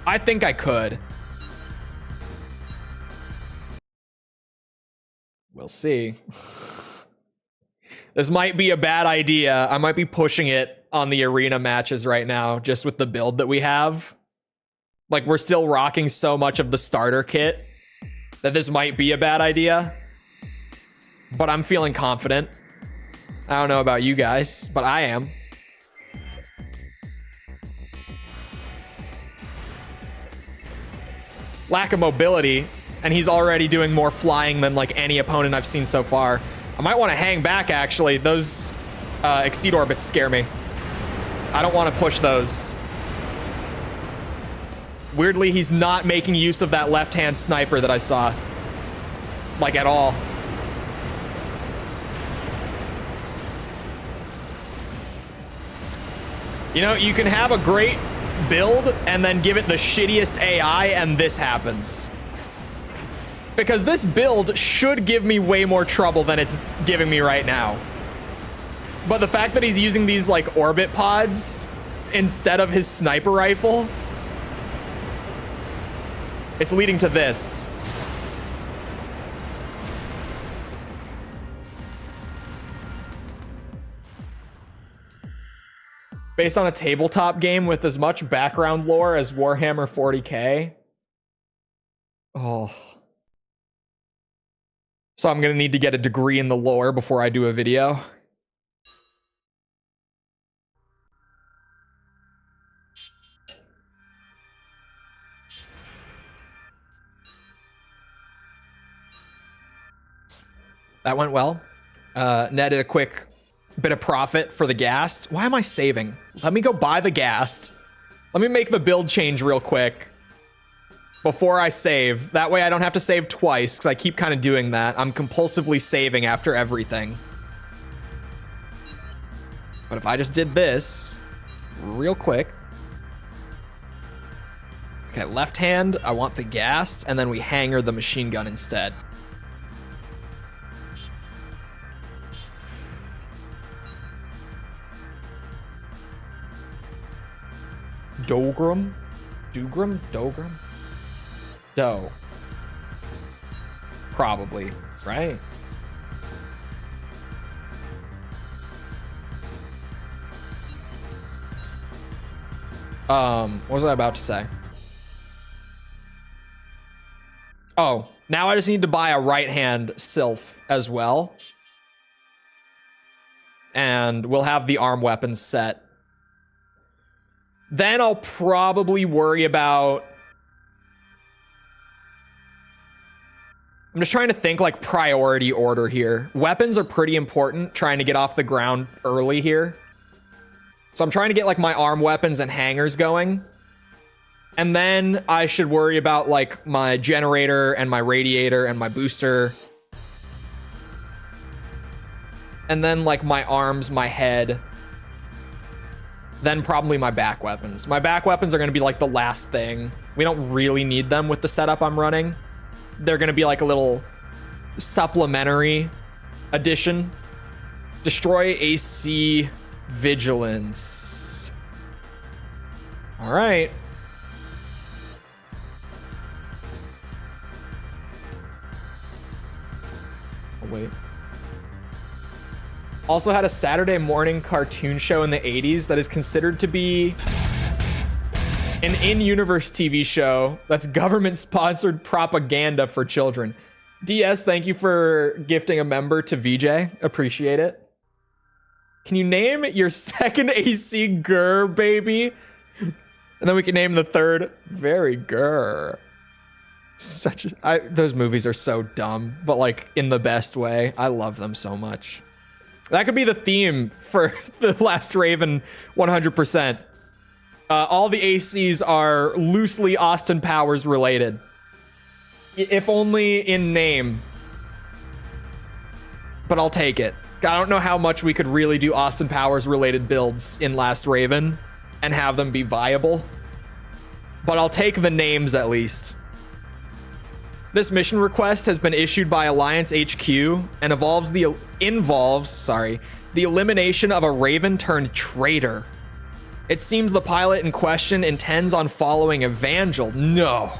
S1: I think I could. We'll see. This might be a bad idea. I might be pushing it on the arena matches right now, just with the build that we have. Like, we're still rocking so much of the starter kit that this might be a bad idea. But I'm feeling confident. I don't know about you guys, but I am. Lack of mobility, and he's already doing more flying than like any opponent I've seen so far. I might want to hang back, actually. Those exceed orbits scare me. I don't want to push those. Weirdly, he's not making use of that left-hand sniper that I saw. Like, at all. You know, you can have a great build and then give it the shittiest AI and this happens. Because this build should give me way more trouble than it's giving me right now. But the fact that he's using these like orbit pods instead of his sniper rifle, it's leading to this. Based on a tabletop game with as much background lore as Warhammer 40k. Oh. So I'm gonna need to get a degree in the lore before I do a video. That went well. Netted a quick bit of profit for the ghast. Why am I saving? Let me go buy the ghast. Let me make the build change real quick before I save. That way I don't have to save twice, because I keep kind of doing that. I'm compulsively saving after everything. But if I just did this real quick. Okay, left hand, I want the ghast, and then we hanger the machine gun instead. Dogram? Dougram? Dogram? Doe. Probably, right? What was I about to say? Oh, now I just need to buy a right-hand sylph as well. And we'll have the arm weapons set. Then I'll probably worry about... I'm just trying to think like priority order here. Weapons are pretty important, trying to get off the ground early here. So I'm trying to get like my arm weapons and hangers going. And then I should worry about like my generator and my radiator and my booster. And then like my arms, my head. Then probably my back weapons. My back weapons are going to be like the last thing. We don't really need them with the setup I'm running. They're going to be like a little supplementary addition. Destroy AC vigilance. All right. Oh, wait. Also had a Saturday morning cartoon show in the 80s that is considered to be an in-universe TV show that's government-sponsored propaganda for children. DS, thank you for gifting a member to VJ. Appreciate it. Can you name your second AC Grr, baby? And then we can name the third Very Grr. Those movies are so dumb, but like in the best way. I love them so much. That could be the theme for The Last Raven 100%. All the ACs are loosely Austin Powers related. If only in name. But I'll take it. I don't know how much we could really do Austin Powers related builds in Last Raven and have them be viable. But I'll take the names at least. This mission request has been issued by Alliance HQ and involves the elimination of a Raven turned traitor. It seems the pilot in question intends on following Evangel. No.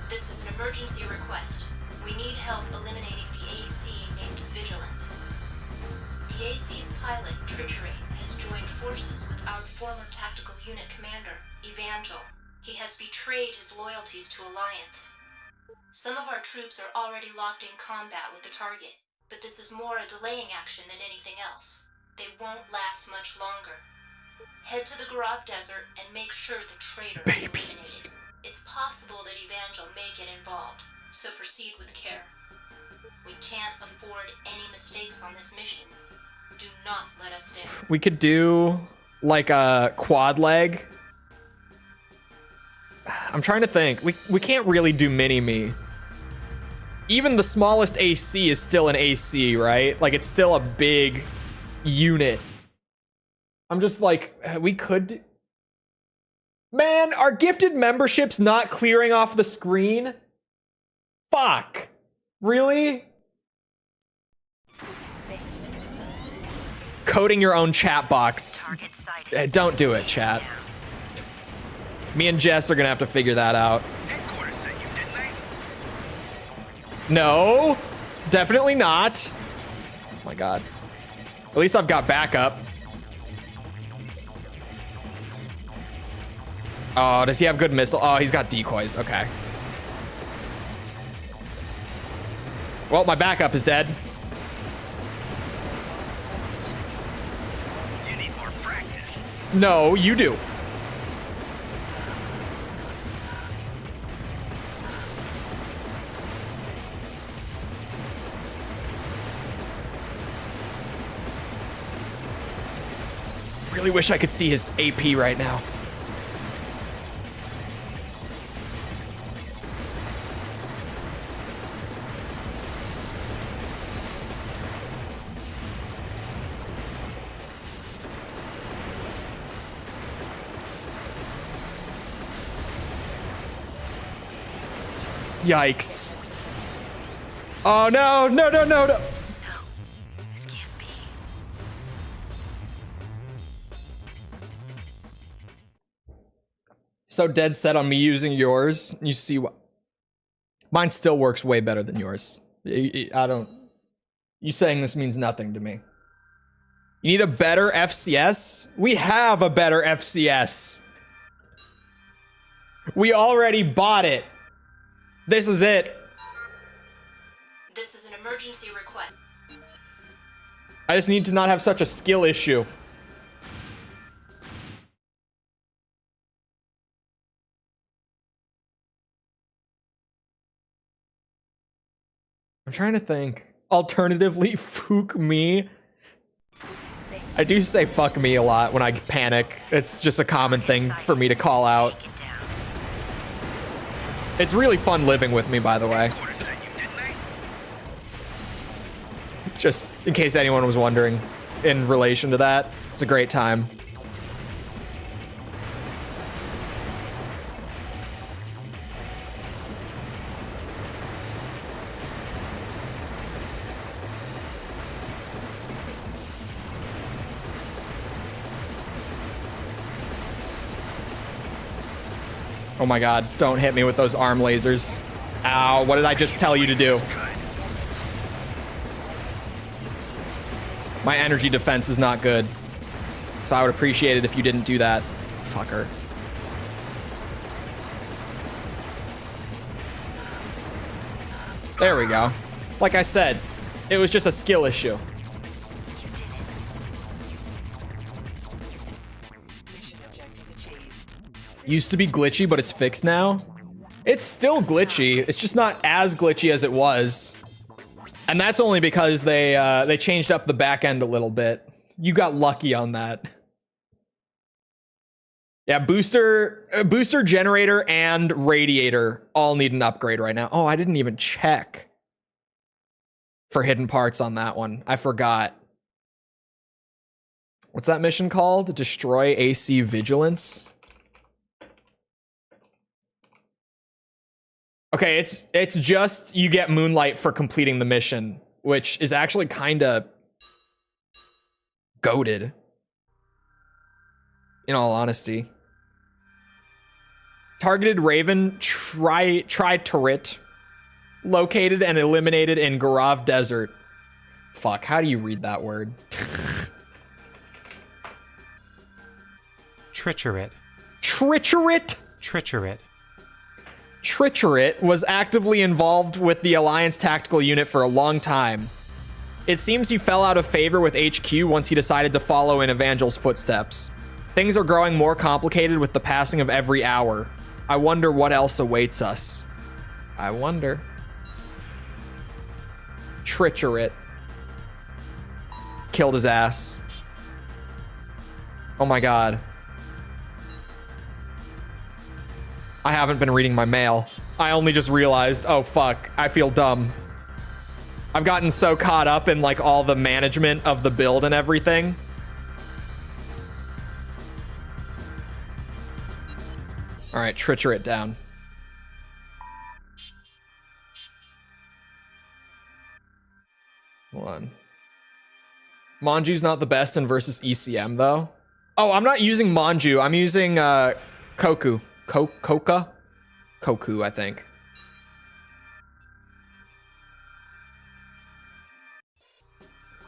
S5: This is an emergency request. We need help eliminating the AC named Vigilance. The AC's pilot, Treachery, has joined forces with our former tactical unit commander, Evangel. He has betrayed his loyalties to Alliance. Some of our troops are already locked in combat with the target, but this is more a delaying action than anything else. They won't last much longer. Head to the Garab Desert and make sure the traitor is eliminated. It's possible that Evangel may get involved, so proceed with care. We can't afford any mistakes on this mission. Do not let us down.
S1: We could do like a quad leg. I'm trying to think. We can't really do mini-me. Even the smallest AC is still an AC, right? Like, it's still a big unit. I'm just like, we could... Man, are gifted memberships not clearing off the screen? Fuck. Really? Coding your own chat box. Don't do it, chat. Me and Jess are gonna have to figure that out. No, definitely not. Oh my god. At least I've got backup. Oh, does he have good missile? Oh, he's got decoys. Okay. Well, my backup is dead.
S3: You need more practice.
S1: No, you do. Really wish I could see his AP right now. Yikes. Oh no, no, no, no, no.
S4: No, this can't be.
S1: So dead set on me using yours. You see what? Mine still works way better than yours. I don't. You saying this means nothing to me. You need a better FCS? We have a better FCS. We already bought it. This is it.
S5: This is an emergency request.
S1: I just need to not have such a skill issue. I'm trying to think. Alternatively, fuck me. I do say fuck me a lot when I panic. It's just a common thing for me to call out.
S4: Take it down.
S1: It's really fun living with me, by the way.
S3: Quarter sent you, didn't they?
S1: Just in case anyone was wondering in relation to that. It's a great time. Oh my god, don't hit me with those arm lasers. Ow, what did I just tell you to do? My energy defense is not good. So I would appreciate it if you didn't do that. Fucker. There we go. Like I said, it was just a skill issue.
S4: You did it.
S6: Mission objective achieved.
S1: Used to be glitchy, but it's fixed now. It's still glitchy. It's just not as glitchy as it was. And that's only because they changed up the back end a little bit. You got lucky on that. Yeah, booster generator and radiator all need an upgrade right now. Oh, I didn't even check for hidden parts on that one. I forgot. What's that mission called? Destroy AC Vigilance? Okay, it's just you get Moonlight for completing the mission, which is actually kind of goated, in all honesty. Targeted Raven Tri-Turret located and eliminated in Garav Desert. Fuck, how do you read that word?
S7: Tricherit.
S1: Tricherit?
S7: Tricherit.
S1: Tricherit was actively involved with the Alliance tactical unit for a long time. It seems he fell out of favor with HQ once he decided to follow in Evangel's footsteps. Things are growing more complicated with the passing of every hour. I wonder what else awaits us. I wonder. Tricherit. Killed his ass. Oh my god. I haven't been reading my mail. I only just realized, oh fuck, I feel dumb. I've gotten so caught up in like all the management of the build and everything. All right, Tricher it down. Hold on. Manju's not the best in versus ECM though. Oh, I'm not using Manju. I'm using Koku. Koka? Koku, I think.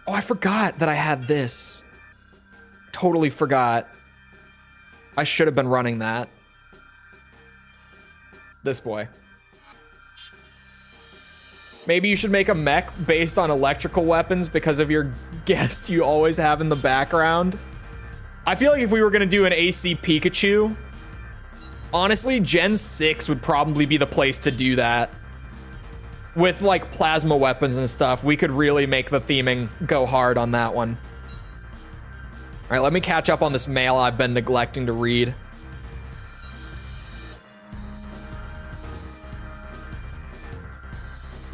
S1: Oh, I forgot that I had this. Totally forgot. I should have been running that. This boy. Maybe you should make a mech based on electrical weapons because of your guest you always have in the background. I feel like if we were going to do an AC Pikachu, honestly, Gen 6 would probably be the place to do that. With like plasma weapons and stuff, we could really make the theming go hard on that one. All right, let me catch up on this mail I've been neglecting to read.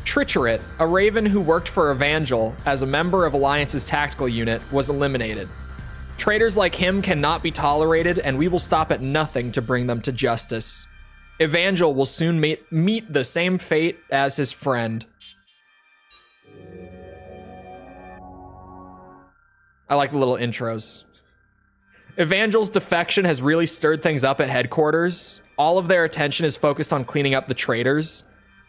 S1: Tricherit, a Raven who worked for Evangel as a member of Alliance's tactical unit, was eliminated. Traitors like him cannot be tolerated, and we will stop at nothing to bring them to justice. Evangel will soon meet the same fate as his friend. I like the little intros. Evangel's defection has really stirred things up at headquarters. All of their attention is focused on cleaning up the traitors.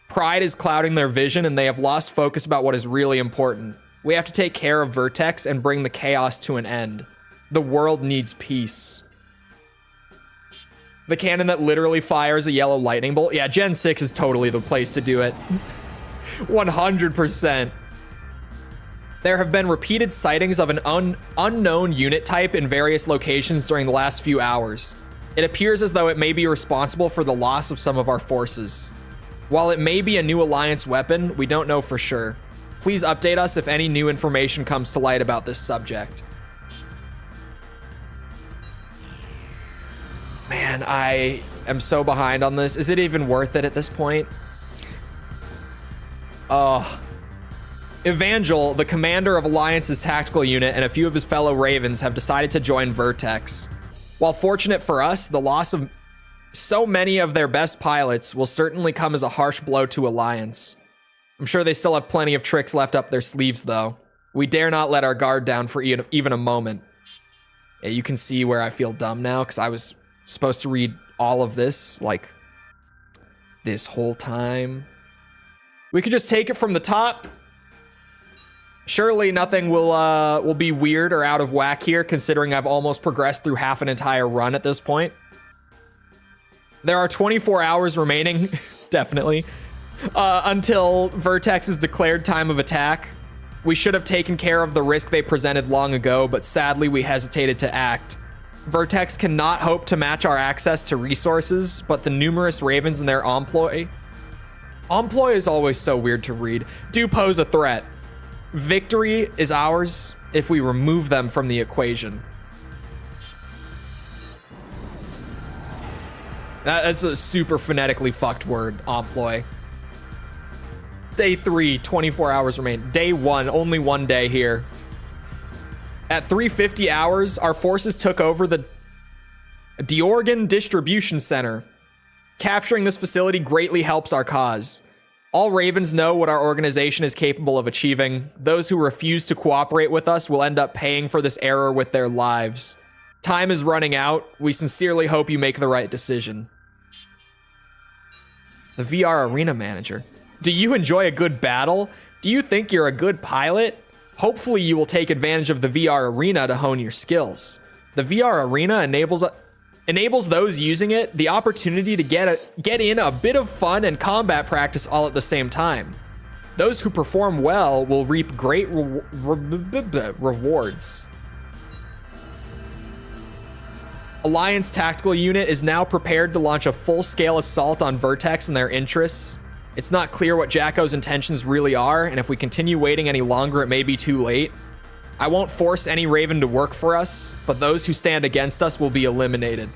S1: Pride is clouding their vision, and they have lost focus about what is really important. We have to take care of Vertex and bring the chaos to an end. The world needs peace. The cannon that literally fires a yellow lightning bolt. Yeah, Gen 6 is totally the place to do it. 100%. There have been repeated sightings of an unknown unit type in various locations during the last few hours. It appears as though it may be responsible for the loss of some of our forces. While it may be a new Alliance weapon, we don't know for sure. Please update us if any new information comes to light about this subject. Man, I am so behind on this. Is it even worth it at this point? Evangel, the commander of Alliance's tactical unit, and a few of his fellow Ravens have decided to join Vertex. While fortunate for us, the loss of so many of their best pilots will certainly come as a harsh blow to Alliance. I'm sure they still have plenty of tricks left up their sleeves, though. We dare not let our guard down for even a moment. Yeah, you can see where I feel dumb now, because I was supposed to read all of this, like, this whole time. We could just take it from the top. Surely nothing will be weird or out of whack here, considering I've almost progressed through half an entire run at this point. There are 24 hours remaining, definitely, until Vertex's declared time of attack. We should have taken care of the risk they presented long ago, but sadly we hesitated to act. Vertex cannot hope to match our access to resources, but the numerous Ravens in their employ is always so weird to read, do pose a threat. Victory is ours if we remove them from the equation. That's a super phonetically fucked word, employ. Day 3, 24 hours remain. Day 1, only 1 day here. At 3:50 hours, our forces took over the Deorgan Distribution Center. Capturing this facility greatly helps our cause. All Ravens know what our organization is capable of achieving. Those who refuse to cooperate with us will end up paying for this error with their lives. Time is running out. We sincerely hope you make the right decision. The VR Arena Manager. Do you enjoy a good battle? Do you think you're a good pilot? Hopefully you will take advantage of the VR Arena to hone your skills. The VR Arena enables those using it the opportunity to get in a bit of fun and combat practice all at the same time. Those who perform well will reap great rewards. Alliance Tactical Unit is now prepared to launch a full-scale assault on Vertex and their interests. It's not clear what Jacko's intentions really are, and if we continue waiting any longer, it may be too late. I won't force any Raven to work for us, but those who stand against us will be eliminated.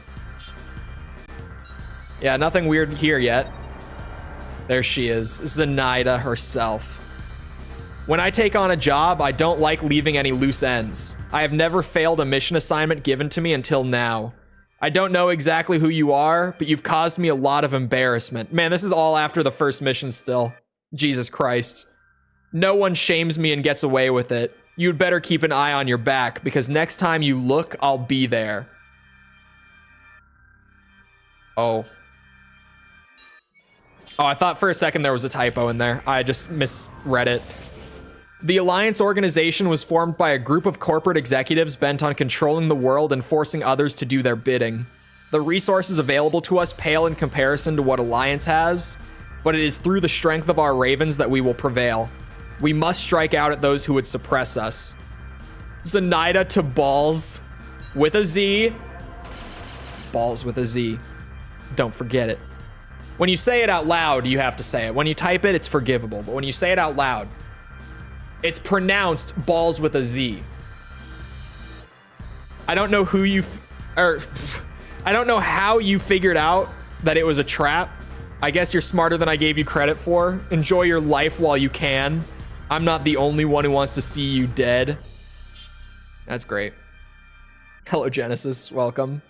S1: Yeah, nothing weird here yet. There she is, Zenaida herself. When I take on a job, I don't like leaving any loose ends. I have never failed a mission assignment given to me until now. I don't know exactly who you are, but you've caused me a lot of embarrassment. Man, this is all after the first mission still. Jesus Christ. No one shames me and gets away with it. You'd better keep an eye on your back, because next time you look, I'll be there. Oh. Oh, I thought for a second there was a typo in there. I just misread it. The Alliance organization was formed by a group of corporate executives bent on controlling the world and forcing others to do their bidding. The resources available to us pale in comparison to what Alliance has, but it is through the strength of our ravens that we will prevail. We must strike out at those who would suppress us. Zenaida to balls with a Z. Balls with a Z. Don't forget it. When you say it out loud, you have to say it. When you type it, it's forgivable. But when you say it out loud, it's pronounced balls with a Z. I don't know who you... I don't know how you figured out that it was a trap. I guess you're smarter than I gave you credit for. Enjoy your life while you can. I'm not the only one who wants to see you dead. That's great. Hello, Genesis. Welcome.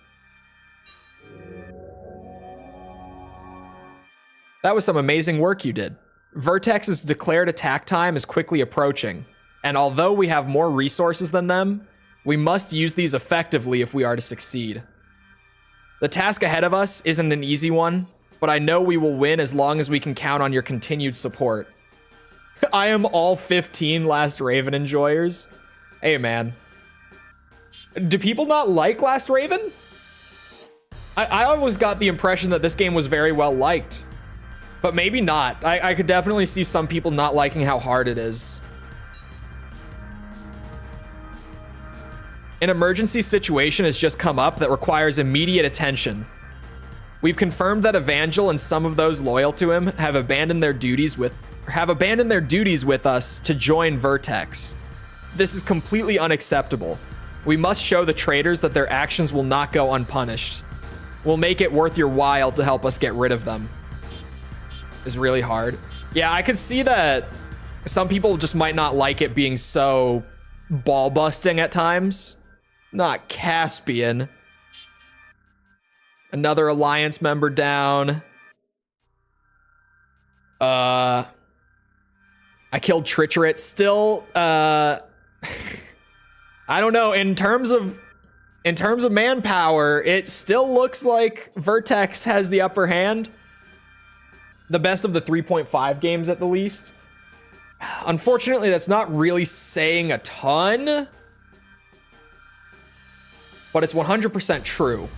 S1: That was some amazing work you did. Vertex's declared attack time is quickly approaching, and although we have more resources than them, we must use these effectively if we are to succeed. The task ahead of us isn't an easy one, but I know we will win as long as we can count on your continued support. I am all 15 Last Raven enjoyers. Hey, man. Do people not like Last Raven? I always got the impression that this game was very well liked. But maybe not. I could definitely see some people not liking how hard it is. An emergency situation has just come up that requires immediate attention. We've confirmed that Evangel and some of those loyal to him have abandoned their duties with us to join Vertex. This is completely unacceptable. We must show the traitors that their actions will not go unpunished. We'll make it worth your while to help us get rid of them. Is really hard. Yeah, I could see that some people just might not like it being so ball busting at times. Not Caspian. Another Alliance member down. I killed Tricherit. Still, I don't know. In terms of manpower, it still looks like Vertex has the upper hand. The best of the 3.5 games at the least. Unfortunately, that's not really saying a ton, but it's 100% true.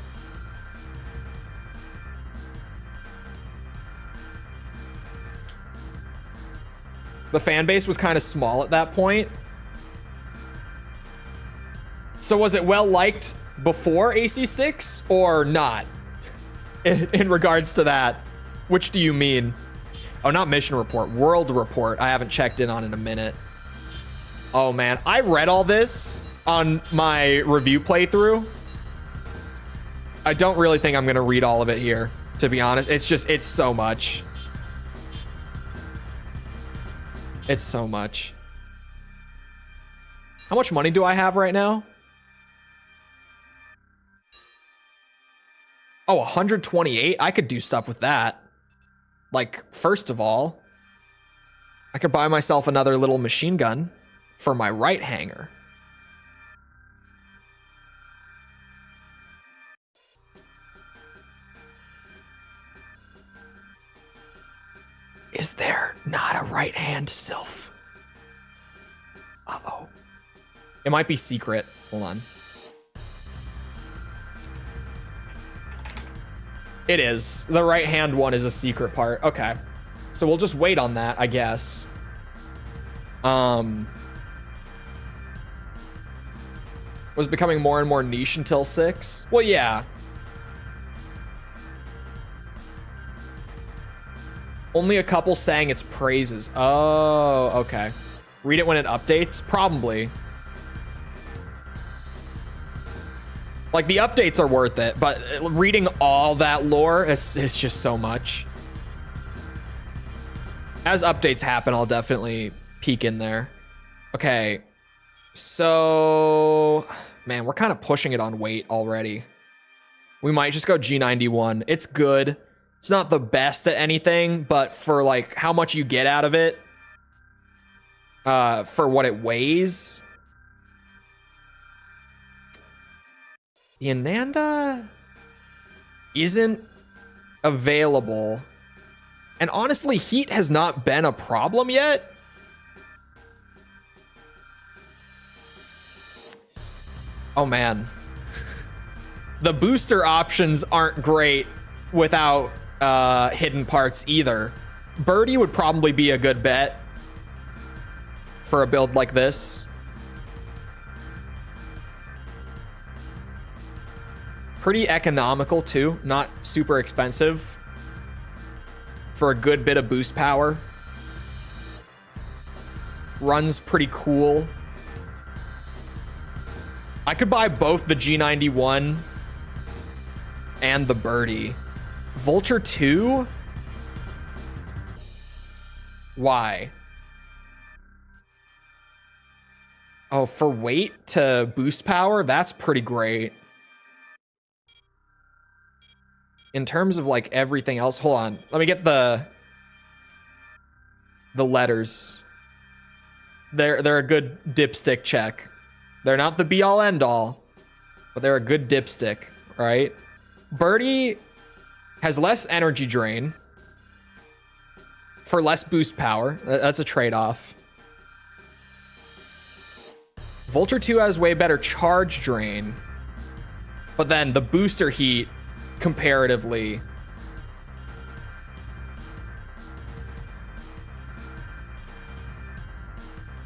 S1: The fan base was kind of small at that point. So was it well liked before AC6 or not? In regards to that, which do you mean? Oh, not mission report, world report. I haven't checked in on in a minute. Oh man, I read all this on my review playthrough. I don't really think I'm gonna read all of it here, to be honest. It's so much. It's so much. How much money do I have right now? Oh, 128? I could do stuff with that. Like, first of all, I could buy myself another little machine gun for my right hanger. Is there not a right hand Sylph? Uh-oh. It might be secret. Hold on. It is. The right hand one is a secret part. Okay. So we'll just wait on that, I guess. Was becoming more and more niche until 6. Well, yeah. Only a couple sang its praises. Oh, okay. Read it when it updates? Probably. Like, the updates are worth it, but reading all that lore, it's just so much. As updates happen, I'll definitely peek in there. Okay. So, man, we're kind of pushing it on weight already. We might just go G91. It's good. It's not the best at anything, but for like how much you get out of it, for what it weighs. The Ananda isn't available. And honestly, heat has not been a problem yet. Oh man. The booster options aren't great without hidden parts either. Birdie would probably be a good bet for a build like this. Pretty economical too, not super expensive for a good bit of boost power. Runs pretty cool. I could buy both the G91 and the Birdie. Vulture 2? Why? Oh, for weight to boost power? That's pretty great. In terms of like everything else, hold on. Let me get the letters. They're a good dipstick check. They're not the be all end all, but they're a good dipstick, right? Birdie has less energy drain for less boost power. That's a trade-off. Vulture 2 has way better charge drain, but then the booster heat comparatively.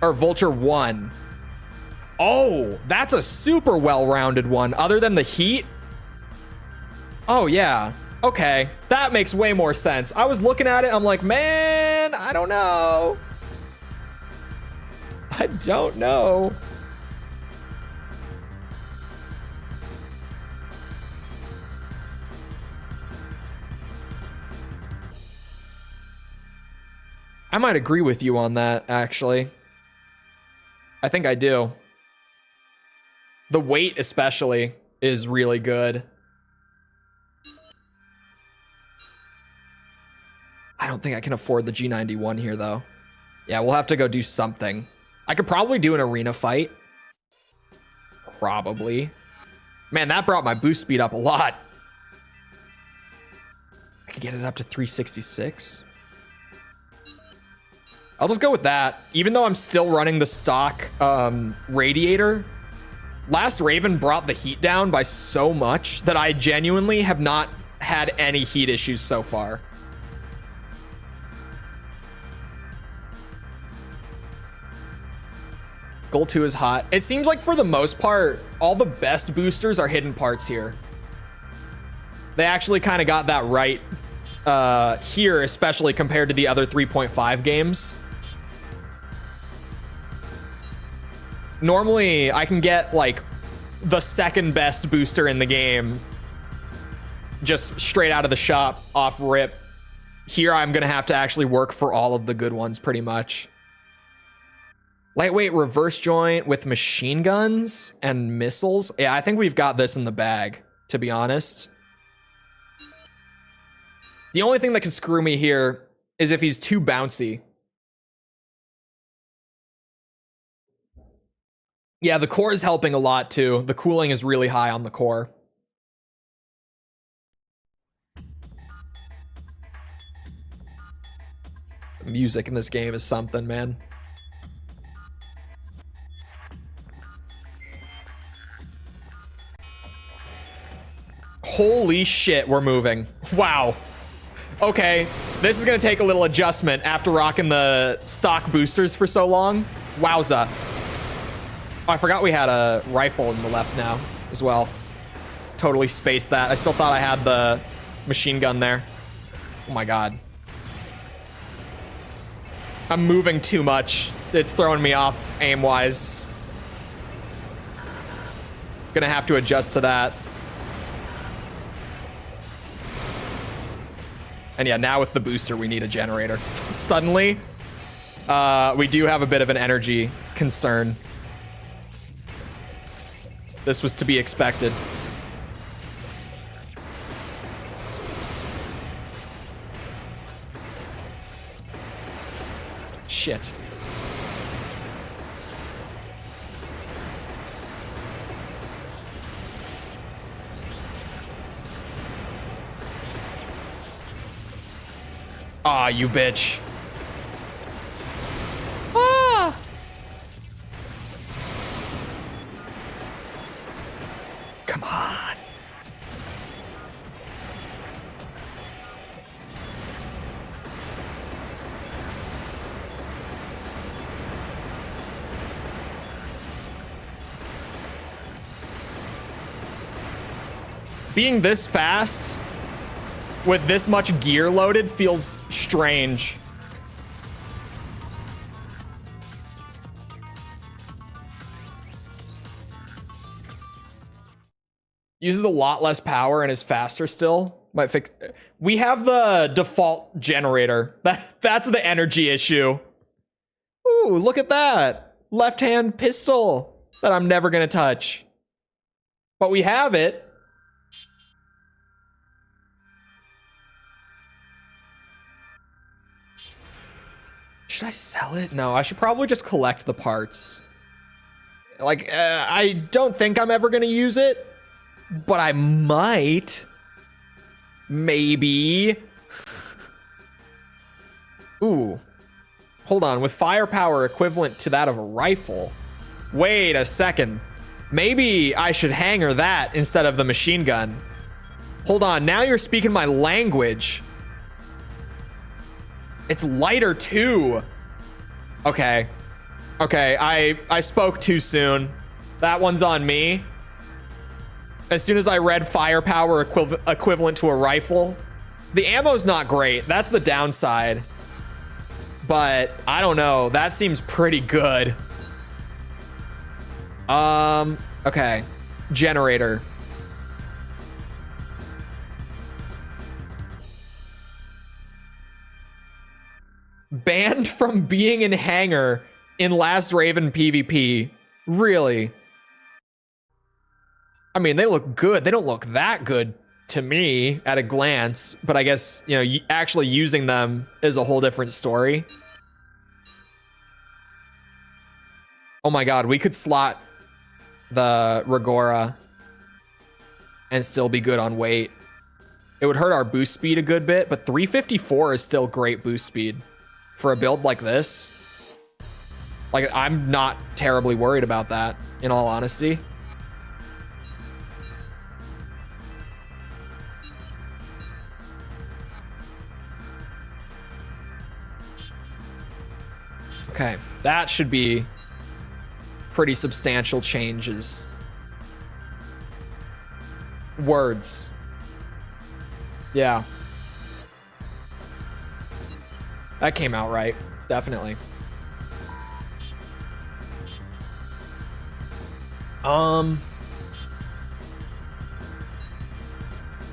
S1: Or Vulture 1. Oh, that's a super well-rounded one. Other than the heat. Oh, yeah. Okay. That makes way more sense. I was looking at it. I'm like, man, I don't know. I don't know. I might agree with you on that, actually. I think I do. The weight especially is really good. I don't think I can afford the G91 here, though. Yeah, we'll have to go do something. I could probably do an arena fight. Probably. Man, that brought my boost speed up a lot. I could get it up to 366. I'll just go with that. Even though I'm still running the stock radiator, Last Raven brought the heat down by so much that I genuinely have not had any heat issues so far. Goal 2 is hot. It seems like for the most part, all the best boosters are hidden parts here. They actually kind of got that right here, especially compared to the other 3.5 games. Normally, I can get like the second best booster in the game just straight out of the shop, off rip. Here, I'm going to have to actually work for all of the good ones pretty much. Lightweight reverse joint with machine guns and missiles. Yeah, I think we've got this in the bag, to be honest. The only thing that can screw me here is if he's too bouncy. Yeah, the core is helping a lot too. The cooling is really high on the core. The music in this game is something, man. Holy shit, we're moving. Wow. Okay, this is gonna take a little adjustment after rocking the stock boosters for so long. Wowza. Oh, I forgot we had a rifle in the left now as well. Totally spaced that. I still thought I had the machine gun there. Oh my god. I'm moving too much. It's throwing me off aim-wise. Gonna have to adjust to that. And yeah, now with the booster, we need a generator. Suddenly, we do have a bit of an energy concern. This was to be expected. Shit. Aw, you bitch. Ah! Come on. Being this fast with this much gear loaded feels strange. Uses a lot less power and is faster still. Might fix. We have the default generator. That's the energy issue. Ooh, look at that. Left-hand pistol that I'm never gonna touch. But we have it. Should I sell it? No, I should probably just collect the parts. Like, I don't think I'm ever gonna use it, but I might. Maybe. Ooh. Hold on, with firepower equivalent to that of a rifle. Wait a second. Maybe I should hanger that instead of the machine gun. Hold on, now you're speaking my language. It's lighter too. Okay. Okay, I spoke too soon. That one's on me. As soon as I read firepower equivalent to a rifle, the ammo's not great. That's the downside. But I don't know. That seems pretty good. Okay. Generator. Banned from being in hangar in Last Raven PvP. Really? I mean, they look good. They don't look that good to me at a glance, but I guess, you know, actually using them is a whole different story. Oh my god, we could slot the Regora and still be good on weight. It would hurt our boost speed a good bit, but 354 is still great boost speed for a build like this. Like, I'm not terribly worried about that, in all honesty. Okay, that should be pretty substantial changes. Words. Yeah. That came out right, definitely.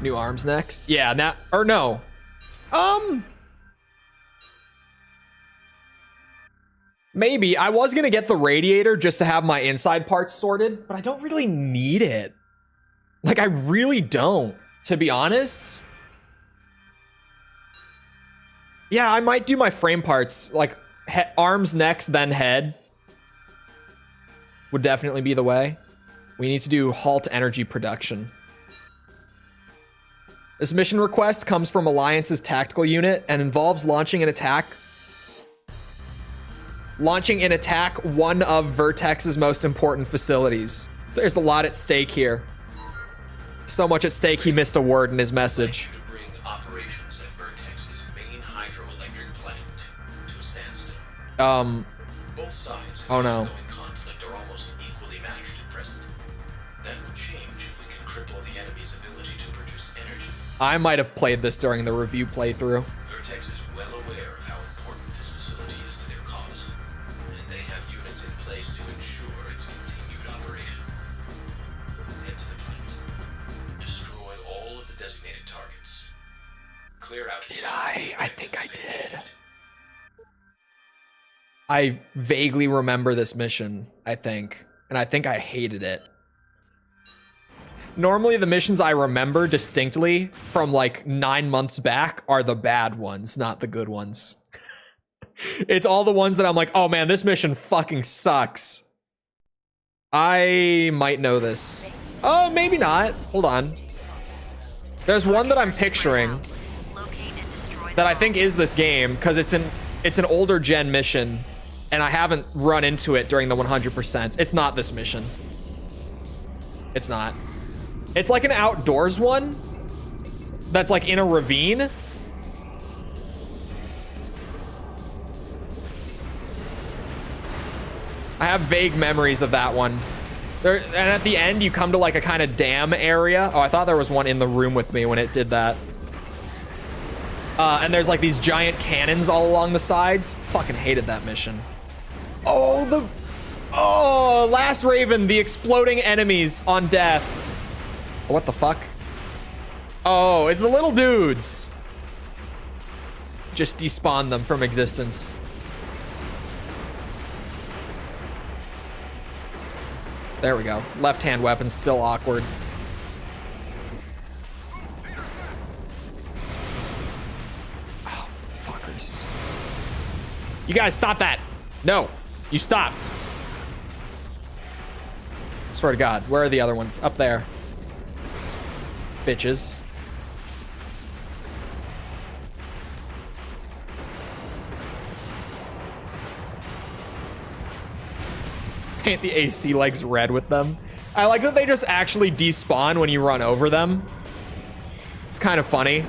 S1: New arms next? Yeah, now, or no. Maybe. I was gonna get the radiator just to have my inside parts sorted, but I don't really need it. Like, I really don't, to be honest. Yeah, I might do my frame parts, like arms next, then head. Would definitely be the way. We need to do halt energy production. This mission request comes from Alliance's tactical unit and involves launching an attack one of Vertex's most important facilities. There's a lot at stake here. So much at stake, he missed a word in his message.
S2: To bring operations at Vertex's main hydroelectric plant to a standstill. Both sides
S1: Oh no.
S2: ongoing conflict are almost equally matched at present. That will change if we can cripple the enemy's ability to produce energy.
S1: I might have played this during the review playthrough.
S2: Vertex is well aware of how important this facility is to their cause, and they have units in place to ensure its continued operation. Head to the plant. Destroy all of the designated targets. Clear out.
S1: Did I? I think I did. I vaguely remember this mission, I think. And I think I hated it. Normally the missions I remember distinctly from like 9 months back are the bad ones, not the good ones. It's all the ones that I'm like, oh man, this mission fucking sucks. I might know this. Oh, maybe not. Hold on. There's one that I'm picturing that I think is this game because it's an older gen mission and I haven't run into it during the 100%. It's not this mission. It's not. It's like an outdoors one that's like in a ravine. I have vague memories of that one. There, and at the end, you come to like a kind of dam area. Oh, I thought there was one in the room with me when it did that. And there's like these giant cannons all along the sides. Fucking hated that mission. Oh, Last Raven, the exploding enemies on death. What the fuck? Oh, it's the little dudes. Just despawn them from existence. There we go. Left-hand weapon still awkward. Oh, fuckers. You guys stop that. No, you stop. Swear to God, where are the other ones? Up there. Bitches. Paint the AC legs red with them. I like that they just actually despawn when you run over them. It's kind of funny.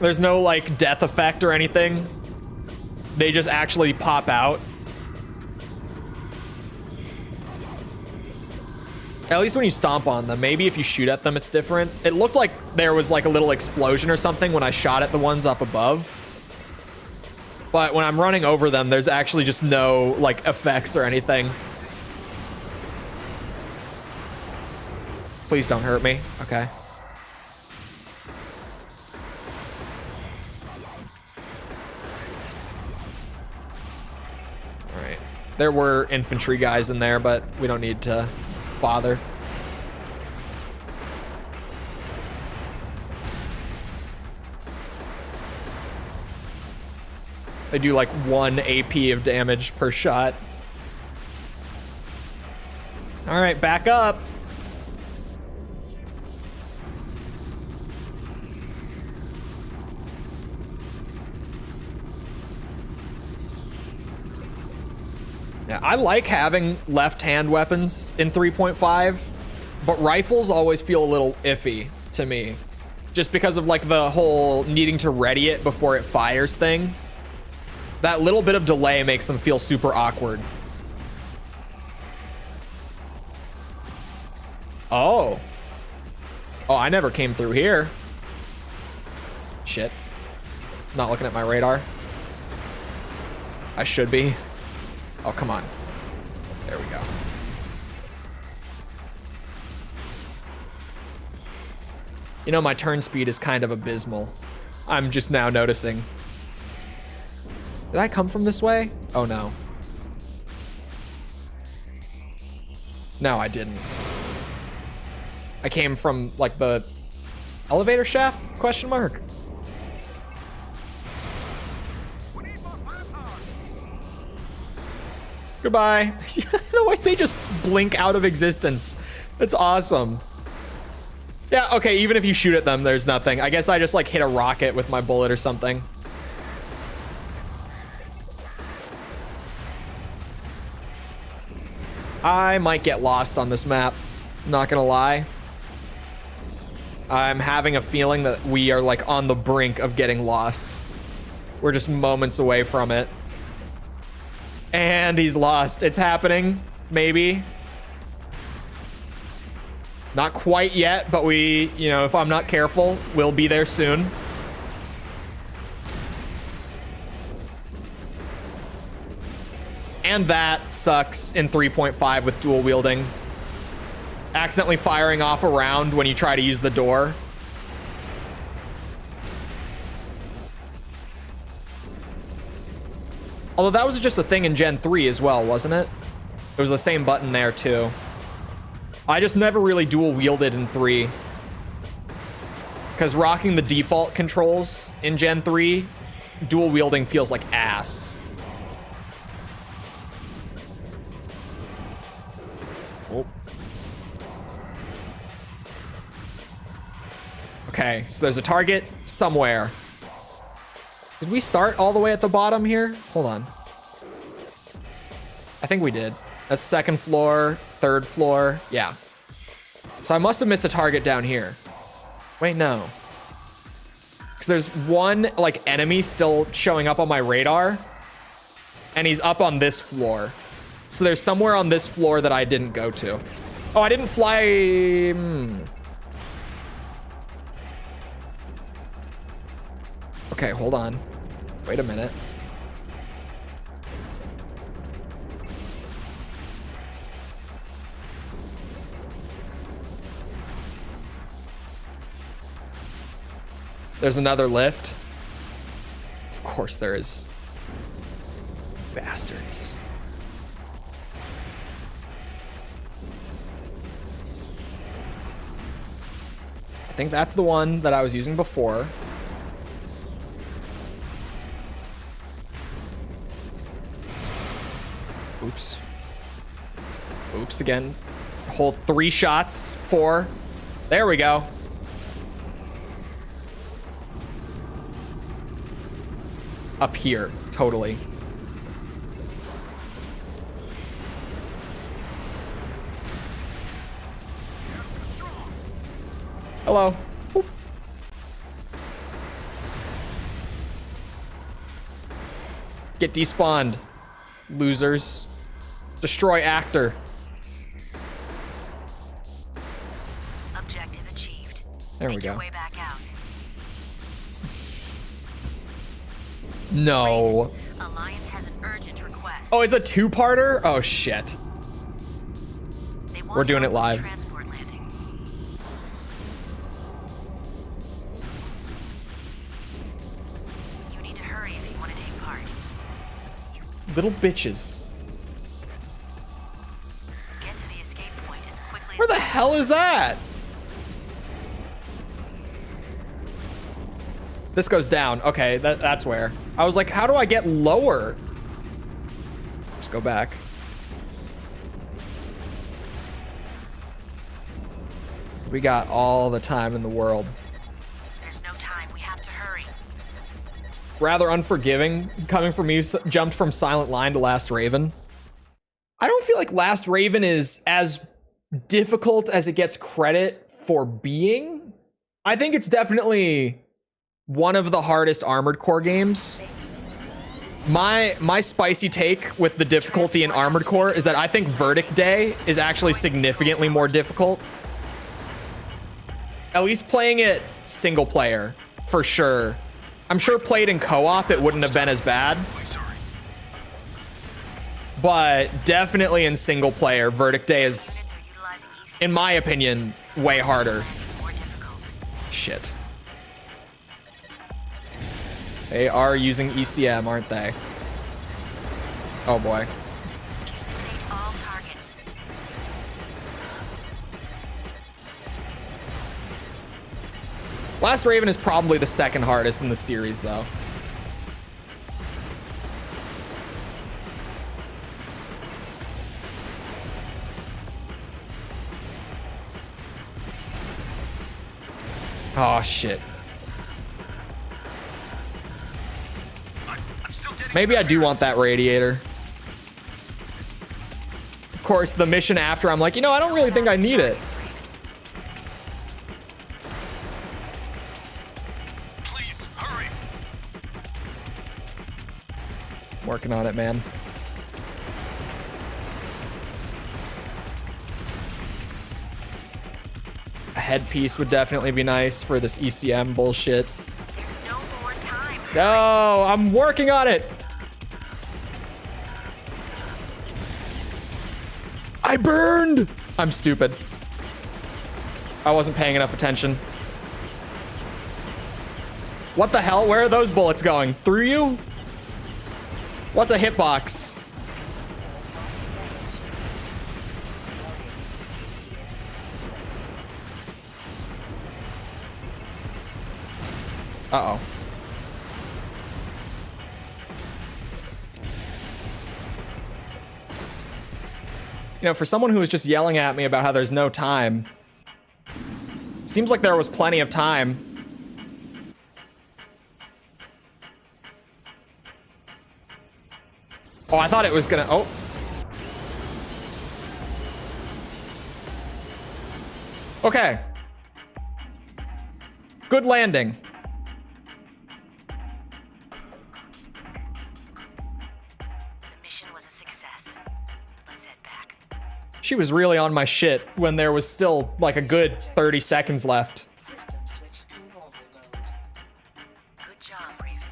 S1: There's no like death effect or anything. They just actually pop out. At least when you stomp on them. Maybe if you shoot at them, it's different. It looked like there was like a little explosion or something when I shot at the ones up above. But when I'm running over them, there's actually just no like effects or anything. Please don't hurt me. Okay. All right. There were infantry guys in there, but we don't need to bother. They do like 1 AP of damage per shot. All right, back up. Yeah, I like having left-hand weapons in 3.5, but rifles always feel a little iffy to me. Just because of like the whole needing to ready it before it fires thing. That little bit of delay makes them feel super awkward. Oh. Oh, I never came through here. Shit. Not looking at my radar. I should be. Oh, come on. There we go. You know, my turn speed is kind of abysmal. I'm just now noticing. Did I come from this way? Oh, no. No, I didn't. I came from, like, the elevator shaft? Question mark. Goodbye. The way they just blink out of existence. It's awesome. Yeah, okay, even if you shoot at them, there's nothing. I guess I just, like, hit a rocket with my bullet or something. I might get lost on this map. Not gonna lie. I'm having a feeling that we are like on the brink of getting lost. We're just moments away from it. And he's lost. It's happening. Maybe. Not quite yet, but we, you know, if I'm not careful, we'll be there soon. And that sucks in 3.5 with dual wielding. Accidentally firing off a round when you try to use the door. Although that was just a thing in Gen 3 as well, wasn't it? It was the same button there too. I just never really dual wielded in 3. Because rocking the default controls in Gen 3, dual wielding feels like ass. Oh. Okay, so there's a target somewhere. Did we start all the way at the bottom here? Hold on. I think we did. That's second floor, third floor. Yeah. So I must have missed a target down here. Wait, no. Because there's one, like, enemy still showing up on my radar. And he's up on this floor. So there's somewhere on this floor that I didn't go to. Oh, I didn't fly. Okay, hold on. Wait a minute. There's another lift. Of course there is. Bastards. I think that's the one that I was using before. Oops. Oops again. Hold 3 shots. 4. There we go. Up here, totally. Hello. Oop. Get despawned, losers. Destroy actor.
S4: Objective achieved.
S1: There we
S4: Make your
S1: go.
S4: way back out.
S1: No.
S4: Alliance has an urgent request.
S1: Oh, it's a 2-parter? Oh, shit.
S4: They want
S1: We're doing
S4: help
S1: it
S4: with
S1: live.
S4: Transport landing. You need to hurry if you want to take part.
S1: Little bitches.
S4: Get to the escape point as quickly
S1: Where
S4: as
S1: the hell is that? This goes down. Okay, that's where. I was like, how do I get lower? Let's go back. We got all the time in the world.
S4: There's no time. We have to hurry.
S1: Rather unforgiving coming from you. Jumped from Silent Line to Last Raven. I don't feel like Last Raven is as difficult as it gets credit for being. I think it's definitely one of the hardest Armored Core games. My spicy take with the difficulty in Armored Core is that I think Verdict Day is actually significantly more difficult. At least playing it single player, for sure. I'm sure played in co-op, it wouldn't have been as bad. But definitely in single player, Verdict Day is,
S4: Utilizing
S1: in my opinion, way harder.
S4: more difficult.
S1: Shit. They are using ECM, aren't they? Oh boy.
S4: Eliminate all targets.
S1: Last Raven is probably the second hardest in the series, though. Oh, shit. Maybe I do want that radiator. Of course, the mission after, I'm like, you know, I don't really think I need it.
S3: Please, hurry.
S1: Working on it, man. A headpiece would definitely be nice for this ECM bullshit.
S4: There's no more time.
S1: No, I'm working on it. I burned. I'm stupid. I wasn't paying enough attention. What the hell? Where are those bullets going? Through you? What's a hitbox? Uh-oh. You know, for someone who was just yelling at me about how there's no time, seems like there was plenty of time. Oh, I thought it was gonna... Oh. Okay. Good landing.
S4: The mission was a success.
S1: She was really on my shit when there was still like a good 30 seconds left.
S6: System switched to normal mode. Good job, Reef.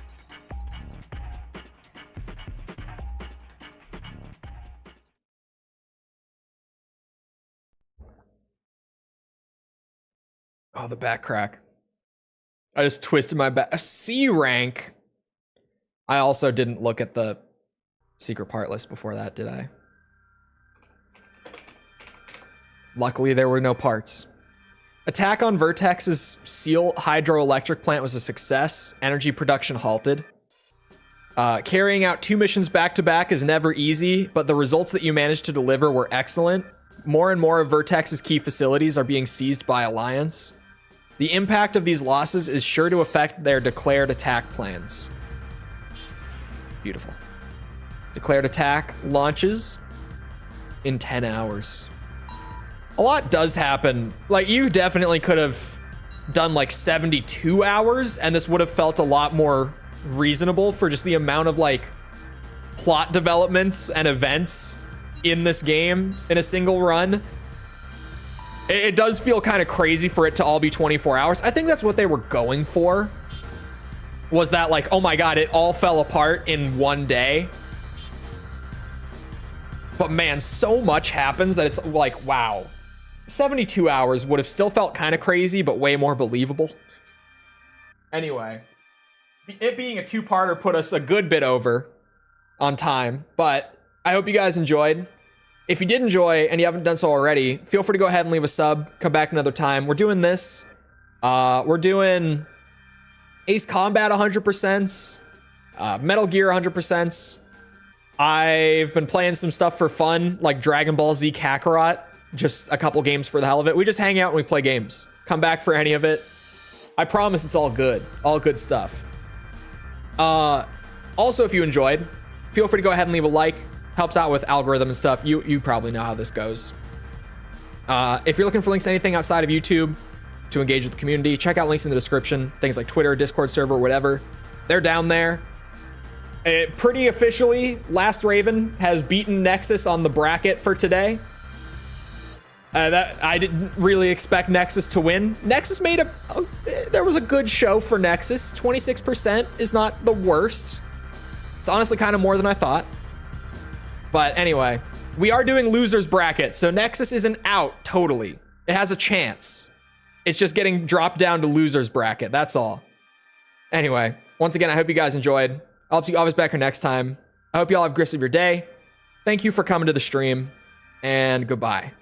S1: Oh, the back crack. I just twisted my back. A C rank. I also didn't look at the secret part list before that, did I? Luckily, there were no parts. Attack on Vertex's Seal hydroelectric plant was a success. Energy production halted. Carrying out 2 missions back-to-back is never easy, but the results that you managed to deliver were excellent. More and more of Vertex's key facilities are being seized by Alliance. The impact of these losses is sure to affect their declared attack plans. Beautiful. Declared attack launches in 10 hours. A lot does happen. Like, you definitely could have done like 72 hours, and this would have felt a lot more reasonable for just the amount of like plot developments and events in this game in a single run. It does feel kind of crazy for it to all be 24 hours. I think that's what they were going for. Was that like, oh my god, it all fell apart in one day. But man, so much happens that it's like, wow. 72 hours would have still felt kind of crazy, but way more believable. Anyway, it being a 2-parter put us a good bit over on time, but I hope you guys enjoyed. If you did enjoy and you haven't done so already, feel free to go ahead and leave a sub. Come back another time. We're doing this. We're doing Ace Combat 100%, Metal Gear 100%. I've been playing some stuff for fun, like Dragon Ball Z Kakarot. Just a couple games for the hell of it. We just hang out and we play games. Come back for any of it. I promise it's all good. All good stuff. Also, if you enjoyed, feel free to go ahead and leave a like. Helps out with algorithm and stuff. You probably know how this goes. If you're looking for links to anything outside of YouTube to engage with the community, check out links in the description. Things like Twitter, Discord server, whatever. They're down there. Pretty officially, Last Raven has beaten Nexus on the bracket for today. That I didn't really expect Nexus to win. Nexus made there was a good show for Nexus. 26% is not the worst. It's honestly kind of more than I thought. But anyway, we are doing losers bracket, so Nexus isn't out totally. It has a chance. It's just getting dropped down to losers bracket. That's all. Anyway, once again, I hope you guys enjoyed. I'll see you always back here next time. I hope you all have a great rest of your day. Thank you for coming to the stream, and goodbye.